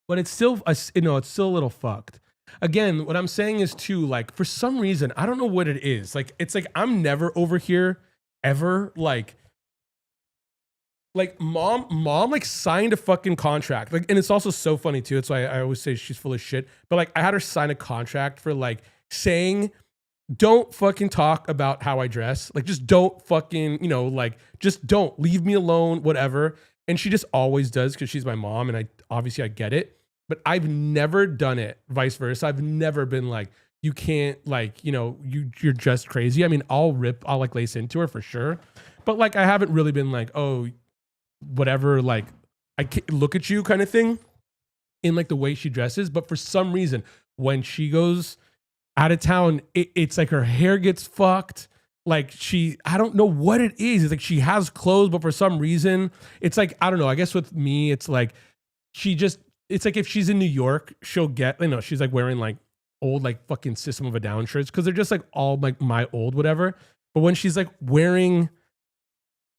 but it's still, it's still a little fucked. Again, what I'm saying is too, like for some reason, I don't know what it is. Like it's like I'm never over here ever like mom like signed a fucking contract, like, and it's also so funny too, it's why I always say she's full of shit, but like I had her sign a contract for like saying, don't fucking talk about how I dress, like just don't fucking, like just don't, leave me alone, whatever. And she just always does because she's my mom, and I get it, but I've never done it vice versa. I've never been like, you can't, like, you're just crazy. I mean, I'll like lace into her for sure, but like I haven't really been like, oh, whatever, like I can't look at you kind of thing in like the way she dresses. But for some reason, when she goes out of town, it's like her hair gets fucked. Like I don't know what it is. It's like she has clothes, but for some reason, it's like, I don't know. I guess with me, it's like it's like if she's in New York, she'll get, she's like wearing like old, like fucking System of a Down shirts because they're just like all like my old whatever. But when she's like wearing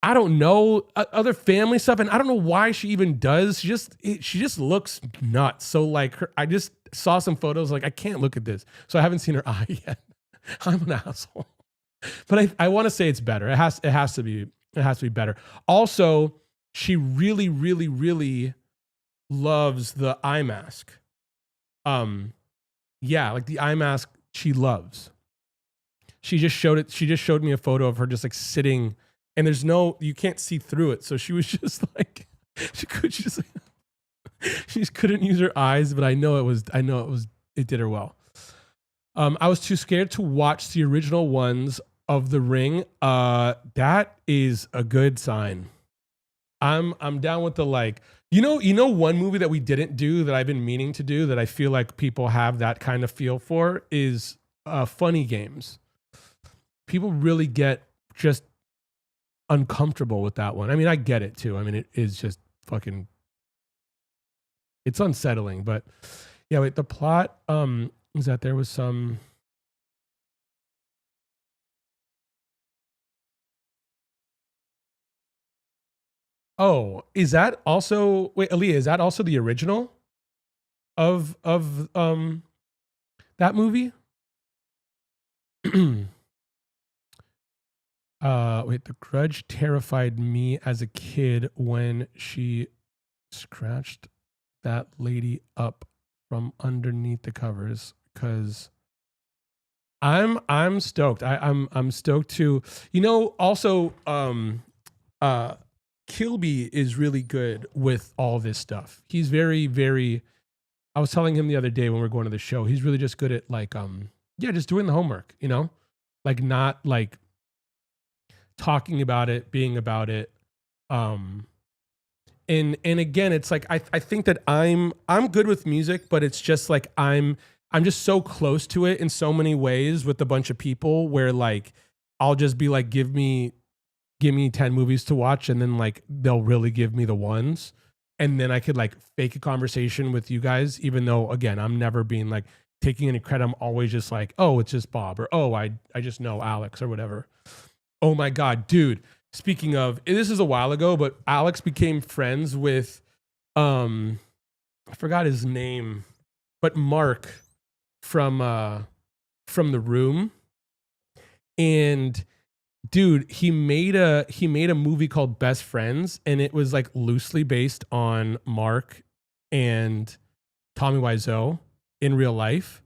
I don't know, other family stuff, and I don't know why she even does. She just looks nuts. So like, I just saw some photos. Like, I can't look at this, so I haven't seen her eye yet. I'm an asshole, but I want to say it's better. It has to be better. Also, she really, really, really loves the eye mask. Yeah, like the eye mask she loves. She just showed it. She just showed me a photo of her just like sitting, and you can't see through it. So she was just like, she just couldn't use her eyes. But I know it did her well. I was too scared to watch the original ones of The Ring. That is a good sign. I'm down with the like, one movie that we didn't do that I've been meaning to do that I feel like people have that kind of feel for is Funny Games. People really get just uncomfortable with that one. I mean, I get it too. I mean, it is just fucking, it's unsettling, but yeah, wait, the plot is that there was some, oh, is that also, wait, Aaliyah, is that also the original of that movie? Wait, The Grudge terrified me as a kid when she scratched that lady up from underneath the covers because I'm stoked. I'm stoked to, also Kilby is really good with all this stuff. He's very, very, I was telling him the other day when we were going to the show, he's really just good at like yeah, just doing the homework, like not like talking about it, being about it. And again, it's like I think that I'm good with music, but it's just like I'm just so close to it in so many ways with a bunch of people where like I'll just be like, give me 10 movies to watch, and then like they'll really give me the ones. And then I could like fake a conversation with you guys, even though again, I'm never being like taking any credit. I'm always just like, oh, it's just Bob, or oh, I just know Alex or whatever. Oh my God, dude. Speaking of, this is a while ago, but Alex became friends with I forgot his name, but Mark from The Room. And dude, he made a movie called Best Friends, and it was like loosely based on Mark and Tommy Wiseau in real life.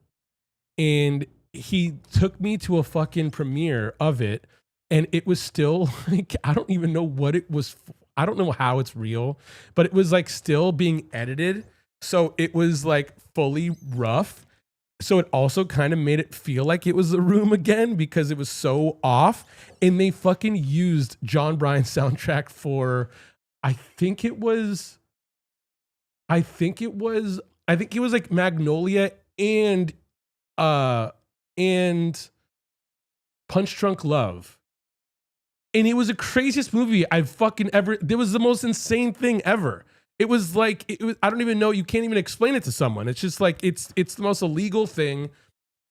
And he took me to a fucking premiere of it, and it was still like, I don't even know what it was. I don't know how it's real, but it was like still being edited. So it was like fully rough. So it also kind of made it feel like it was The Room again because it was so off. And they fucking used John Bryan's soundtrack for, I think it was like Magnolia and and Punch Drunk Love. And it was the craziest movie I've fucking ever. It was the most insane thing ever. It was like I don't even know. You can't even explain it to someone. It's just like it's the most illegal thing.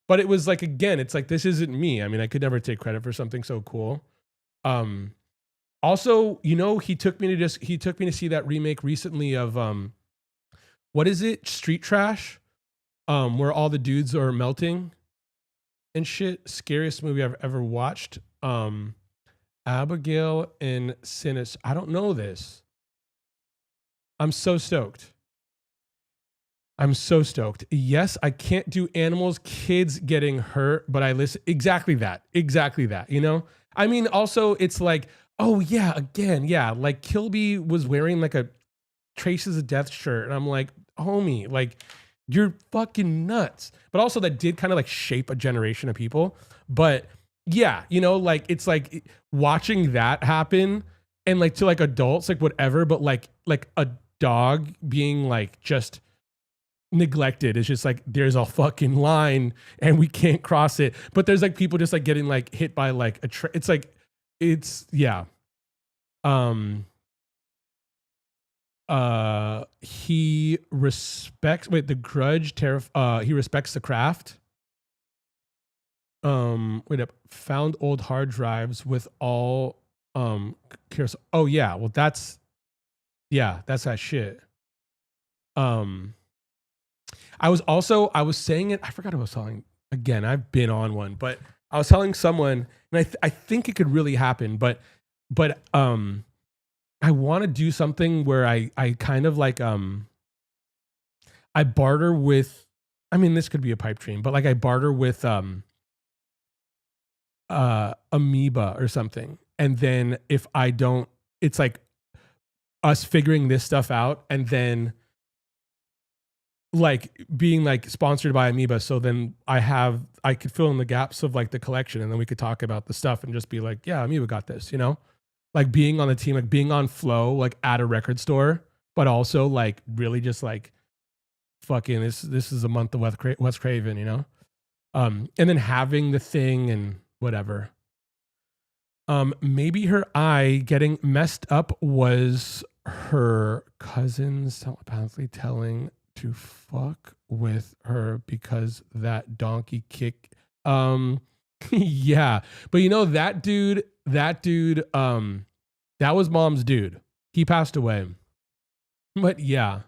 But it was like, again, it's like, this isn't me. I mean, I could never take credit for something so cool. Also, he took me to see that remake recently of what is it? Street Trash, where all the dudes are melting and shit. Scariest movie I've ever watched. Abigail and Sinis. I don't know this. I'm so stoked. Yes, I can't do animals, kids getting hurt, but I listen. Exactly that. I mean, also, it's like, oh, yeah, again, yeah. Like, Kilby was wearing like a Traces of Death shirt. And I'm like, homie, like, you're fucking nuts. But also, that did kind of like shape a generation of people. But yeah, like, it's like watching that happen and like to like adults, like whatever, but like a dog being like just neglected. It's just like there's a fucking line and we can't cross it, but there's like people just like getting like hit by like it's like yeah. He respects The Grudge he respects the craft. Wait up, found old hard drives with all Curious. Oh yeah, well that's that shit. Um, I was saying it. I forgot who I was telling. Again, I've been on one, but I was telling someone, and I think it could really happen. But I want to do something where I kind of like I barter with. I mean, this could be a pipe dream, but like I barter with amoeba or something, and then if I don't, it's like us figuring this stuff out, and then like being like sponsored by amoeba, so then I could fill in the gaps of like the collection, and then we could talk about the stuff and just be like, yeah, amoeba got this, you know, like being on the team, like being on flow, like at a record store, but also like really just like fucking this is a month of Wes Craven, you know. And then having the thing and whatever. Maybe her eye getting messed up was her cousins telepathically telling to fuck with her because that donkey kick. Yeah, but you know that was mom's dude. He passed away. But yeah,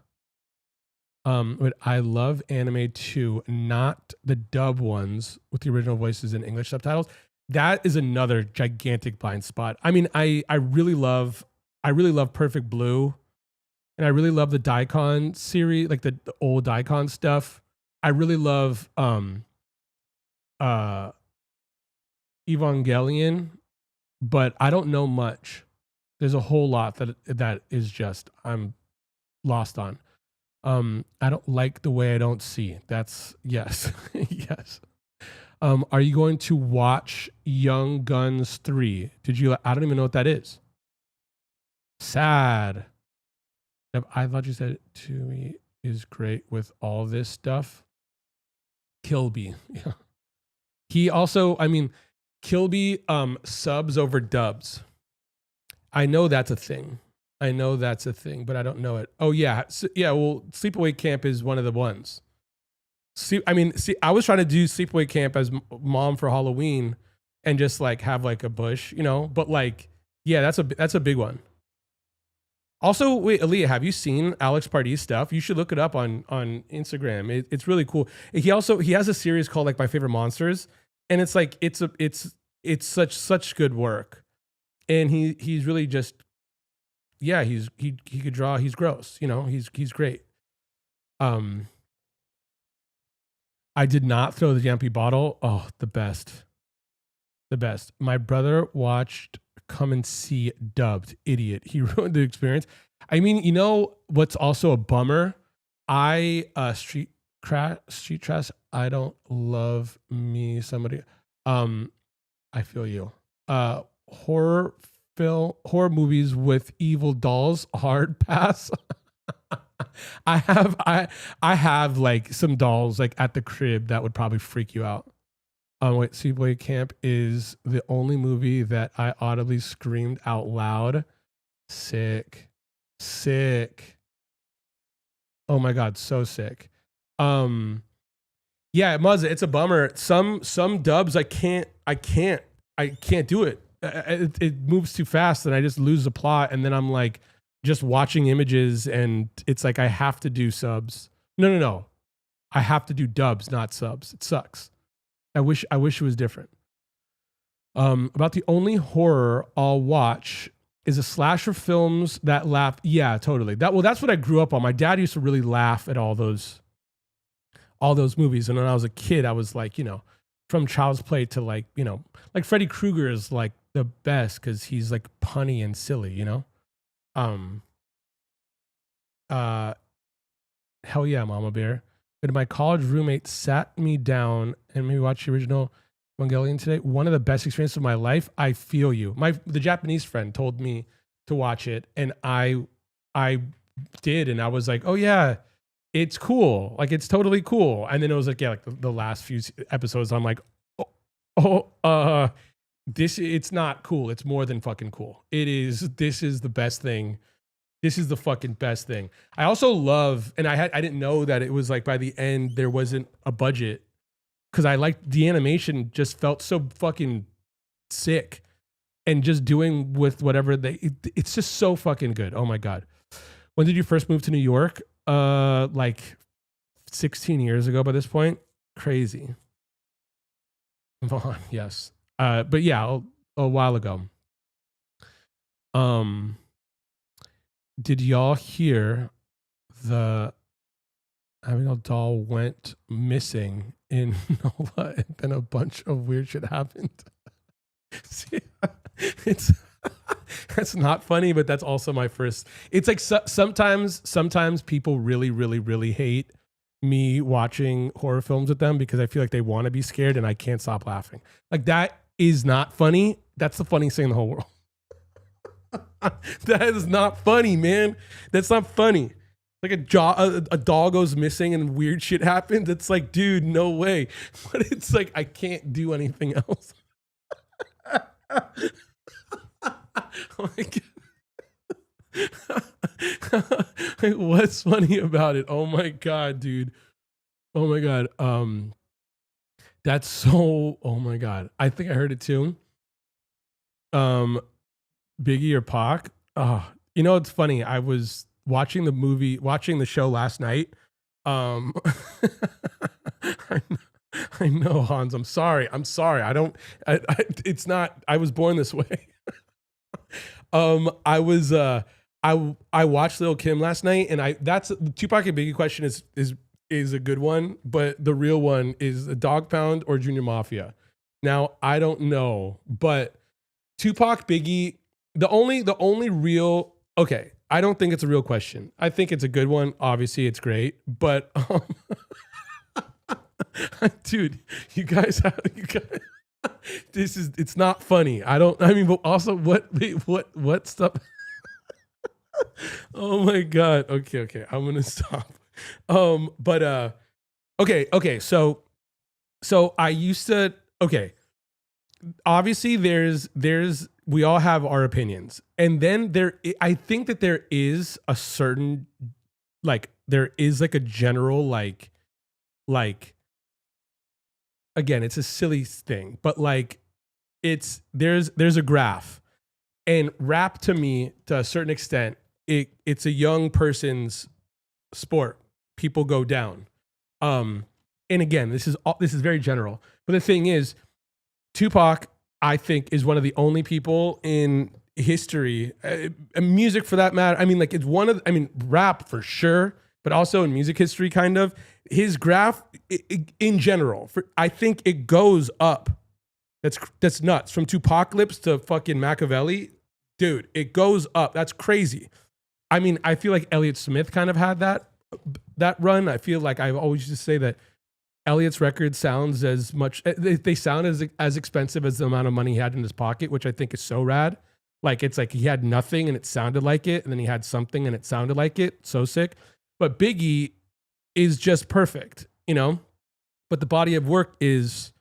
but I love anime too, not the dub ones with the original voices and English subtitles. That is another gigantic blind spot. I mean, I really love Perfect Blue, and I really love the Daikon series, like the old Daikon stuff. I really love uh Evangelion, but I don't know much. There's a whole lot that is just I'm lost on. I don't like the way I don't see. That's yes. Yes. Are you going to watch Young Guns 3? Did you I don't even know what that is. Sad. Yep, I thought you said Tui is great with all this stuff. Kilby. Yeah. He also, I mean, Kilby subs over dubs. I know that's a thing. But I don't know it. Oh yeah. Yeah, well, Sleepaway Camp is one of the ones. See, I was trying to do Sleepaway Camp as mom for Halloween and just like have like a bush, you know, but like, yeah, that's a big one. Also, wait, Aaliyah, have you seen Alex Pardee's stuff? You should look it up on Instagram. It's really cool. He has a series called like My Favorite Monsters, and it's like it's such good work. And he's really just yeah, he could draw. He's gross, you know. He's great. Um, I did not throw the Yampy bottle. Oh, the best, the best. My brother watched Come and See dubbed. Idiot. He ruined the experience. I mean, you know what's also a bummer? I street trash. I don't love me somebody. Um, I feel you. Horror horror movies with evil dolls. Hard pass. I have like some dolls like at the crib that would probably freak you out. Wait, Sleepaway Camp is the only movie that I audibly screamed out loud. Sick. Sick. Oh my god, so sick. Um yeah, Muzz, it's a bummer. Some dubs I can't do it. It moves too fast and I just lose the plot and then I'm like just watching images and it's like I have to do subs. No. I have to do dubs, not subs. It sucks. I wish it was different. About the only horror I'll watch is a slasher films that laugh. Yeah, totally. That's what I grew up on. My dad used to really laugh at all those movies. And when I was a kid, I was like, you know, from Child's Play to like, you know, like Freddy Krueger is like the best because he's like punny and silly, you know? Um uh Hell yeah, Mama Bear. But my college roommate sat me down and we watched the original Evangelion today. One of the best experiences of my life. I feel you. The Japanese friend told me to watch it, and I did, and I was like, oh yeah, it's cool. Like it's totally cool. And then it was like, yeah, like the last few episodes, I'm like, this it's not cool. It's more than fucking cool. This is the best thing. This is the fucking best thing. I also love, and I didn't know that it was like by the end there wasn't a budget because I liked the animation just felt so fucking sick. and just doing with whatever it's just so fucking good. Oh my God. When did you first move to New York? Like 16 years ago by this point. Crazy. Vaughn, yes. But yeah, a while ago. Did y'all hear the Abigail doll went missing in NOLA and then a bunch of weird shit happened? See, it's that's not funny, but that's also my first. It's like sometimes people really hate me watching horror films with them because I feel like they want to be scared and I can't stop laughing. Like that is not funny. That's the funniest thing in the whole world. That is not funny, man. That's not funny. Like a doll goes missing and weird shit happens. It's like, dude, no way. But it's like I can't do anything else. Oh my God. Like, what's funny about it? Oh my God, dude. Oh my God. That's so, oh my God. I think I heard it too. Biggie or Pac. Oh, you know, it's funny. I was watching the show last night. I know, Hans. I'm sorry. It's not, I was born this way. I watched Lil' Kim last night, and that's the Tupac and Biggie question is a good one, but the real one is Dog Pound or Junior Mafia. Now I don't know, but Tupac, Biggie, the only real, okay, I don't think it's a real question. I think it's a good one. Obviously, it's great, but dude, you guys, it's not funny. But also what stuff? Oh my God. Okay. I'm gonna stop. Okay. So I used to, okay. Obviously we all have our opinions. And then I think that there is a certain, like, there is like a general, like, again, it's a silly thing, but like there's a graph, and rap to me, to a certain extent, it's a young person's sport. People go down. And again, this is very general, but the thing is, Tupac, I think, is one of the only people in history, music for that matter. I mean, like, rap for sure, but also in music history, kind of. His graph, in general, I think it goes up. That's nuts. From Tupacalypse to fucking Machiavelli, dude, it goes up. That's crazy. I mean, I feel like Elliott Smith kind of had that run. I feel like I always used to say that Elliott's record sounds as much, they sound as expensive as the amount of money he had in his pocket, which I think is so rad. Like, it's like he had nothing and it sounded like it, and then he had something and it sounded like it. So sick. But Biggie is just perfect, you know? But the body of work is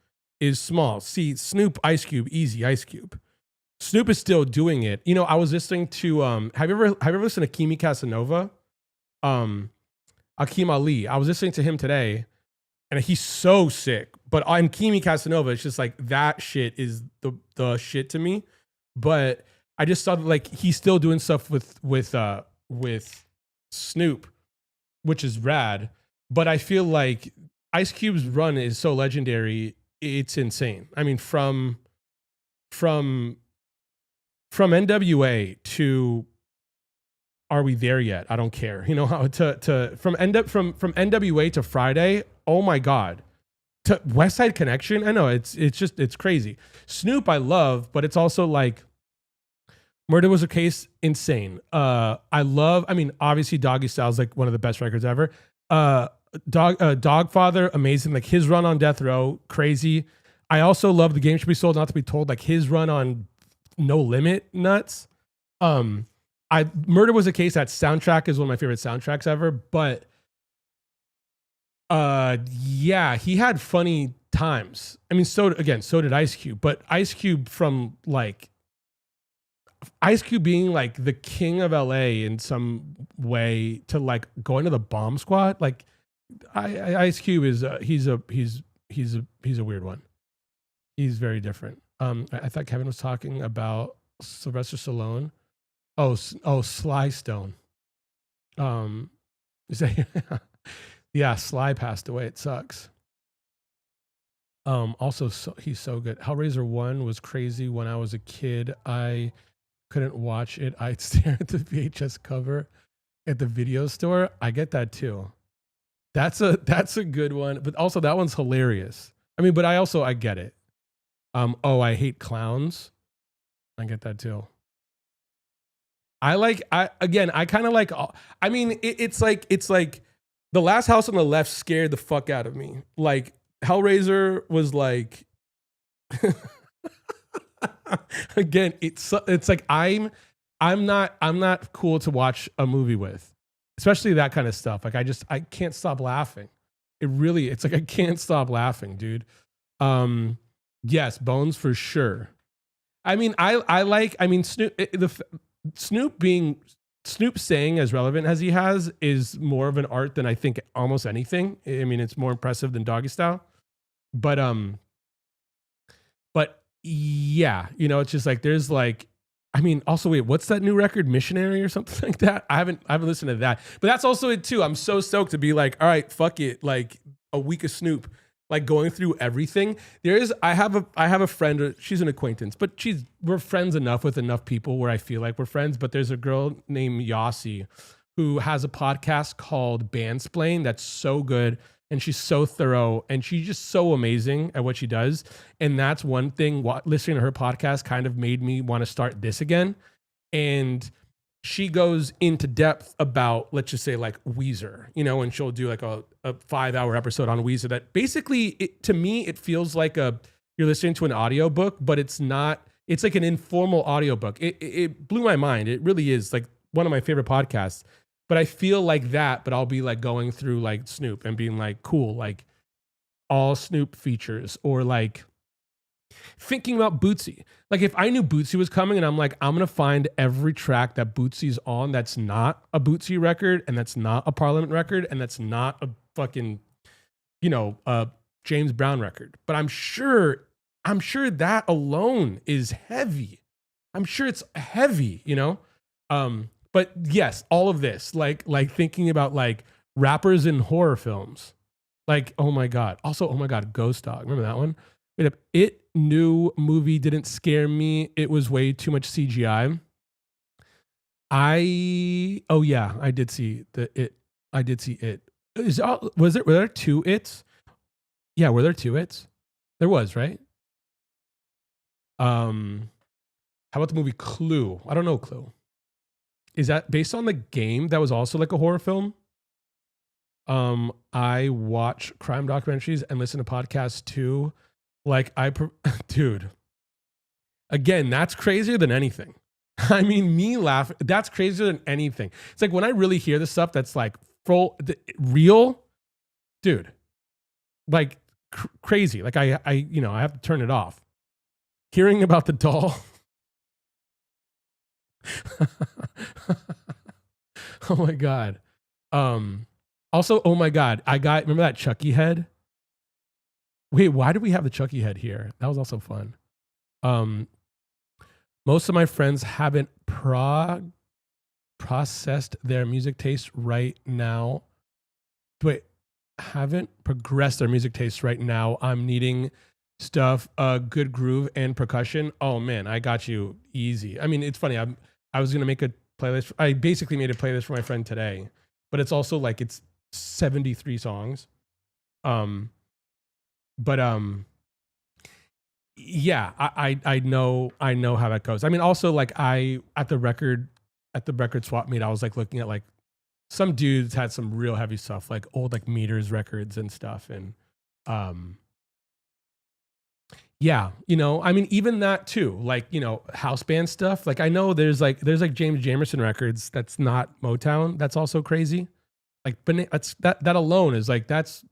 small. See, Snoop, Ice Cube, easy, Ice Cube. Snoop is still doing it. You know, I was listening to, have you ever listened to Kimi Casanova? Akeem Ali. I was listening to him today, and he's so sick. But on Kimi Casanova, it's just like, that shit is the shit to me. But I just saw that, like, he's still doing stuff with Snoop, which is rad. But I feel like Ice Cube's run is so legendary, it's insane. I mean, from NWA to Are We There Yet? I don't care. You know, how from NWA to Friday, oh my God. To West Side Connection, I know it's crazy. Snoop I love, but it's also like Murder Was a Case, insane. Obviously Doggy Style is like one of the best records ever. Dogfather, amazing. Like, his run on Death Row, crazy. I also love The Game Should Be Sold, Not to Be Told. Like, his run on No Limit, nuts. Murder Was a Case, that soundtrack is one of my favorite soundtracks ever. But yeah, he had funny times. I mean, so did Ice Cube. But Ice Cube, from like Ice Cube being like the king of LA in some way, to like going to the Bomb Squad, like Ice Cube is he's a weird one. He's very different. I thought Kevin was talking about Sylvester Stallone. Oh, Sly Stone. Is that, yeah, Sly passed away. It sucks. Also, he's so good. Hellraiser 1 was crazy when I was a kid. I couldn't watch it. I'd stare at the VHS cover at the video store. I get that too. That's a good one, but also that one's hilarious. I mean, but I get it. Oh, I hate clowns. I get that too. I kind of like, I mean, it's like The Last House on the Left scared the fuck out of me. Like Hellraiser was like, again, it's like I'm not cool to watch a movie with, especially that kind of stuff. Like I can't stop laughing. It's like I can't stop laughing, dude. Yes, Bones for sure. I mean, I mean, Snoop saying as relevant as he has is more of an art than I think almost anything. I mean, it's more impressive than Doggy Style, but yeah, you know, it's just like there's like, I mean, also wait, what's that new record, Missionary or something like that? I haven't listened to that, but that's also it too. I'm so stoked to be like, all right, fuck it, like a week of Snoop, like going through everything. I have a friend, she's an acquaintance, but we're friends enough with enough people where I feel like we're friends. But there's a girl named Yossi who has a podcast called Bandsplain that's so good, and she's so thorough, and she's just so amazing at what she does. And that's one thing, listening to her podcast kind of made me want to start this again. And she goes into depth about, let's just say, like Weezer, you know, and she'll do like a 5-hour episode on Weezer that basically, to me, it feels like you're listening to an audiobook, but it's not, it's like an informal audiobook. It blew my mind. It really is like one of my favorite podcasts, but I feel like that, but I'll be like going through like Snoop and being like, cool, like all Snoop features, or like thinking about Bootsy. Like if I knew Bootsy was coming and I'm like, I'm going to find every track that Bootsy's on that's not a Bootsy record, and that's not a Parliament record, and that's not a fucking, you know, James Brown record. But I'm sure that alone is heavy. I'm sure it's heavy, you know? But yes, all of this, like thinking about like rappers in horror films. Like, oh my God. Also, oh my God, Ghost Dog. Remember that one? Wait up. It new movie didn't scare me. It was way too much CGI. Oh yeah, I did see it. I did see it. Were there two It's? Yeah, were there two It's? There was, right? How about the movie Clue? I don't know Clue. Is that based on the game that was also like a horror film? I watch crime documentaries and listen to podcasts too. Like dude, again, that's crazier than anything. I mean, me laugh. That's crazier than anything. It's like when I really hear the stuff that's like real, dude, like crazy. Like I have to turn it off. Hearing about the doll. Oh my God. Also, oh my God, remember that Chucky head? Wait, why do we have the Chucky head here? That was also fun. Most of my friends haven't processed their music taste right now. Wait, haven't progressed their music taste right now. I'm needing stuff, good groove and percussion. Oh man, I got you easy. I mean, it's funny. I was gonna make a playlist. I basically made a playlist for my friend today, but it's also like it's 73 songs. But yeah, I know how that goes. I mean, also like at the record swap meet, I was like looking at like some dudes had some real heavy stuff, like old like Meters records and stuff, and yeah, you know, I mean, even that too, like, you know, house band stuff. Like I know there's like James Jamerson records that's not Motown. That's also crazy. Like, but that alone is like that's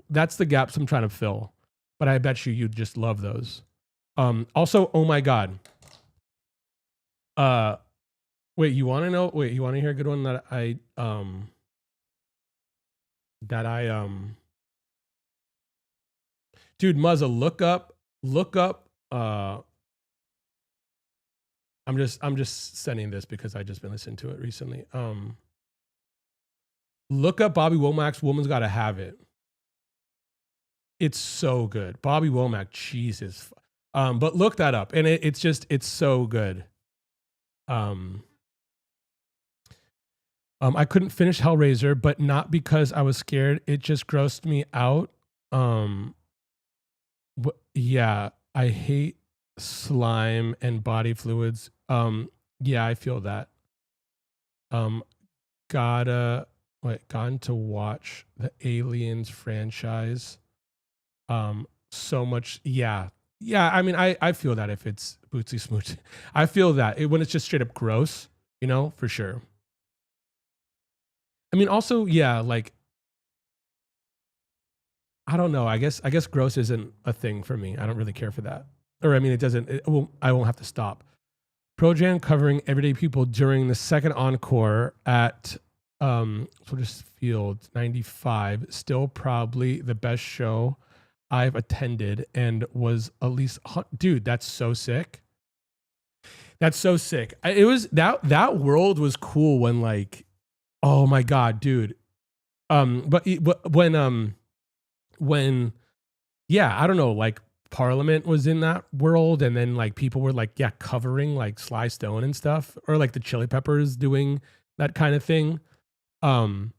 the gaps I'm trying to fill. But I bet you'd just love those. Also, oh my God. Wait, you want to know? Wait, you want to hear a good one that I dude, Muzza, look up Uh, I'm just sending this because I just been listening to it recently. Look up Bobby Womack's "Woman's Gotta Have It." It's so good. Bobby Womack, Jesus. But look that up, and it's so good. Um, I couldn't finish Hellraiser, but not because I was scared. It just grossed me out. Um, yeah, I hate slime and body fluids. Yeah, I feel that. Um, gotten to watch the Aliens franchise. So much. Yeah, yeah. I mean, I feel that if it's Bootsy Smootsy, I feel that when it's just straight up gross, for sure. I mean, also, yeah, like I don't know. I guess gross isn't a thing for me. I don't really care for that. Or I mean, it doesn't. I won't have to stop. Pro Jam covering everyday people during the second encore at Soldier Field '95. Still probably the best show I've attended, and was at least dude. That's so sick. That's so sick. It was that world was cool when like, oh my god, dude. But when yeah, I don't know, like Parliament was in that world, and then like people were like, yeah, covering like Sly Stone and stuff, or like the Chili Peppers doing that kind of thing. Um,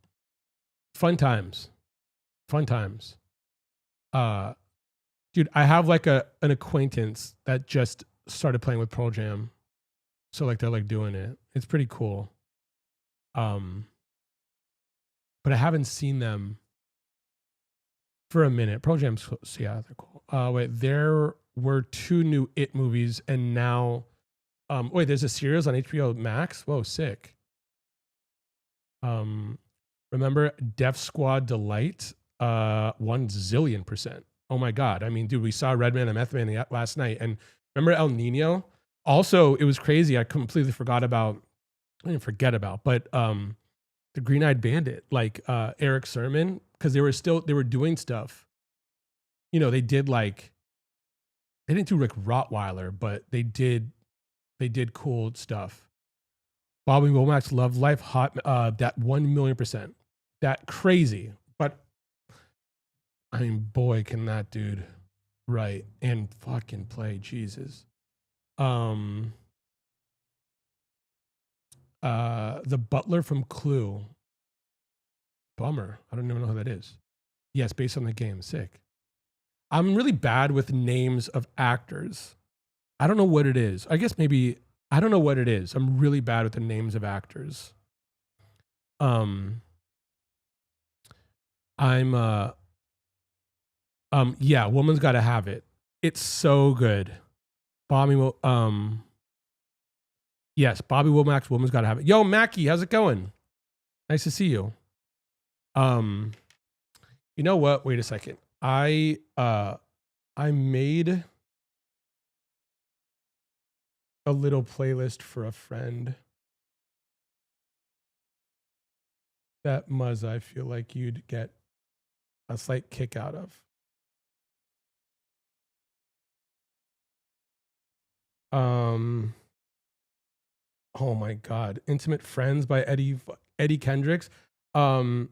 fun times, fun times. Uh, dude, I have like an acquaintance that just started playing with Pearl Jam, so like they're like doing it. It's pretty cool. Um, but I haven't seen them for a minute. Pearl Jam's yeah, they're cool. Wait, there were two new It movies, and now, wait, there's a series on HBO Max. Whoa, sick. Um, remember Def Squad Delight? 1 zillion%. Oh my god! I mean, dude, we saw Redman and Meth Man last night, and remember El Nino? Also, it was crazy. I completely forgot about. I didn't forget about, but the Green Eyed Bandit, like Eric Sermon, because they were doing stuff. They did like they didn't do Rick Rottweiler, but they did cool stuff. Bobby Womack's Love Life, hot that 1 million%. That crazy. But I mean, boy, can that dude write and fucking play. Jesus. Um the butler from Clue. Bummer. I don't even know who that is. Yes, based on the game. Sick. I'm really bad with names of actors. I don't know what it is. I guess maybe I don't know what it is. I'm really bad with the names of actors. Um I'm yeah, Woman's Gotta Have It. It's so good. Bobby yes, Bobby Womack's Woman's Gotta Have It. Yo, Mackie, how's it going? Nice to see you. Um you know what? Wait a second. I made a little playlist for a friend that Muzz I feel like you'd get a slight kick out of. Um oh my god, Intimate Friends by Eddie Kendricks. Um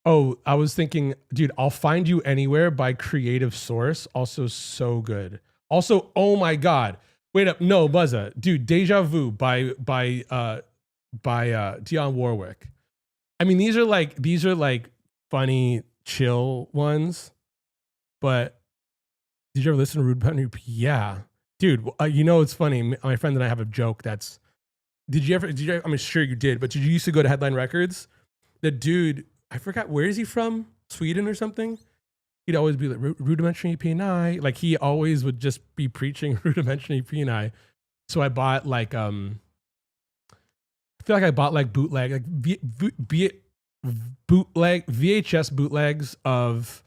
oh, I was thinking, dude, I'll Find You Anywhere by Creative Source, also so good. Also, oh my god. Wait up, no, Buzza. Dude, Deja Vu by Dionne Warwick. I mean, these are like funny, chill ones. But did you ever listen to Rude Bunny? Yeah, dude. It's funny. My friend and I have a joke. That's did you ever? Did you? I'm sure you did. But did you used to go to Headline Records? The dude, I forgot where is he from? Sweden or something? He'd always be like rudimentary peni. Like he always would just be preaching rudimentary peni. So I bought like I feel like I bought like bootleg like bootleg VHS bootlegs of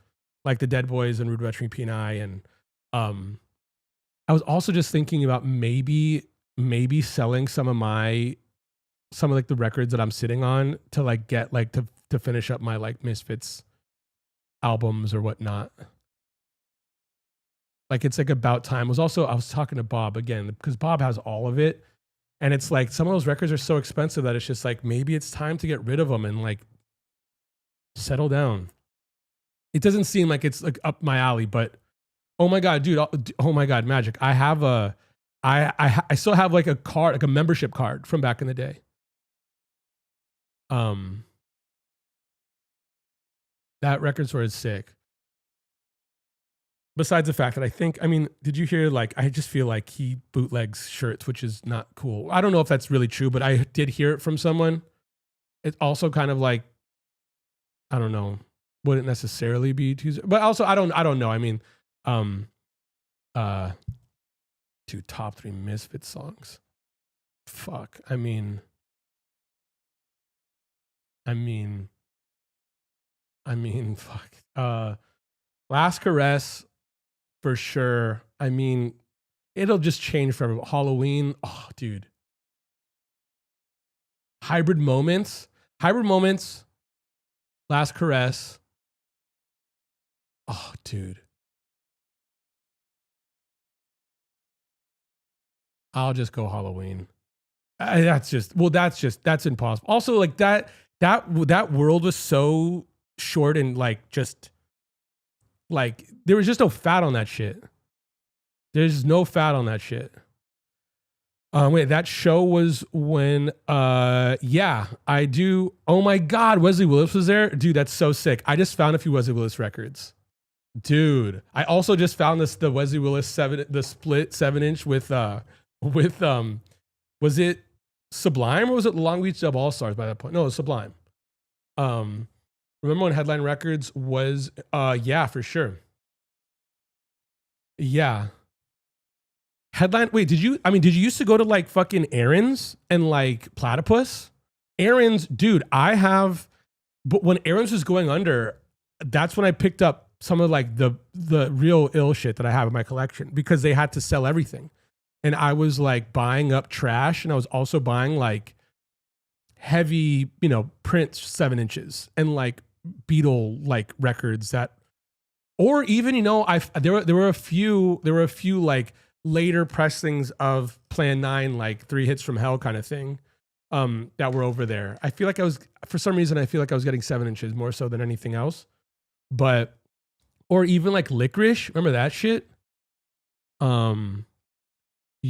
like the Dead Boys and Rudimentary Peni, and um I was also just thinking about maybe selling some of like the records that I'm sitting on to like get like to finish up my like Misfits albums or whatnot. Like it's like about time. It was also I was talking to Bob again because Bob has all of it, and it's like some of those records are so expensive that it's just like maybe it's time to get rid of them and like settle down. It doesn't seem like it's like up my alley, but oh my god, dude! Oh my god, Magic! I have a, I still have like a card, like a membership card from back in the day. That record store is sick. Besides the fact that I think, I mean, did you hear like I just feel like he bootlegs shirts, which is not cool. I don't know if that's really true, but I did hear it from someone. It's also kind of like I don't know, wouldn't necessarily be too, but also I don't know. I mean, um, uh, two top three Misfit songs. Fuck. I mean, fuck. Last Caress for sure. I mean, it'll just change from Halloween. Oh, dude. Hybrid Moments. Hybrid Moments. Last Caress. Oh, dude. I'll just go Halloween. That's impossible. Also, like that world was so short and like just like there was just no fat on that shit. There's no fat on that shit. Wait, that show was when yeah, I do. Oh my god, Wesley Willis was there? Dude, that's so sick. I just found a few Wesley Willis records. Dude. I also just found the Wesley Willis the split 7-inch with was it Sublime or was it Long Beach Dub All Stars by that point? No, it was Sublime. Remember when Headline Records was yeah, for sure. Yeah. Headline. Wait, did you? I mean, did you used to go to like fucking Aaron's and like Platypus? Aaron's, dude. I have, but when Aaron's was going under, that's when I picked up some of like the real ill shit that I have in my collection because they had to sell everything, and I was like buying up trash, and I was also buying like heavy, you know, Prince 7-inches and like Beatle like records that, or even you know, there were a few like later pressings of Plan 9, like Three Hits from Hell kind of thing, that were over there. I feel like I was, for some reason, I feel like I was getting 7-inches more so than anything else. But, or even like Licorice, remember that shit? You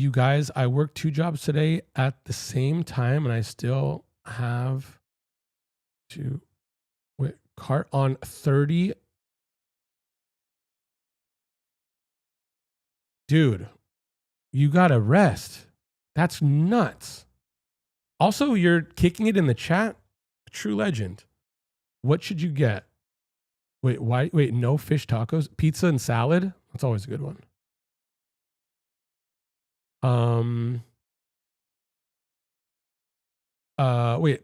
guys, I worked 2 jobs today at the same time and I still have to wait, cart on 30. Dude, you gotta rest. That's nuts. Also, you're kicking it in the chat. True legend. What should you get? Wait, why? Wait, no fish tacos, pizza and salad. That's always a good one. Wait.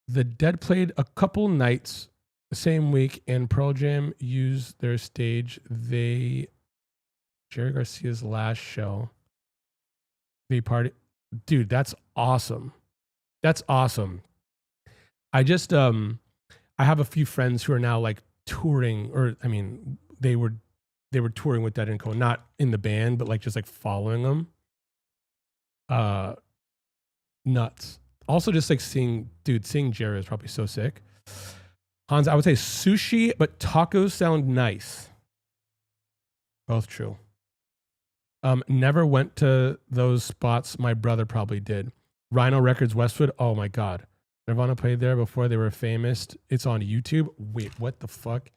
The Dead played a couple nights the same week, and Pearl Jam used their stage. Jerry Garcia's last show. They party. Dude, that's awesome. That's awesome. I just I have a few friends who are now like touring, or I mean, they were touring with Dead and Co, not in the band, but like just like following them. Nuts. Also, just like seeing Jerry is probably so sick. Hans, I would say sushi, but tacos sound nice. Both true. Never went to those spots. My brother probably did. Rhino Records Westwood. Oh my god. Nirvana played there before they were famous. It's on YouTube. Wait, what the fuck?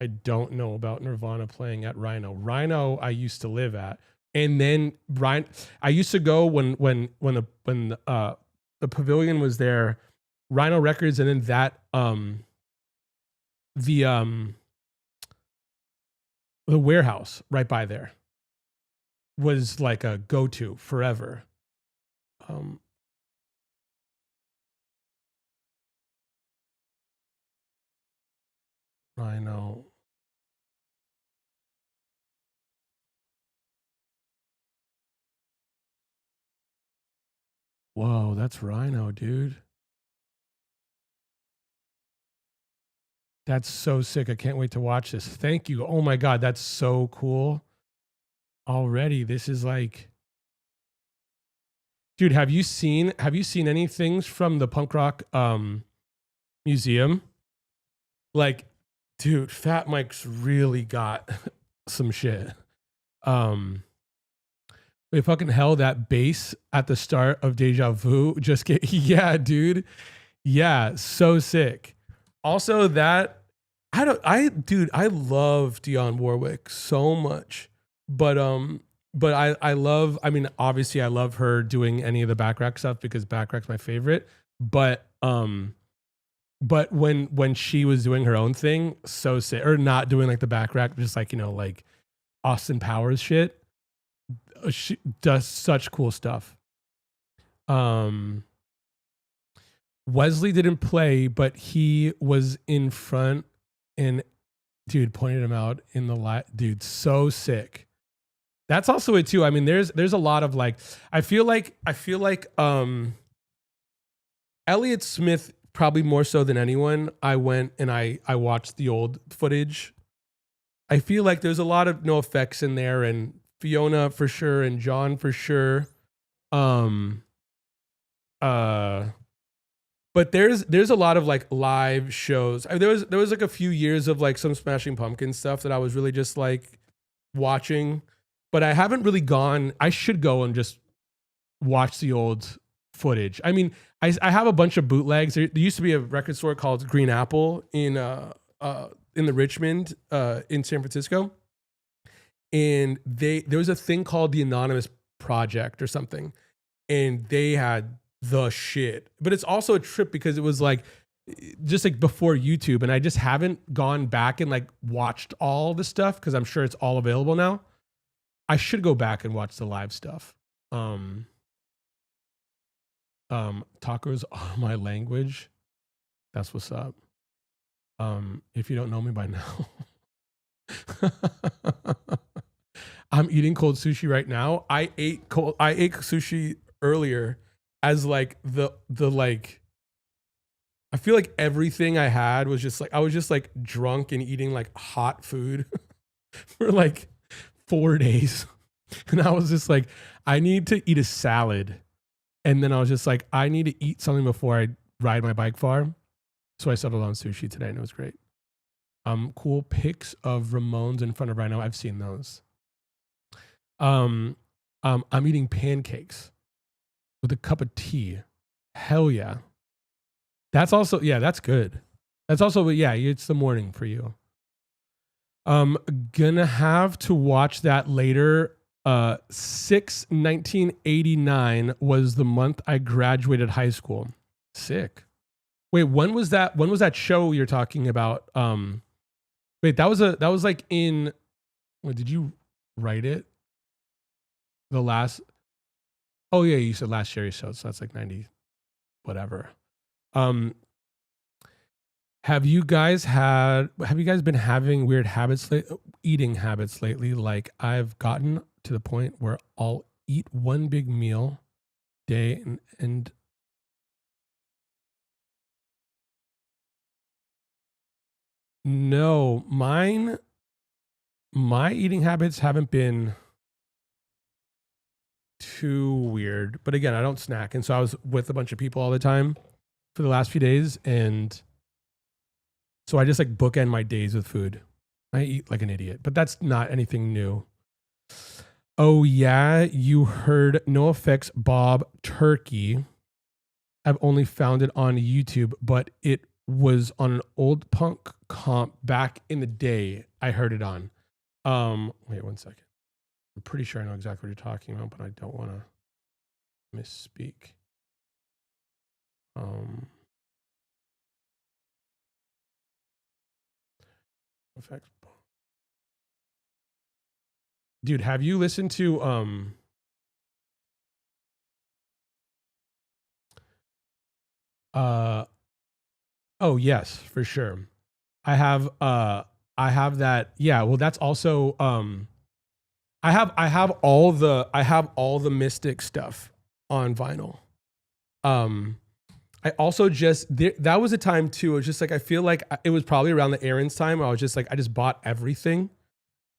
I don't know about Nirvana playing at Rhino. Rhino I used to live at. And then I used to go when the pavilion was there, Rhino Records, and then that the warehouse right by there was like a go-to forever. Rhino. Whoa, that's Rhino, dude. That's so sick. I can't wait to watch this. Thank you. Oh my god, that's so cool. already. This is like, dude, have you seen any things from the punk rock museum? Like, dude, Fat Mike's really got some shit. Um Wait, fucking hell, that bass at the start of Deja Vu just get yeah, dude. Yeah, so sick. Also that I love Dionne Warwick so much. But I love, I mean obviously I love her doing any of the Backrack stuff because Backrack's my favorite. But when she was doing her own thing, so sick, or not doing like the Backrack, just like, like Austin Powers shit. She does such cool stuff. Um Wesley didn't play, but he was in front and dude pointed him out in the light. Dude, so sick. That's also it too. I mean, there's a lot of like, I feel like Elliott Smith probably more so than anyone. I went and I watched the old footage. I feel like there's a lot of no effects in there, and Fiona for sure, and John for sure. Um, uh, but there's a lot of like live shows. There was like a few years of like some Smashing Pumpkins stuff that I was really just like watching, but I haven't really gone. I should go and just watch the old footage. I mean, I have a bunch of bootlegs. There used to be a record store called Green Apple in the Richmond in San Francisco, and there was a thing called the Anonymous Project or something, and they had the shit. But it's also a trip because it was like just like before YouTube, and I just haven't gone back and like watched all the stuff because I'm sure it's all available now. I should go back and watch the live stuff. Um, Tacos are my language. That's what's up. If you don't know me by now, I'm eating cold sushi right now. I ate sushi earlier as like the like I feel like everything I had was just like I was just like drunk and eating like hot food for like 4 days. And I was just like, I need to eat a salad. And then I was just like, I need to eat something before I ride my bike far. So I settled on sushi today and it was great. Cool pics of Ramones in front of Rhino. I've seen those. Um, I'm eating pancakes with a cup of tea. Hell yeah. That's also, yeah, that's good. That's also, yeah, it's the morning for you. Gonna have to watch that later. 1989 was the month I graduated high school. Sick. Wait, when was that? When was that show you're talking about? Wait, that was like in. Wait, did you write it? The last. Oh yeah, you said last year show, so that's like 90, whatever. Um, have you guys been having weird habits, eating habits lately? Like I've gotten to the point where I'll eat one big meal day and no, my eating habits haven't been too weird. But again, I don't snack. And so I was with a bunch of people all the time for the last few days. And so I just like bookend my days with food. I eat like an idiot, but that's not anything new. Oh, yeah. You heard No Effects Bob Turkey. I've only found it on YouTube, but it was on an old punk comp back in the day. I heard it on. Wait 1 second. I'm pretty sure I know exactly what you're talking about, but I don't want to misspeak. Effects. Dude, have you listened to uh oh yes, for sure. I have I have that. Yeah, well that's also I have all the Mystic stuff on vinyl. Um I also just that was a time too. It was just like I feel like it was probably around the Aaron's time. I was just like I just bought everything,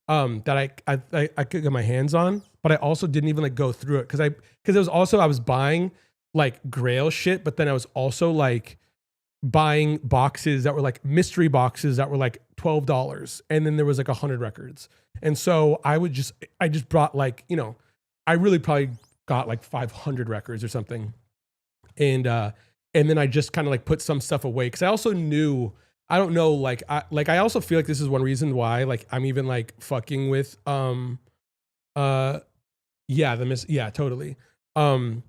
that I could get my hands on, but I also didn't even like go through it because it was also I was buying like Grail shit, but then I was also like buying boxes that were like mystery boxes that were like $12, and then there was like 100 records, and so I just brought like, you know, I really probably got like 500 records or something, and then I just kind of like put some stuff away because I also knew, I don't know, I also feel like this is one reason why like I'm even like fucking with uh yeah, yeah, totally. Um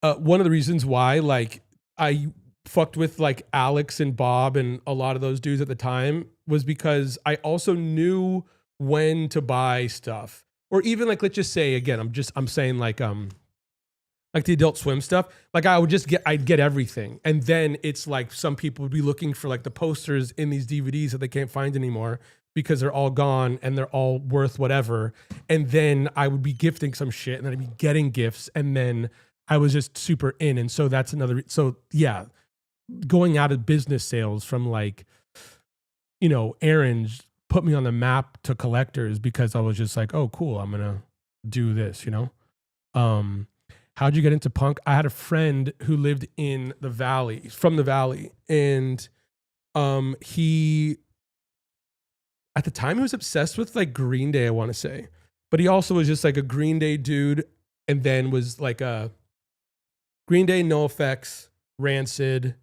one of the reasons why like I fucked with like Alex and Bob and a lot of those dudes at the time was because I also knew when to buy stuff. Or even like, let's just say again, I'm saying like the Adult Swim stuff, like I'd get everything. And then it's like some people would be looking for like the posters in these DVDs that they can't find anymore because they're all gone and they're all worth whatever. And then I would be gifting some shit and then I'd be getting gifts. And then I was just super in. And so that's another, so yeah, going out of business sales from like, you know, errands put me on the map to collectors because I was just like, oh, cool, I'm going to do this, you know? How'd you get into punk? I had a friend who lived in the valley, from the valley, and he at the time he was obsessed with like Green Day, I want to say, but he also was just like a Green Day dude, and then was like a Green Day, NoFX, Rancid,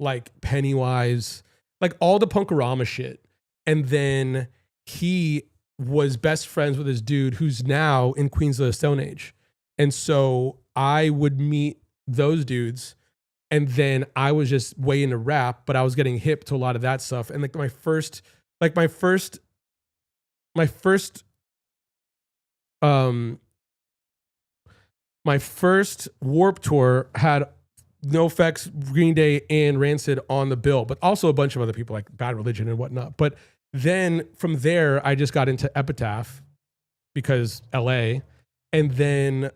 like Pennywise, like all the Punkorama shit, and then he was best friends with this dude who's now in Queens of the Stone Age. And so I would meet those dudes, and then I was just way into rap, but I was getting hip to a lot of that stuff. And like my first Warp Tour had NoFX, Green Day, and Rancid on the bill, but also a bunch of other people like Bad Religion and whatnot. But then from there, I just got into Epitaph because LA. And then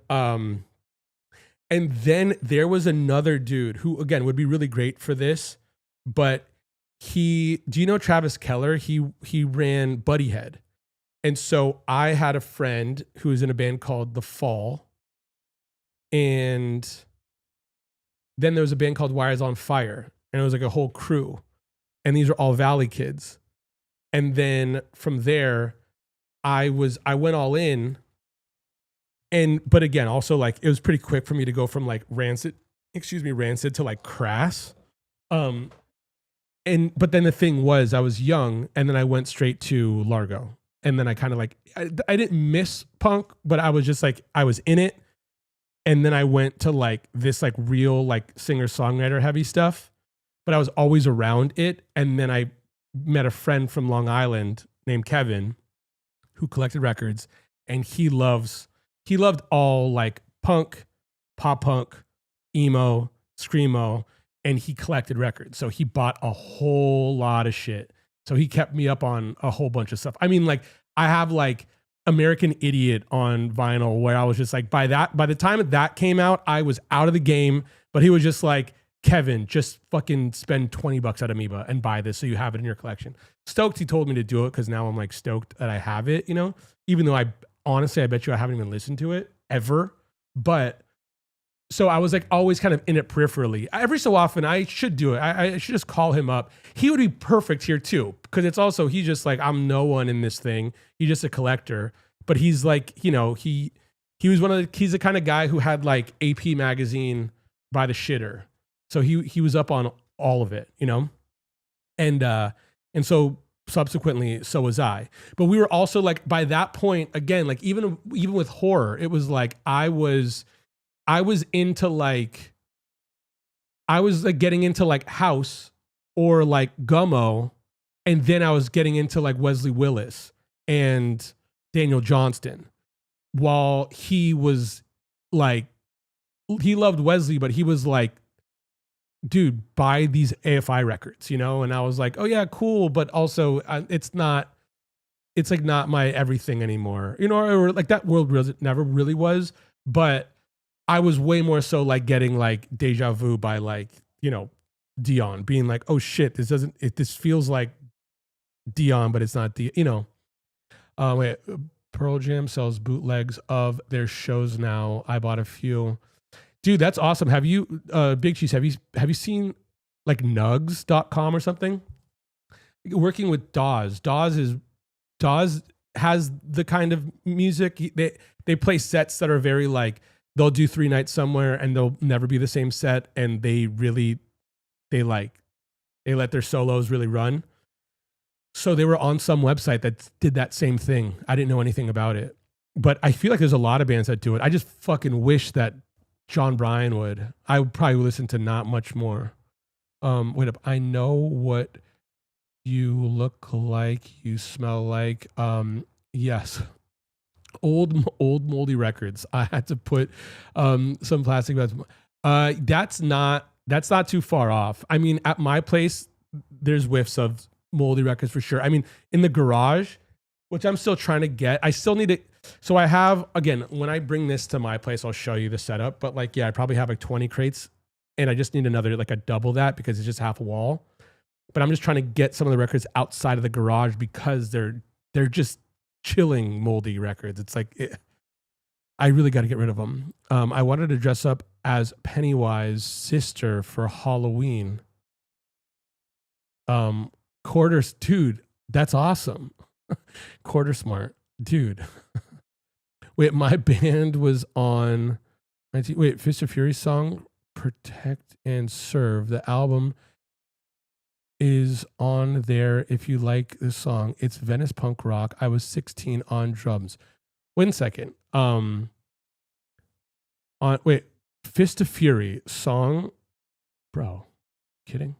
there was another dude who again would be really great for this, but do you know Travis Keller? He ran Buddyhead. And so I had a friend who was in a band called The Fall. And then there was a band called Wires on Fire. And it was like a whole crew. And these are all Valley kids. And then from there, I went all in. But again, also like it was pretty quick for me to go from like Rancid to like Crass. But then the thing was I was young, and then I went straight to Largo. And then I kind of like, I didn't miss punk, but I was just like, I was in it. And then I went to like this like real like singer-songwriter heavy stuff, but I was always around it. And then I met a friend from Long Island named Kevin who collected records, and he loved all like punk, pop punk, emo, screamo, and he collected records. So he bought a whole lot of shit. So he kept me up on a whole bunch of stuff. I mean, like I have like American Idiot on vinyl where I was just like, by the time that came out, I was out of the game, but he was just like, Kevin, just fucking spend $20 at Amoeba and buy this so you have it in your collection. Stoked he told me to do it because now I'm like stoked that I have it, you know, even though honestly, I bet you I haven't even listened to it ever. But so I was like always kind of in it peripherally. Every so often I should do it. I should just call him up. He would be perfect here too, because it's also, he's just like, I'm no one in this thing. He's just a collector. But he's like, you know, he's the kind of guy who had like AP magazine by the shitter. So he was up on all of it, you know? And so subsequently so was I. But we were also like, by that point, again, like even with horror, it was like I was into like, I was like getting into like House or like Gummo, and then I was getting into like Wesley Willis and Daniel Johnston, while he was like, he loved Wesley, but he was like, dude, buy these AFI records, you know? And I was like, oh yeah, cool. But also it's like not my everything anymore, you know, or like that world never really was. But I was way more so like getting like deja vu by like, you know, Dion, being like, oh shit, this feels like Dion, but it's not you know? Wait, Pearl Jam sells bootlegs of their shows now. I bought a few. Dude, that's awesome. Have you, Big Cheese, have you seen like nugs.com or something? Working with Dawes. Dawes has the kind of music. They play sets that are very like, they'll do 3 nights somewhere and they'll never be the same set. And they let their solos really run. So they were on some website that did that same thing. I didn't know anything about it, but I feel like there's a lot of bands that do it. I just fucking wish that John Bryan would. I would probably listen to not much more. Wait up. I know what you look like. You smell like. Yes. Old moldy records. I had to put some plastic bags. That's not too far off. I mean, at my place, there's whiffs of moldy records for sure. I mean, in the garage, which I'm still trying to get, I still need it. So I have, again, when I bring this to my place, I'll show you the setup. But like, yeah, I probably have like 20 crates, and I just need another, like a double that, because it's just half a wall. But I'm just trying to get some of the records outside of the garage because they're just chilling moldy records. It's like, I really got to get rid of them. I wanted to dress up as Pennywise's sister for Halloween. Quarters, dude, that's awesome. Quarter Smart, dude. Wait, my band was on. Wait, Fist of Fury song, Protect and Serve. The album is on there. If you like this song, it's Venice punk rock. I was 16 on drums. Wait a second. Wait, Fist of Fury song, bro. Kidding?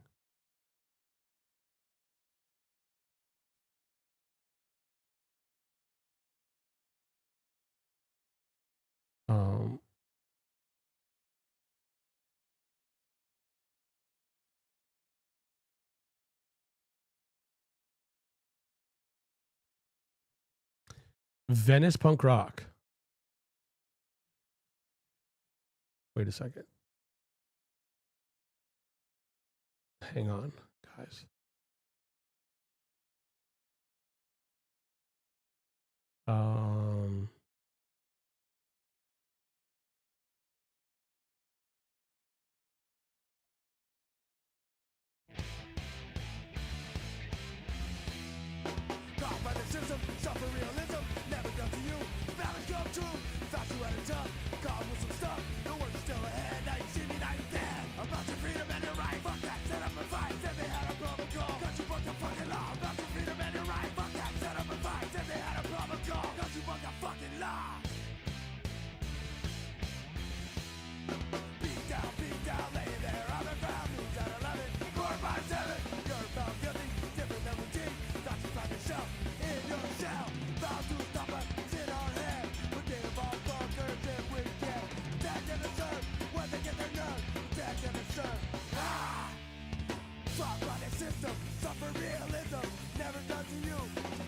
Venice punk rock. Wait a second. Hang on, guys. Suffer realism, never done to you. Valid come true. Thought you had it tough. God with some stuff. The worst is still ahead. Now you see me, now you're dead. About your freedom and your right. Fuck that, set up and fight. Said they had a protocol. Got you fucked the fucking law. About your freedom and your right. Fuck that, set up and fight. Said they had a protocol. Got you fucked the fucking law. Beat down, lay there on the ground. News at 11, 4 by 7. You're found guilty, different than routine. Thought you found yourself in your shell. Bound to stop us, sit on head. But they evolve fuckers if we get dead and serve. When they get their nerve, dead and serve. Fuck by the system, suffer realism. Never done to you,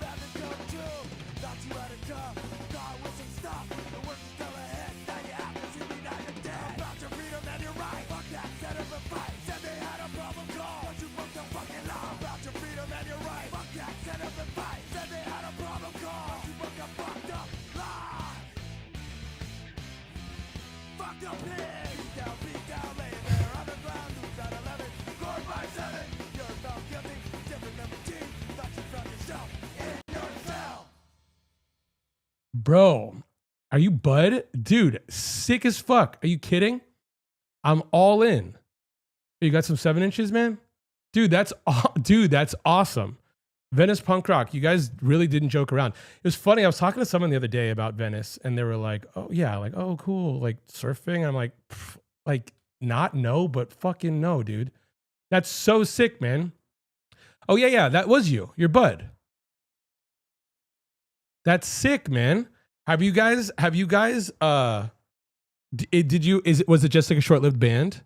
bad to come true. Thought you had it tough, God with some stuff. The worst is still ahead, now you have to see me, now you're dead. About your freedom and your right, fuck that, set up and fight. Said they had a problem call, but you broke the fucking law. About your freedom and your right, fuck that, set up and fight. Said they had a problem call, but you broke the fucked up law. Fuck the pig, beat down, lay there on the ground. News at 11, scored by 7. You're found guilty, different than routine. Thought you found yourself in your cell. Bro, are you Bud? Dude, sick as fuck. Are you kidding? I'm all in. You got some 7 inches, man? Dude, that's awesome. Venice punk rock. You guys really didn't joke around. It was funny. I was talking to someone the other day about Venice, and they were like, "Oh yeah, like oh cool, like surfing." I'm like not no, but fucking no, dude. That's so sick, man. Oh yeah, that was you. You're Bud. That's sick, man. Was it just like a short-lived band?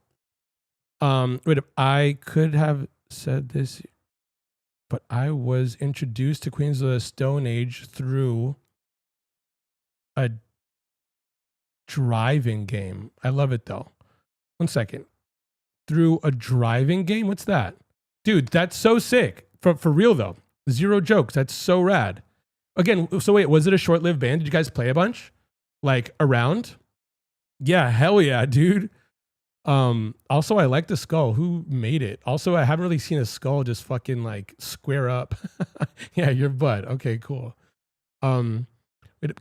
Wait, I could have said this, but I was introduced to Queens of the Stone Age through a driving game. I love it though. 1 second. Through a driving game? What's that? Dude, that's so sick. For real though. Zero jokes. That's so rad. Again, so wait, was it a short-lived band? Did you guys play a bunch? Like around? Yeah, hell yeah, dude. Also I like the skull. Who made it? Also, I haven't really seen a skull just fucking like square up. Yeah, your butt. Okay, cool. Um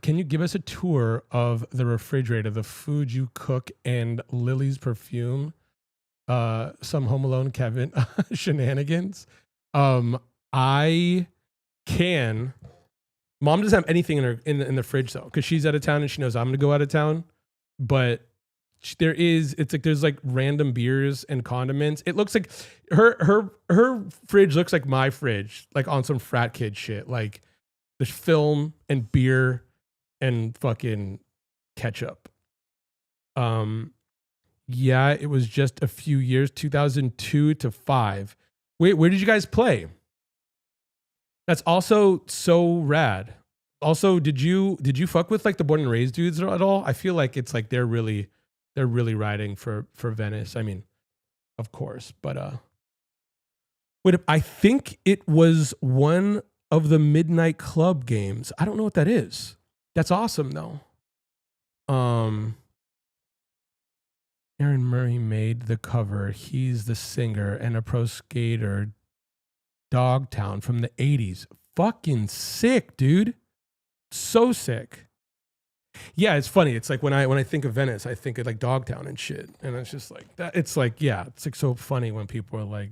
can you give us a tour of the refrigerator, the food you cook, and Lily's perfume? Some Home Alone Kevin shenanigans. Um, I can. Mom doesn't have anything in her in the fridge though, because she's out of town and she knows I'm gonna go out of town. But there is, it's like there's like random beers and condiments. It looks like her fridge looks like my fridge, like on some frat kid shit. Like there's film and beer and fucking ketchup. Um, yeah, it was just a few years, 2002 to 5. Wait, where did you guys play? That's also so rad. Also, did you fuck with like the born and raised dudes at all? I feel like it's like they're really riding for Venice. I mean, of course, but wait, I think it was one of the Midnight Club games. I don't know what that is. That's awesome though. Um Aaron Murray made the cover. He's the singer and a pro skater. Dogtown from the 80s. Fucking sick, dude. So sick. Yeah, it's funny. It's like when I think of Venice, I think of like Dogtown and shit. And it's just like that. It's like, yeah, it's like so funny when people are like,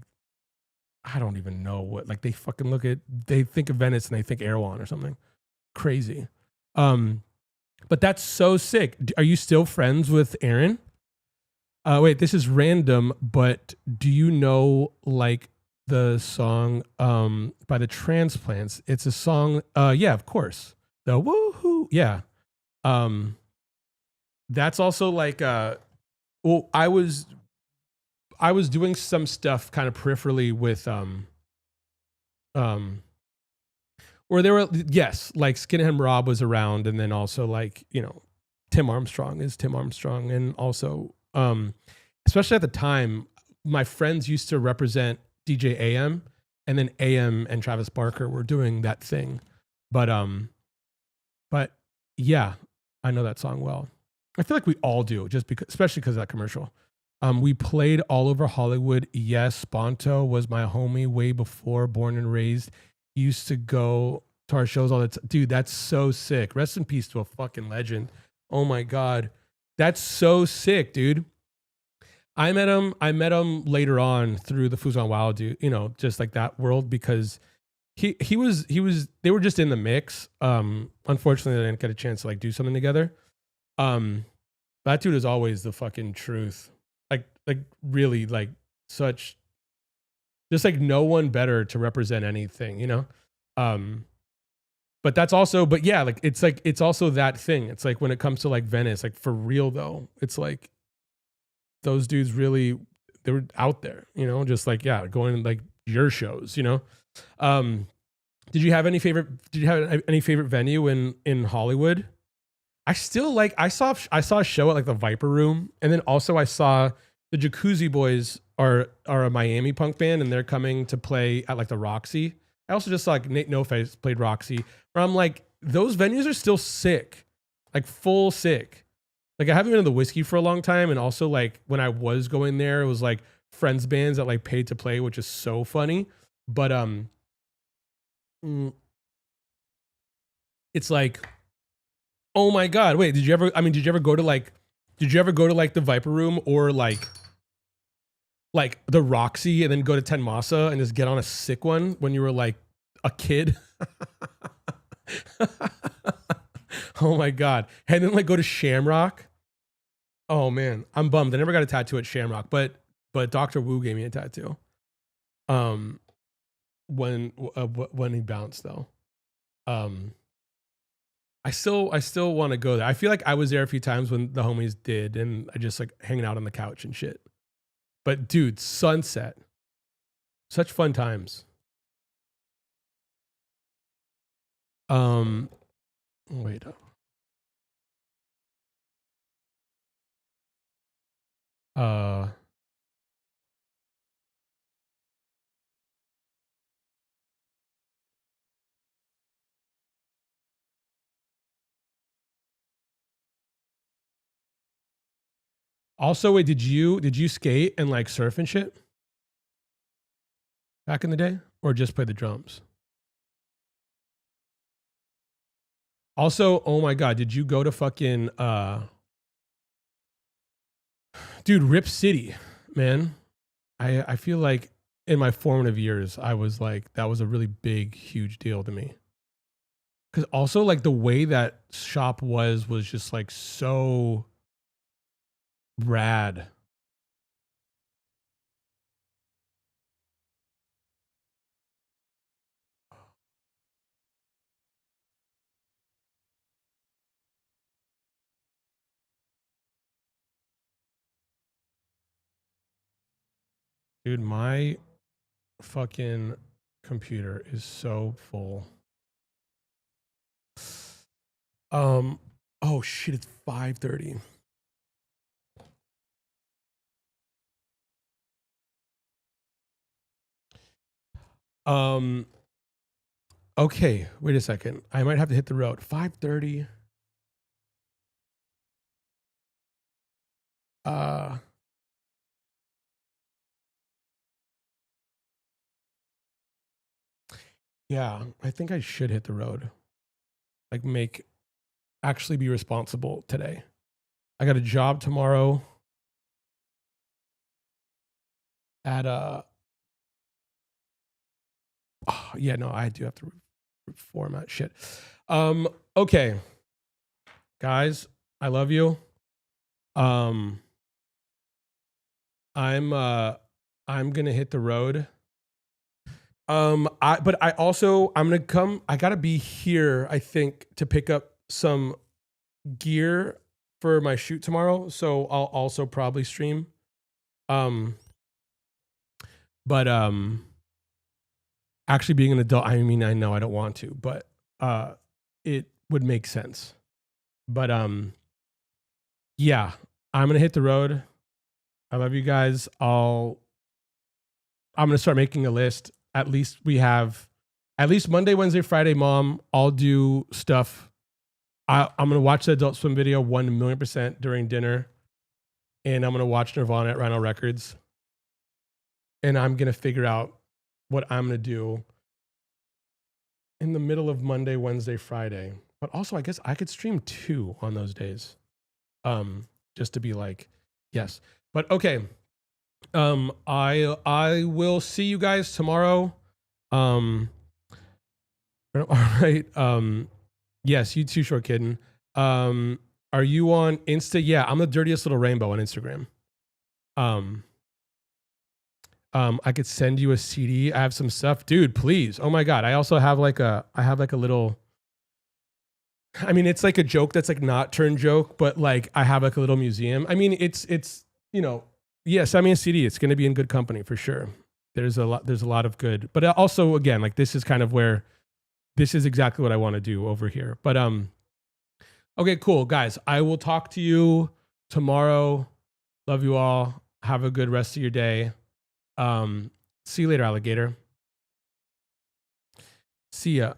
I don't even know what, like they fucking they think of Venice and they think Erewhon or something. Crazy. Um, but that's so sick. Are you still friends with Aaron? Wait, this is random, but do you know like the song by the Transplants? It's a song, yeah, of course. The woohoo, yeah. Um, that's also like well, I was doing some stuff kind of peripherally with um or there were, yes, like Skinhead Rob was around, and then also like, Tim Armstrong is Tim Armstrong, and also especially at the time, my friends used to represent DJ AM, and then AM and Travis Barker were doing that thing. But um but yeah, I know that song well. I feel like we all do, just because, especially because of that commercial. We played all over Hollywood. Yes, Sponto was my homie way before Born and Raised. He used to go to our shows all the time. Dude, that's so sick. Rest in peace to a fucking legend. Oh my god, that's so sick, dude. I met him later on through the Fuzon Wild, dude. Just like that world, because he was they were just in the mix. Unfortunately, they didn't get a chance to like do something together. Um, that dude is always the fucking truth. Like really, like such, just like no one better to represent anything. Um, but that's also, but yeah, like it's also that thing. It's like when it comes to like Venice, like for real though, it's like those dudes really, they were out there, just like, yeah, going to like your shows. Um, did you have any favorite venue in Hollywood? I still like, I saw a show at like the Viper Room, and then also I saw the Jacuzzi Boys are a Miami punk band, and they're coming to play at like the Roxy. I also just saw like Nate No Face played Roxy, where I'm like, those venues are still sick, like full sick. Like I haven't been to the Whiskey for a long time, and also like when I was going there, it was like friends bands that like paid to play, which is so funny. But mm, it's like, oh my god, wait, did you ever? I mean, did you ever go to like the Viper Room, or like the Roxy, and then go to Ten Masa and just get on a sick one when you were like a kid? Oh my god, and then like go to Shamrock. Oh man, I'm bummed. I never got a tattoo at Shamrock, but Doctor Wu gave me a tattoo. Um, when he bounced though. Um, I still want to go there. I feel like I was there a few times when the homies did, and I just like hanging out on the couch and shit. But dude, Sunset, such fun times. Um, wait, uh, Also, wait, did you skate and like surf and shit back in the day, or just play the drums? Also, oh my god, did you go to fucking dude, Rip City, man? I feel like in my formative years, I was like that was a really big, huge deal to me. Cause also like the way that shop was just like so rad. Dude, my fucking computer is so full. Um, oh shit, it's 5:30. Um, okay, wait a second. I might have to hit the road. 5:30. Uh, yeah, I think I should hit the road. Like actually be responsible today. I got a job tomorrow at oh, yeah, no, I do have to format shit. Okay, guys, I love you. Um, I'm gonna hit the road. But I also I'm gonna come. I gotta be here. I think to pick up some gear for my shoot tomorrow. So I'll also probably stream. Um, but actually being an adult, I mean, I know I don't want to, but it would make sense. But yeah, I'm gonna hit the road. I love you guys. I'm gonna start making a list. At least we have at least Monday, Wednesday, Friday, mom. I'll do stuff. I'm gonna watch the Adult Swim video 1,000,000% during dinner. And I'm gonna watch Nirvana at Rhino Records. And I'm gonna figure out what I'm gonna do in the middle of Monday, Wednesday, Friday. But also I guess I could stream 2 on those days. Just to be like, yes. But okay. I will see you guys tomorrow. All right. Yes, you too, Short Kitten. Are you on Insta? Yeah, I'm the dirtiest little rainbow on Instagram. I could send you a CD. I have some stuff, dude. Please. Oh my god. I also have like a little. I mean, it's like a joke that's like not turn joke, but like I have like a little museum. I mean, it's yeah, send me a CD. It's going to be in good company for sure. There's a lot of good, but also again, like this is kind of where this is exactly what I want to do over here. But okay, cool, guys. I will talk to you tomorrow. Love you all. Have a good rest of your day. See you later, alligator. See ya.